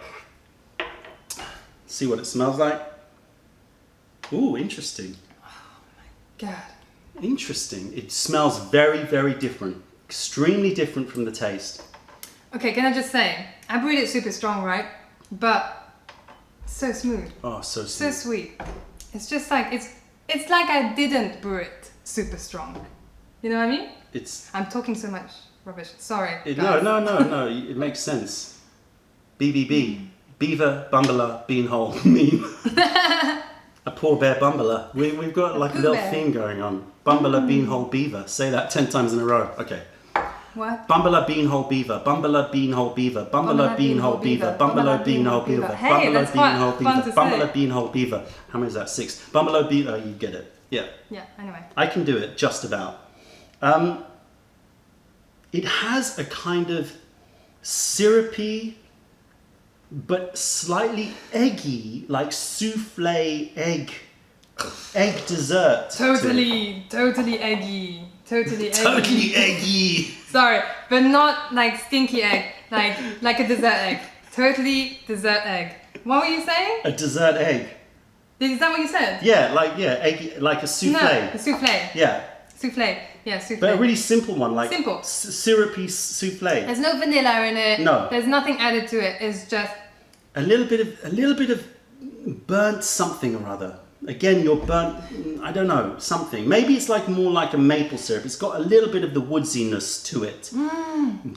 See what it smells like. Ooh, interesting. good. God. Interesting. It smells very different. Extremely different from the taste. Okay, can I just say, I brewed it super strong, right? But so smooth. Oh, so So sweet. sweet. It's just like, it's like I didn't brew it super strong. You know what I mean? I'm talking so much rubbish. Sorry. No. It makes sense. BBB. Beaver, bumbler, beanhole, meme. A poor bear bumbler. We've got like a little bear. theme going on. Bumbler, beanhole, beaver. Say that 10 times in a row. Okay. What? Bumbler, beanhole, beaver. Bumbler, beanhole, beaver. Bumbler, beanhole, beaver. Bumbler, beanhole, beaver. Hey, Bumbler, that's quite beanhole, fun beaver. to Bumbler, say. beanhole, beaver. How many is that? 6. Bumbler, beaver. You get it. Yeah. Yeah, anyway. I can do it just about. It has a kind of syrupy but slightly eggy, like souffle egg dessert. Totally eggy. Totally eggy. Totally eggy. Sorry, but not like stinky egg, like a dessert egg. Totally dessert egg. What were you saying? A dessert egg. Is that what you said? Yeah, eggy, like a souffle. No, a souffle. Yeah. Souffle. Yeah, souffle. But a really simple one, like Simple. Syrupy souffle. There's no vanilla in it. No. There's nothing added to it. It's just A little bit of burnt something or other. Again, you're burnt, I don't know, something. Maybe it's like more like a maple syrup. It's got a little bit of the woodsiness to it.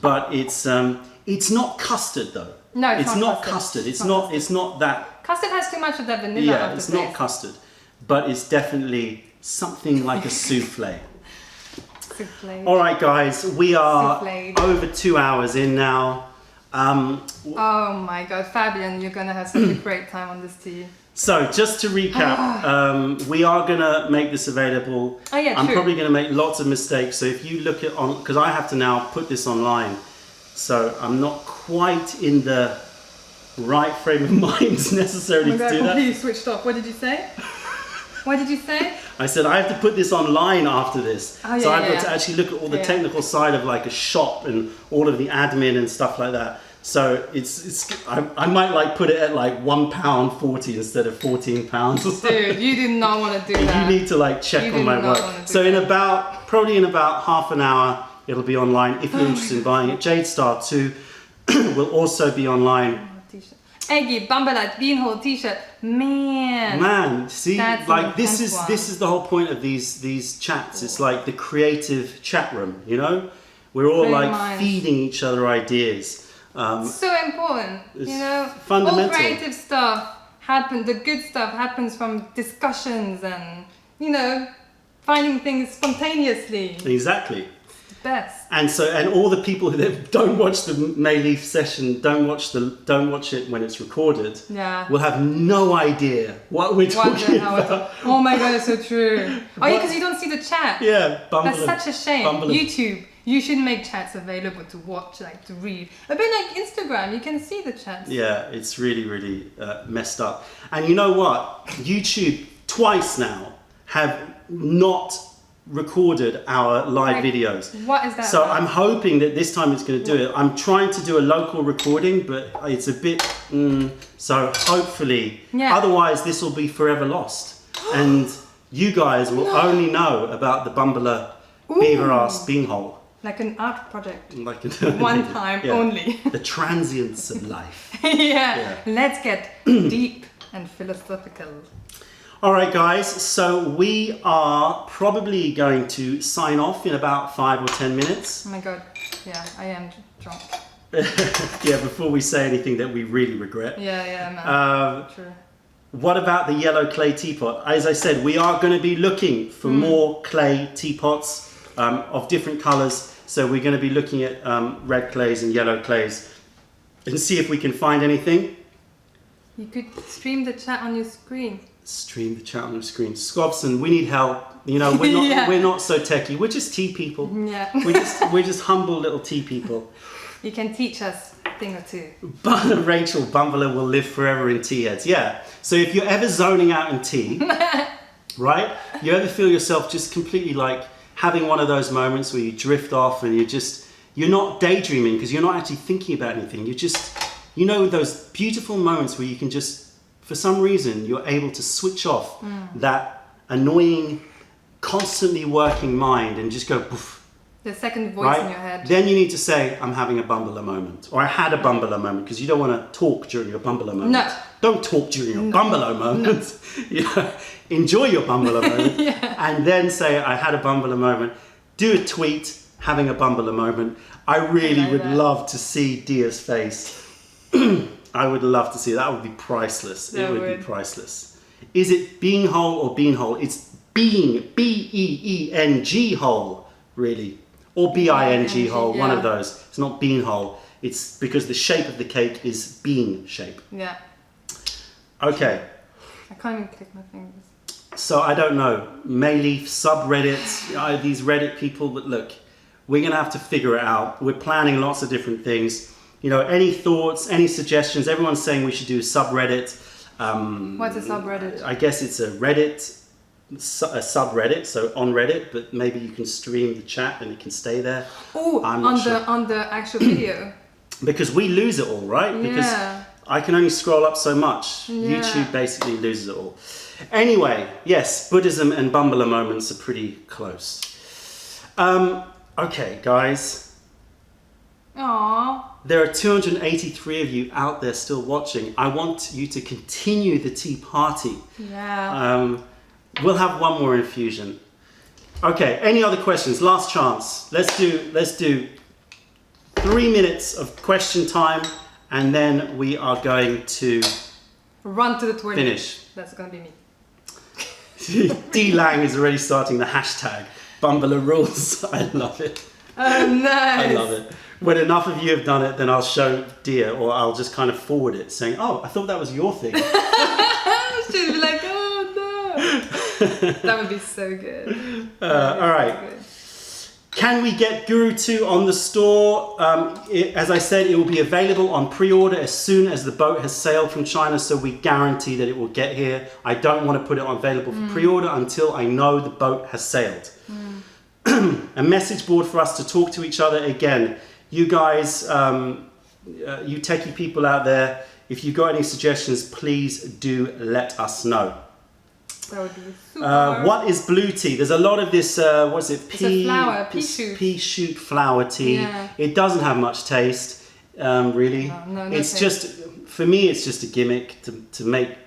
But it's not custard though. No, it's not not custard. custard. It's not that. custard has too much of that vanilla. Yeah, it's not custard. But it's definitely something like a souffle. Souffle. All right, guys, we are Souffled. over 2 hours in now. Oh my god, Fabian, you're gonna have such a great time on this tea. So just to recap, we are going to make this available. Oh yeah, I'm true. probably going to make lots of mistakes. So if you look at because I have to now put this online. So I'm not quite in the right frame of mind necessarily Oh my god, to do I that. completely switched off. What did you say? What did you say? I said I have to put this online after this. Oh, so yeah, I've got yeah. to actually look at all the Yeah. technical side of like a shop and all of the admin and stuff like that. So I might like put it at like £1.40 instead of £14 or something. Dude, you did not want to do that. You need to like check You on do my not work. wanna do So that. probably in about half an hour, it'll be online if you're interested in buying it. Jade Star 2 will also be online. T-shirt. Eggy, Bumbalat, Beanhole t-shirt. Man, see, That's an like this intense is the whole point of these chats. It's like the creative chat room, you know? We're all Pretty like much. feeding each other ideas. So important, It's you know. fundamental. All creative stuff happens. The good stuff happens from discussions and finding things spontaneously. Exactly. The best. And all the people who don't watch the Mei Leaf session, don't watch it when it's recorded, Yeah. will have no idea what we're talking about. Oh my god, it's so true. Oh yeah, because you don't see the chat. Yeah, That's such a shame. Bumble. YouTube, you should make chats available to watch, like to read. A bit like Instagram, you can see the chats. Yeah, it's really messed up. And you know what? YouTube twice now have not recorded our live videos. What is that So about? I'm hoping that this time it's going to do it. I'm trying to do a local recording, but it's a bit. So hopefully, Yeah. otherwise this will be forever lost, and you guys will only know about the Bumbler beaver ass beanhole. Like an art project. Like One time only. The transience of life. Yeah. Let's get deep and philosophical. All right, guys. So we are probably going to sign off in about 5 or 10 minutes. Oh my god. Yeah, I am drunk. Yeah, before we say anything that we really regret. Yeah, man. True. What about the yellow clay teapot? As I said, we are going to be looking for more clay teapots of different colors. So we're going to be looking at red clays and yellow clays and see if we can find anything. You could stream the chat on your screen. Stream the chat on your screen. Scobson, we need help. You know, we're not we're not so techie. We're just tea people. Yeah. We're just humble little tea people. You can teach us a thing or two. But Rachel Bumble will live forever in Teaheads. Yeah. So if you're ever zoning out in tea, right? You ever feel yourself just completely like having one of those moments where you drift off and you're not daydreaming because you're not actually thinking about anything. You're just, you know, those beautiful moments where you can just, for some reason, you're able to switch off that annoying, constantly working mind and just go poof. The second voice in your head. Then you need to say, I'm having a bumbler moment. Or I had a bumbler moment, because you don't want to talk during your bumbler moment. No. Don't talk during your bumbler moment. No. Enjoy your bumbler moment. And then say, I had a bumbler moment. Do a tweet, having a bumbler moment. I really would love to see Dia's face. I would love to see it. That would be priceless. It would be priceless. Is it beanghole or beanhole? It's being, B-E-E-N-G hole, really. Or B-I-N-G hole, one of those. It's not beanhole. It's because the shape of the cake is bean shape. Yeah. Okay. I can't even click my fingers. So I don't know. Mei Leaf subreddits, these Reddit people, but look, we're going to have to figure it out. We're planning lots of different things. You know, any thoughts, any suggestions? Everyone's saying we should do a subreddit. What's a subreddit? I guess it's a Reddit, a subreddit, so on Reddit, but maybe you can stream the chat and it can stay there. Oh, on the actual video. Because we lose it all, right? Because I can only scroll up so much. Yeah. YouTube basically loses it all. Anyway, yes, Buddhism and bumbler moments are pretty close. Okay, guys. Aww. There are 283 of you out there still watching. I want you to continue the tea party. Yeah. We'll have one more infusion. Okay, any other questions? Last chance. Let's do 3 minutes of question time, and then we are going to run to the toilet. finish. That's gonna be me. D Lang is already starting the hashtag Bumbler Rules. I love it. Oh, nice. I love it. When enough of you have done it, then I'll show Dia, or I'll just kind of forward it, saying, "Oh, I thought that was your thing." She'd be like, "Oh no." That would be so good. All right. So good. Can we get Guru 2 on the store? As I said, it will be available on pre-order as soon as the boat has sailed from China, so we guarantee that it will get here. I don't want to put it on available for pre-order until I know the boat has sailed. A message board for us to talk to each other. Again, you guys, you techie people out there, if you've got any suggestions, please do let us know. That would be super. What is blue tea? There's a lot of this, what's it? It's a flower, pea shoot. Pea shoot flower tea. Yeah. It doesn't have much taste, really. No It's taste. just, for me, it's just a gimmick to make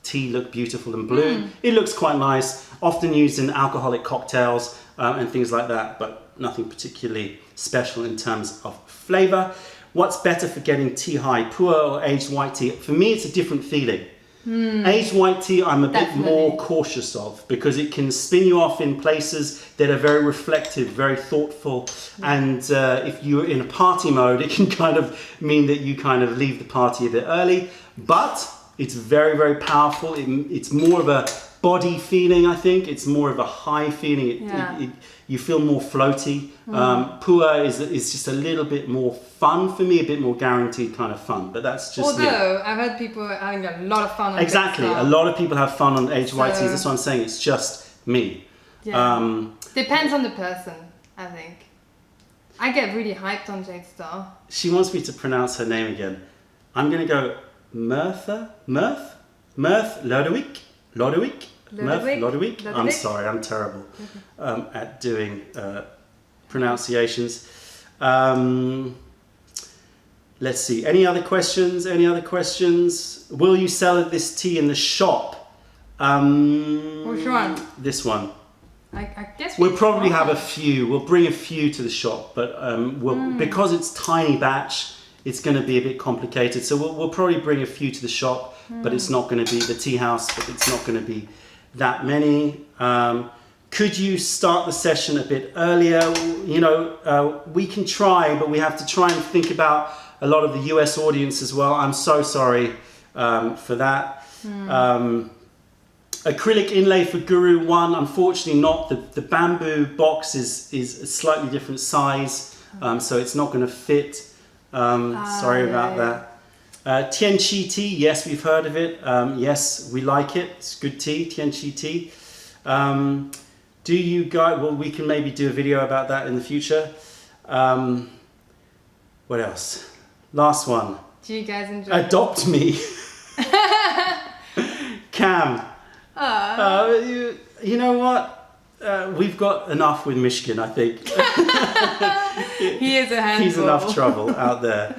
tea look beautiful and blue. It looks quite nice, often used in alcoholic cocktails and things like that, but nothing particularly special in terms of flavor. What's better for getting tea high, pure or aged white tea? For me, it's a different feeling. Aged white tea I'm a bit more cautious of, because it can spin you off in places that are very reflective, very thoughtful, and if you're in a party mode, it can kind of mean that you kind of leave the party a bit early, but it's very, very powerful. It's more of a body feeling, I think. It's more of a high feeling. You feel more floaty. Pua is just a little bit more fun for me, a bit more guaranteed kind of fun, but that's just me. Although I've heard people having a lot of fun on Exactly, Jade Star. a lot of people have fun on aged white teas. That's what I'm saying. It's just me. Yeah. Depends on the person, I think. I get really hyped on Jade Star. She wants me to pronounce her name again. I'm going to go Mirth Lodewijk. I'm sorry, I'm terrible at doing pronunciations. Let's see. Any other questions? Any other questions? Will you sell this tea in the shop? Which one? This one. I guess We'll probably have a few. We'll bring a few to the shop, but because it's tiny batch, it's going to be a bit complicated. So we'll probably bring a few to the shop, but it's not going to be the tea house, but it's not going to be that many. Could you start the session a bit earlier? You know, we can try, but we have to try and think about a lot of the US audience as well. I'm so sorry for that. Acrylic inlay for Guru 1, unfortunately not. The bamboo box is a slightly different size, so it's not going to fit. Sorry about that. Tian Chi tea, yes, we've heard of it. Yes, we like it. It's good tea, Tian Chi tea. Do you guys, well, we can maybe do a video about that in the future. What else? Last one. Do you guys enjoy Adopt me. Cam. You know what? We've got enough with Michigan, I think. He is a handful. He's enough trouble out there.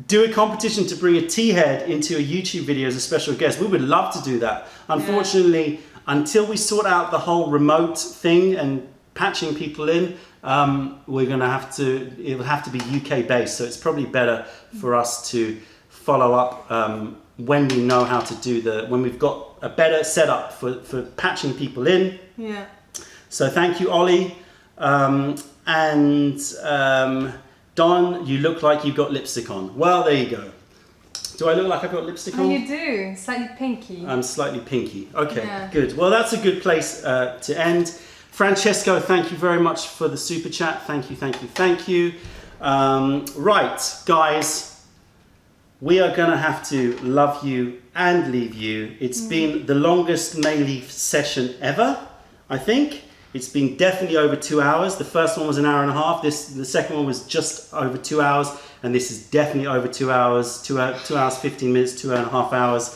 Do a competition to bring a tea head into a YouTube video as a special guest. We would love to do that. Unfortunately, until we sort out the whole remote thing and patching people in, we're going to have to, it'll have to be UK based. So it's probably better for us to follow up when we know how to do when we've got a better setup for patching people in. Yeah. So thank you, Ollie. Don, you look like you've got lipstick on. Well, there you go. Do I look like I've got lipstick on? Oh, you do. Slightly pinky. I'm slightly pinky. Okay, good. Well, that's a good place to end. Francesco, thank you very much for the super chat. Thank you, thank you, thank you. Right, guys. We are going to have to love you and leave you. It's been the longest Mei Leaf session ever, I think. It's been definitely over 2 hours. The first one was an hour and a half. The second one was just over 2 hours. And this is definitely over 2 hours, 2 hours, 15 minutes, 2.5 hours.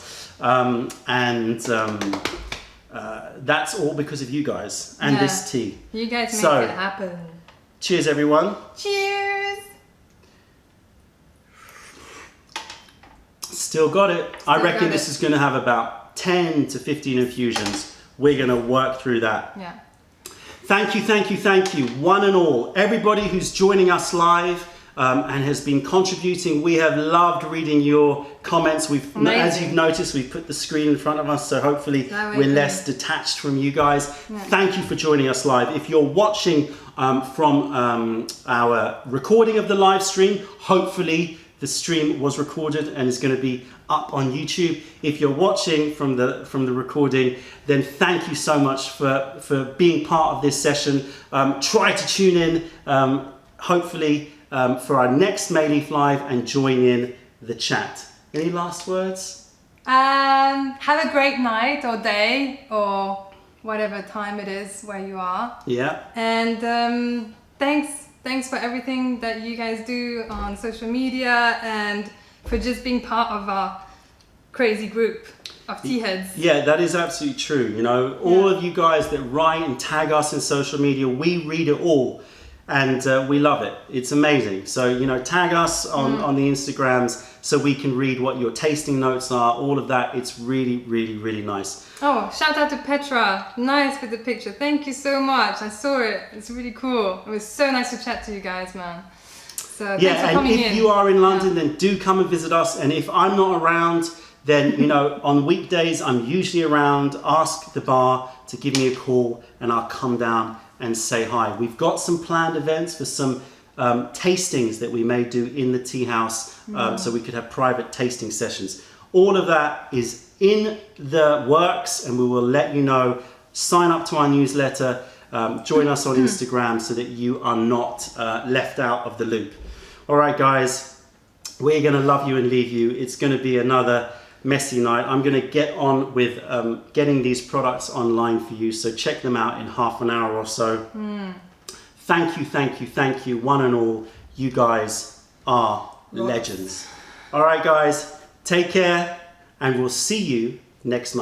That's all because of you guys and this tea. You guys make it happen. Cheers, everyone. Cheers. Still got it. I reckon this is going to have about 10 to 15 infusions. We're going to work through that. Yeah. Thank you, thank you, thank you, one and all. Everybody who's joining us live and has been contributing. We have loved reading your comments. As you've noticed, we've put the screen in front of us, so hopefully we're less detached from you guys. Yeah. Thank you for joining us live. If you're watching from our recording of the live stream, hopefully the stream was recorded and is going to be up on YouTube. If you're watching from the recording, then thank you so much for being part of this session. Try to tune in, hopefully, for our next Mei Leaf Live and join in the chat. Any last words? Have a great night or day or whatever time it is where you are. Yeah. And Thanks for everything that you guys do on social media and for just being part of our crazy group of Teaheads. Yeah, that is absolutely true. You know, all of you guys that write and tag us in social media, we read it all and we love it. It's amazing. So, you know, tag us on the Instagrams so we can read what your tasting notes are, all of that. It's really, really, really nice. Oh, shout out to Petra. Nice with the picture. Thank you so much. I saw it. It's really cool. It was so nice to chat to you guys, man. So thanks for coming in. And if you are in London, then do come and visit us. And if I'm not around, then, you know, on weekdays, I'm usually around. Ask the bar to give me a call and I'll come down and say hi. We've got some planned events for some tastings that we may do in the tea house, so we could have private tasting sessions. All of that is in the works and we will let you know. Sign up to our newsletter, join us on Instagram so that you are not left out of the loop. All right, guys, we're going to love you and leave you. It's going to be another messy night. I'm going to get on with getting these products online for you, so check them out in half an hour or so. Thank you, thank you, thank you, one and all. You guys are legends. All right, guys, take care and we'll see you next night.